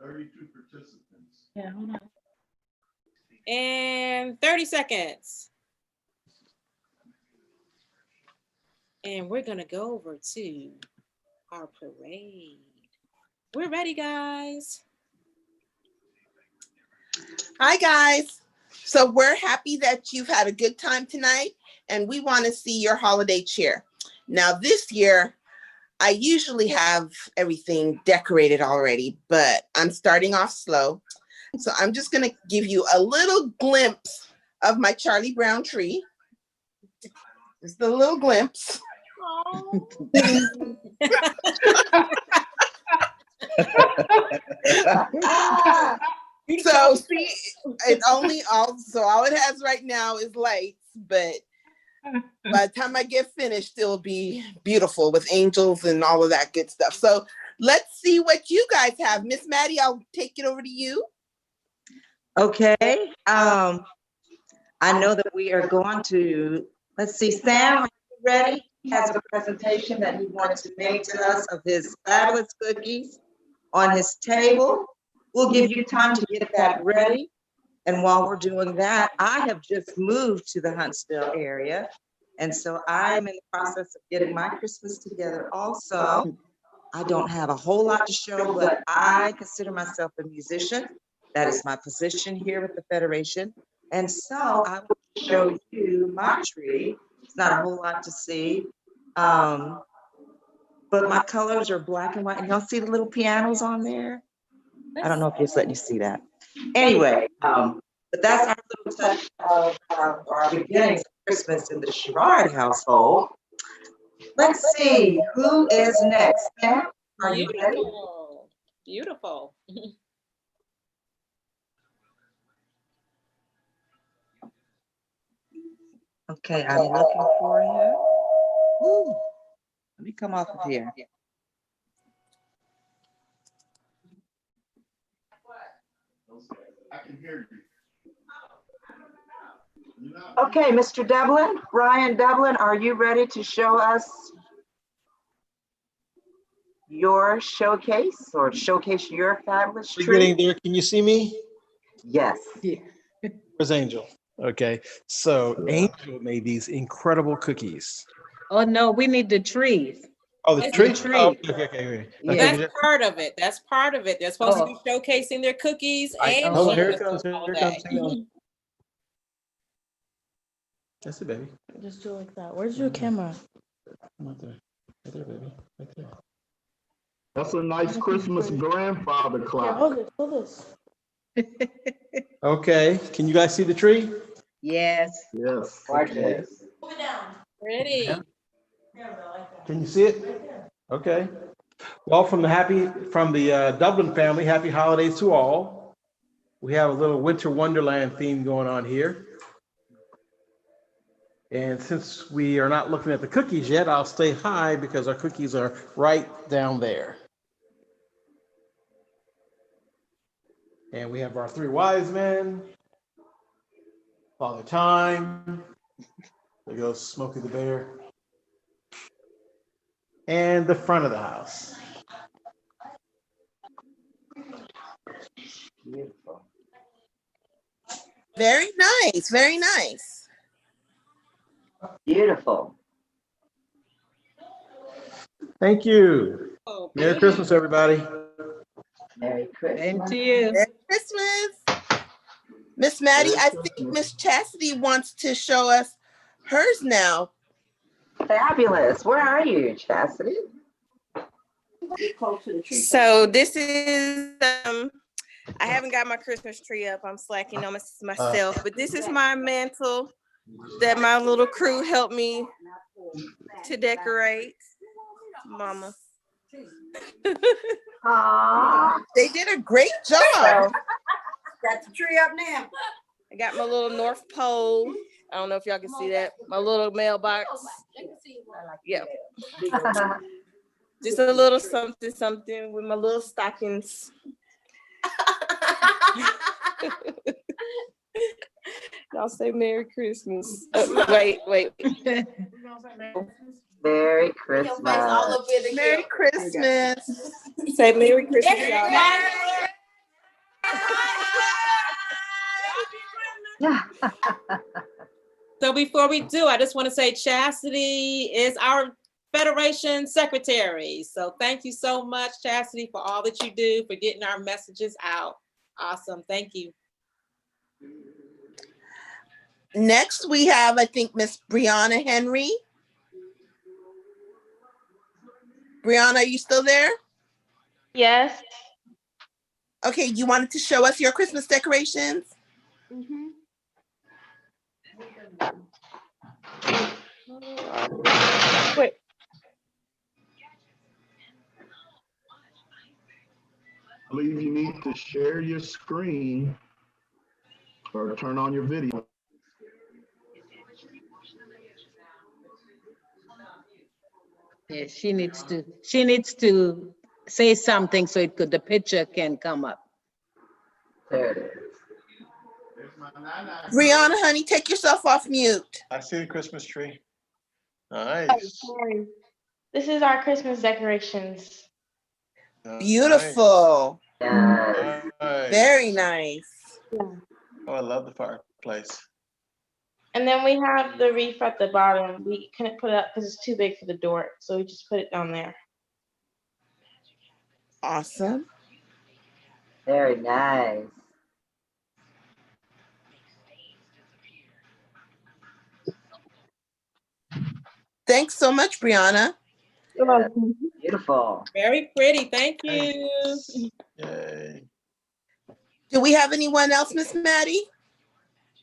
32 participants. Yeah, hold on. And 30 seconds. And we're gonna go over to our parade. We're ready, guys. Hi, guys. So we're happy that you've had a good time tonight, and we want to see your holiday cheer. Now, this year, I usually have everything decorated already, but I'm starting off slow. So I'm just going to give you a little glimpse of my Charlie Brown tree. Just a little glimpse. So see, all it has right now is lights, but by the time I get finished, it'll be beautiful with angels and all of that good stuff. So let's see what you guys have. Miss Maddie, I'll take it over to you. Okay. I know that we are going to, let's see, Sam, are you ready? He has a presentation that he wanted to make to us of his fabulous cookies on his table. We'll give you time to get that ready. And while we're doing that, I have just moved to the Huntsville area. And so I'm in the process of getting my Christmas together also. I don't have a whole lot to show, but I consider myself a musician. That is my position here with the Federation. And so I will show you my tree. It's not a whole lot to see. But my colors are black and white. And y'all see the little pianos on there? I don't know if it's letting you see that. Anyway, but that's our little touch of our beginnings of Christmas in the Sherrard household. Let's see, who is next? Sam, are you ready? Beautiful. Okay, I'm looking for him. Ooh, let me come off of here. I can hear you. Okay, Mr. Devlin, Ryan Devlin, are you ready to show us your showcase or showcase your fabulous tree? We're getting there. Can you see me? Yes. Where's Angel? Okay, so Angel made these incredible cookies. Oh, no, we need the trees. Oh, the It's tree? the tree. Oh, okay. Yeah. That's part of it. That's part of it. They're supposed to be showcasing their cookies and Oh, here showing it comes. us all Here it day. comes. Hang on. That's it, baby. Just do it like that. Where's your camera? Right there. Right there, baby. Right there. That's a nice Christmas grandfather Here, clock. hold this. Okay, can you guys see the tree? Yes. Yes. Okay. Move it down. Pretty. Can you see it? Okay. Well, from the Dublin family, happy holidays to all. We have a little winter wonderland theme going on here. And since we are not looking at the cookies yet, I'll stay high because our cookies are right down there. And we have our three wise men, Father Time, there goes Smokey the Bear, and the front of the house. Beautiful. Very nice. Very nice. Beautiful. Thank you. Merry Christmas, everybody. Merry Christmas. Same to you. Merry Christmas. Christmas. Miss Maddie, I think Miss Chastity wants to show us hers now. Fabulous. Where are you, Chastity? So this is I haven't got my Christmas tree up. I'm slacking on myself, but this is my mantle that my little crew helped me to decorate. Mama. They did a great job. So, Got the tree up now. I got my little North Pole. I don't know if y'all can see that. My little mailbox. Yeah. Just a little something with my little stockings. Y'all say Merry Christmas. Wait. Merry Christmas. Merry Christmas. Say Merry Christmas, y'all. So before we do, I just want to say Chastity is our Federation Secretary. So thank you so much, Chastity, for all that you do, for getting our messages out. Awesome. Thank you. Next, we have, I think, Miss Brianna Henry. Brianna, are you still there? Yes. Okay, you wanted to show us your Christmas decorations? Mm-hmm. Wait. I believe you need to share your screen or turn on your video. Yeah, she needs to say something so the picture can come up. There it is. Brianna, honey, take yourself off mute. I see the Christmas tree. Oh, Nice. sorry. This is our Christmas decorations. Beautiful. Yes. Nice. Very nice. Yeah. Oh, I love the fireplace. And then we have the wreath at the bottom. We couldn't put it up because it's too big for the door, so we just put it down there. Awesome. Very nice. Thanks so much, Brianna. You're welcome. Beautiful. Very pretty. Thank you. Yay. Do we have anyone else, Miss Maddie?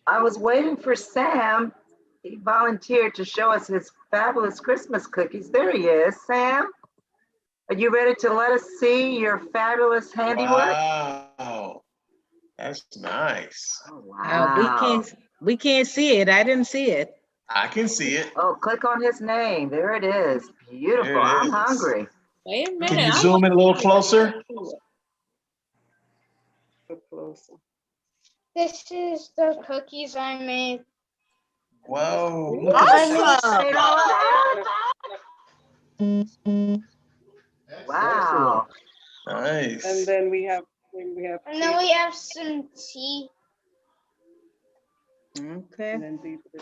I was waiting for Sam. He volunteered to show us his fabulous Christmas cookies. There he is, Sam. Are you ready to let us see your fabulous handiwork? Wow. That's nice. Oh, wow. We can't see it. I didn't see it. I can see it. Oh, click on his name. There it is. Beautiful. There it I'm is. hungry. Wait a minute. Can you zoom in a little closer? This is the cookies I made. Whoa. Awesome. Wow. Nice. And then we have some tea. Okay.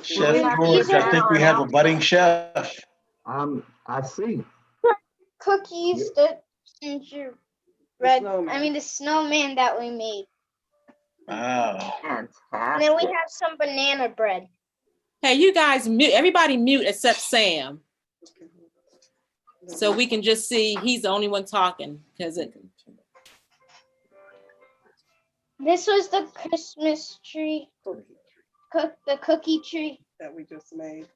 Chef George, I think we have a budding chef. I see. Cookies, the gingerbread. The snowman that we made. Wow. And then we have some banana bread. Hey, you guys mute. Everybody mute except Sam. So we can just see he's the only one talking because it. This was the Christmas tree. The cookie tree that we just made.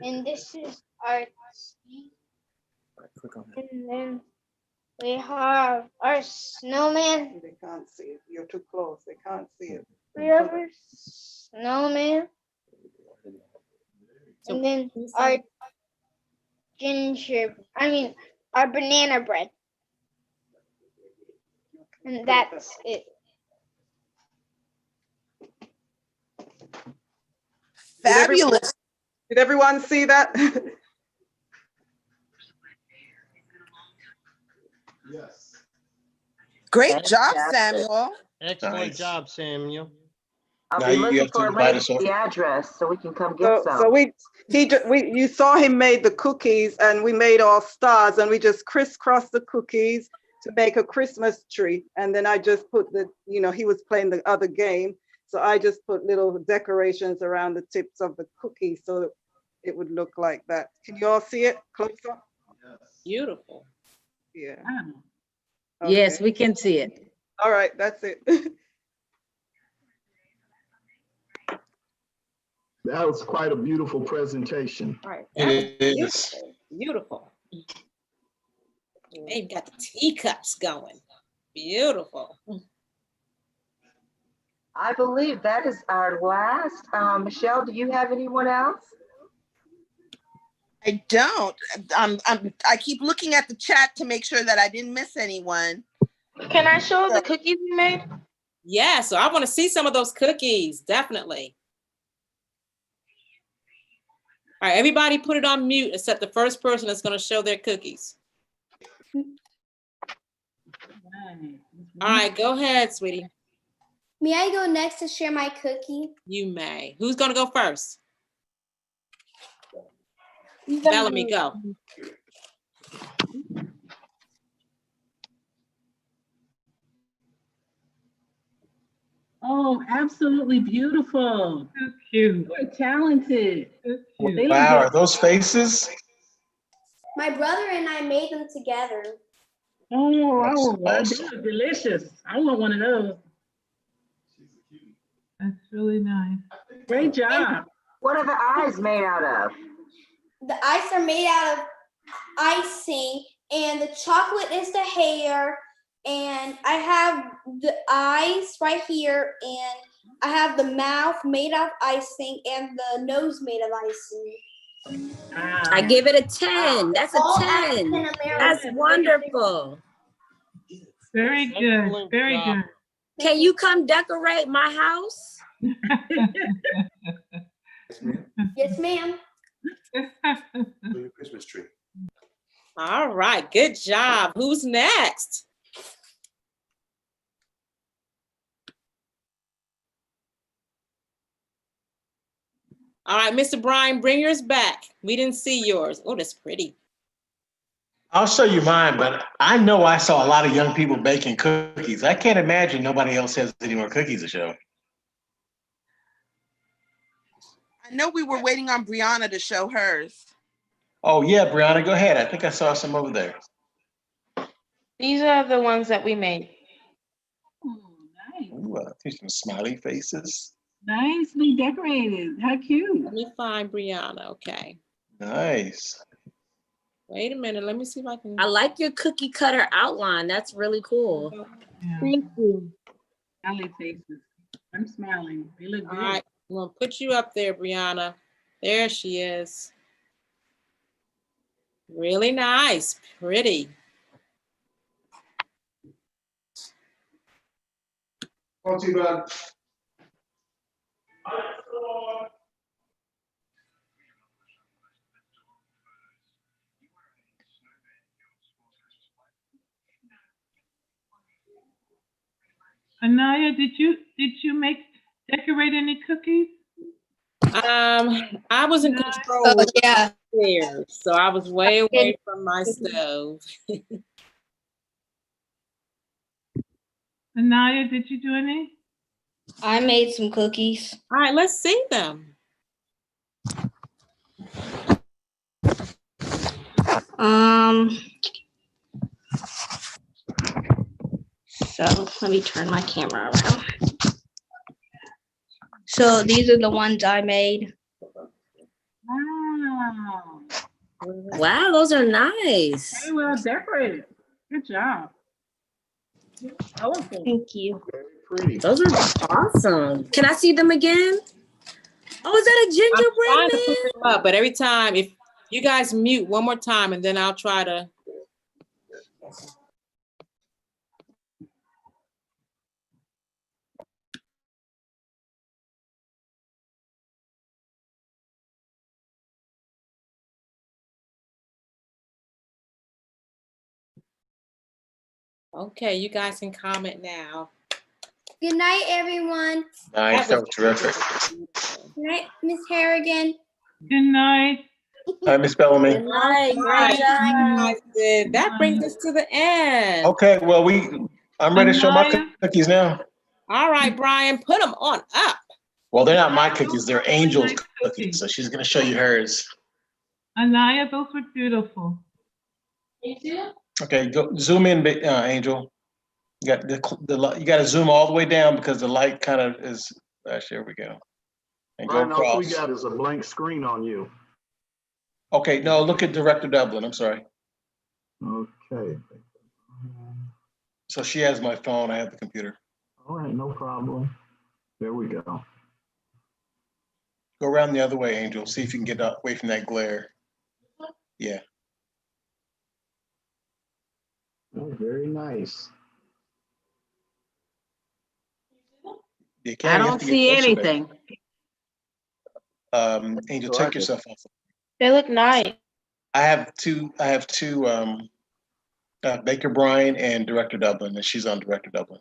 And this is our tea. And then we have our snowman. They can't see it. You're too close. They can't see it. We have our snowman. And then our our banana bread. And that's it. Fabulous. Did everyone see that? Yes. Great job, Samuel. Excellent job, Samuel. I'll be looking for a link to the address so we can come get some. So you saw him made the cookies and we made all stars and we just crisscrossed the cookies, to make a Christmas tree. And then I just put the, he was playing the other game. So I just put little decorations around the tips of the cookie so it would look like that. Can you all see it close up? Beautiful. Yeah. Yes, Okay. we can see it. All right, that's it. That was quite a beautiful presentation. Right. It is. Beautiful. They've got the teacups going. Beautiful. I believe that is our last. Michelle, do you have anyone else? I don't. I keep looking at the chat to make sure that I didn't miss anyone. Can I show the cookies we made? Yeah, so I want to see some of those cookies, definitely. All right, everybody put it on mute except the first person that's going to show their cookies. All right, go ahead, sweetie. May I go next to share my cookie? You may. Who's going to go first? Bellamy, go. Oh, absolutely beautiful. So cute. You're talented. They Wow, look are those faces? My brother and I made them together. Oh, That's wow, they awesome. look delicious. I want one of those. That's really nice. Great job. What are the eyes made out of? The eyes are made out of icing, and the chocolate is the hair, and I have the eyes right here, and I have the mouth made of icing and the nose made of icing. I give it a 10. That's a All 10. African-American. That's wonderful. Very good. Very good. Can you come decorate my house? Yes, ma'am. Your Christmas tree. All right, good job. Who's next? All right, Mr. Brian, bring yours back. We didn't see yours. Oh, that's pretty. I'll show you mine, but I know I saw a lot of young people baking cookies. I can't imagine nobody else has any more cookies to show. I know we were waiting on Brianna to show hers. Oh yeah, Brianna, go ahead. I think I saw some over there. These are the ones that we made. Ooh, I see some smiley faces. Nicely decorated. How cute. Let me find Brianna. Okay. Nice. Wait a minute. Let me see if I can. I like your cookie cutter outline. That's really cool. Thank you. Smiley faces. I'm smiling. They look All good. right, I'm gonna put you up there, Brianna. There she is. Really nice, pretty. Not too bad. Anaya, did you decorate any cookies? I was in control upstairs, so I was way away from my stove. Anaya, did you do any? I made some cookies. All right, let's see them. So let me turn my camera around. So these are the ones I made. Wow. Wow, those are nice. Very well decorated. Good job. Colorful. Thank you. Pretty. Those are awesome. Can I see them again? Oh, is that a gingerbread I'm trying to man? put them up, but every time, if you guys mute one more time, and then I'll try to. Okay, you guys can comment now. Good night, everyone. Nice, that was terrific. Good night, Miss Harrigan. Good night. Hi, Miss Bellamy. Good night. All right, Great job. guys, that brings us to the end. Okay, well, I'm ready to show my Anaya? cookies now. All right, Brian, put them on up. Well, they're not my cookies, they're Angel's nice cookies, so she's gonna show you hers. Anaya, those were beautiful. Okay, go zoom in, Angel. You got you got to zoom all the way down because the light kind of is. There we go. And go Brian, all we across. got is a blank screen on you. Okay, no, look at Director Dublin. I'm sorry. Okay. So she has my phone. I have the computer. All right, no problem. There we go. Go around the other way, Angel. See if you can get away from that glare. Yeah. Oh, very nice. I don't see anything. Angel, take yourself off. They look nice. I have two Baker Bryan and Director Dublin, and she's on Director Dublin.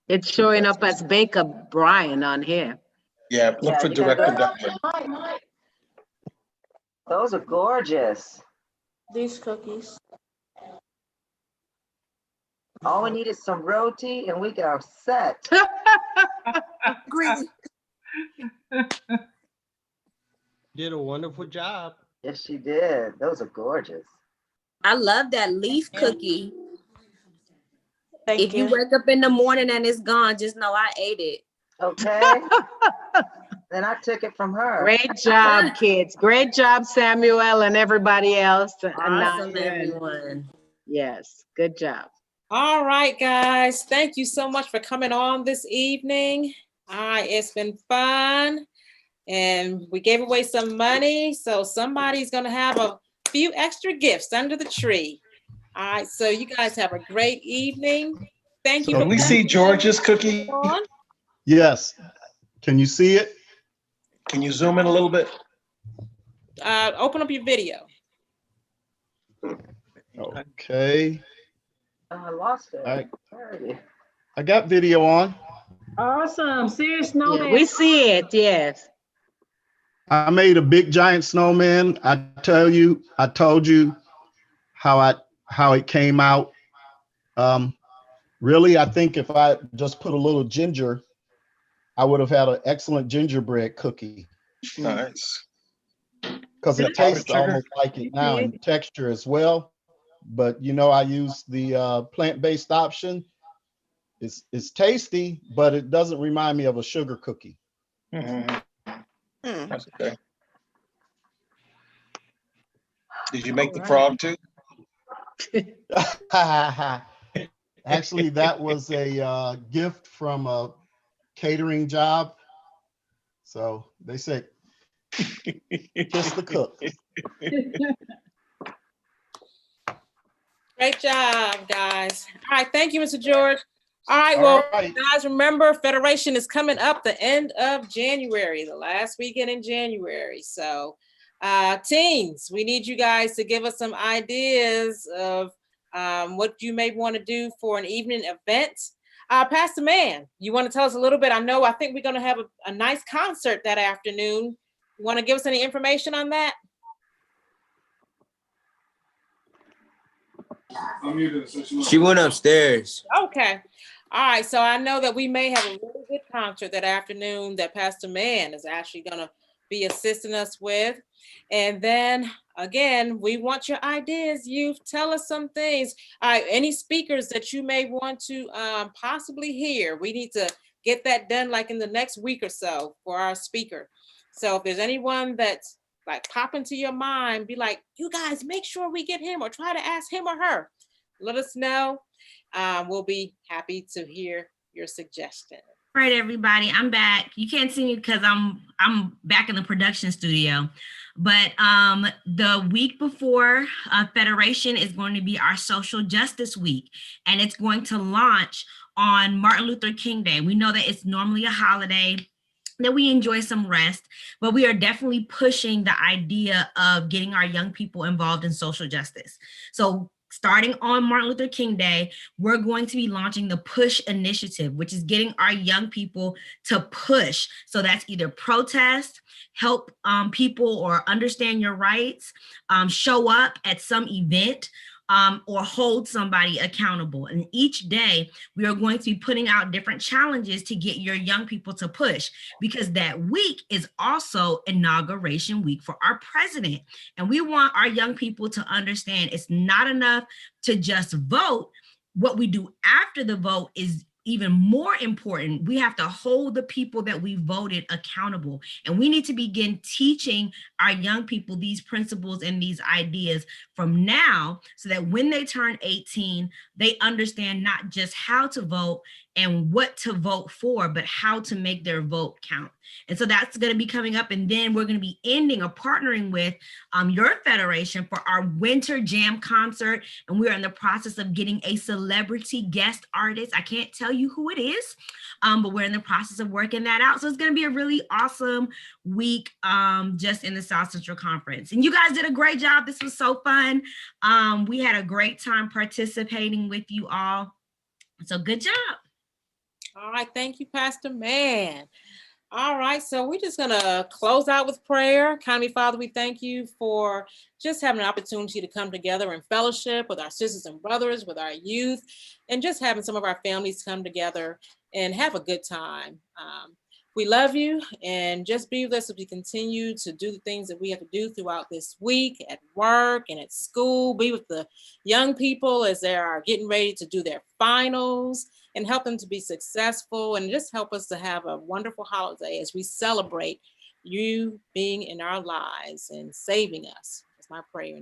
It's showing up as Baker Bryan on here. Yeah, look for Director Dublin. Those are gorgeous. These cookies. All we need is some roti and we are set. Green. Did a wonderful job. Yes, she did. Those are gorgeous. I love that leaf cookie. Thank If you wake up in the morning and it's gone, just know I ate it. Okay. Then I took it from her. Great job, kids. Great job, Samuel and everybody else. Awesome, everyone. Yes, good job. All right, guys. Thank you so much for coming on this evening. All right, it's been fun. And we gave away some money. So somebody's going to have a few extra gifts under the tree. All right, so you guys have a great evening. Thank you. Can we see George's cookie? Yes. Can you see it? Can you zoom in a little bit? Open up your video. Okay. I lost it. I got video on. Awesome. Serious snowman. Yeah, we see it, yes. I made a big giant snowman. I told you how it came out. Really, I think if I just put a little ginger, I would have had an excellent gingerbread cookie. Nice. Because it tastes almost like it now in texture as well. But you know, I use the plant-based option. It's tasty, but it doesn't remind me of a sugar cookie. That's okay. Did you make the frog too? Actually, that was a gift from a catering job. So they said, kiss the cook. Great job, guys. All right, thank you, Mr. George. All right, well, guys, remember, Federation is coming up the end of January, the last weekend in January. So, teens, we need you guys to give us some ideas of what you may want to do for an evening event. Pastor Mann, you want to tell us a little bit? I think we're going to have a nice concert that afternoon. You want to give us any information on that? She went upstairs. Okay. All right. So I know that we may have a really good concert that afternoon that Pastor Mann is actually going to be assisting us with. And then again, we want your ideas. Youth, tell us some things. Any speakers that you may want to possibly hear. We need to get that done like in the next week or so for our speaker. So if there's anyone that's like pop into your mind, be like, you guys make sure we get him or try to ask him or her. Let us know. We'll be happy to hear your suggestion. All right, everybody, I'm back. You can't see me because I'm back in the production studio. But the week before Federation is going to be our Social Justice Week, and it's going to launch on Martin Luther King Day. We know that it's normally a holiday that we enjoy some rest, but we are definitely pushing the idea of getting our young people involved in social justice. So starting on Martin Luther King Day, we're going to be launching the PUSH initiative, which is getting our young people to push. So that's either protest, help people or understand your rights, show up at some event, or hold somebody accountable. And each day we are going to be putting out different challenges to get your young people to push, because that week is also inauguration week for our president. And we want our young people to understand it's not enough to just vote. What we do after the vote is even more important. We have to hold the people that we voted accountable. And we need to begin teaching our young people these principles and these ideas from now, so that when they turn 18, they understand not just how to vote and what to vote for, but how to make their vote count. And so that's going to be coming up. And then we're going to be ending or partnering with your federation for our winter jam concert. And we're in the process of getting a celebrity guest artist. I can't tell you who it is, but we're in the process of working that out. So it's going to be a really awesome week just in the South Central Conference. And you guys did a great job. This was so fun. We had a great time participating with you all. So good job. All right, thank you, Pastor Mann. All right, so we're just gonna close out with prayer. Kindly Father, we thank you for just having an opportunity to come together in fellowship with our sisters and brothers, with our youth, and just having some of our families come together and have a good time. We love you, and just be with us as we continue to do the things that we have to do throughout this week at work and at school. Be with the young people as they are getting ready to do their finals, and help them to be successful, and just help us to have a wonderful holiday as we celebrate you being in our lives and saving us. That's my prayer.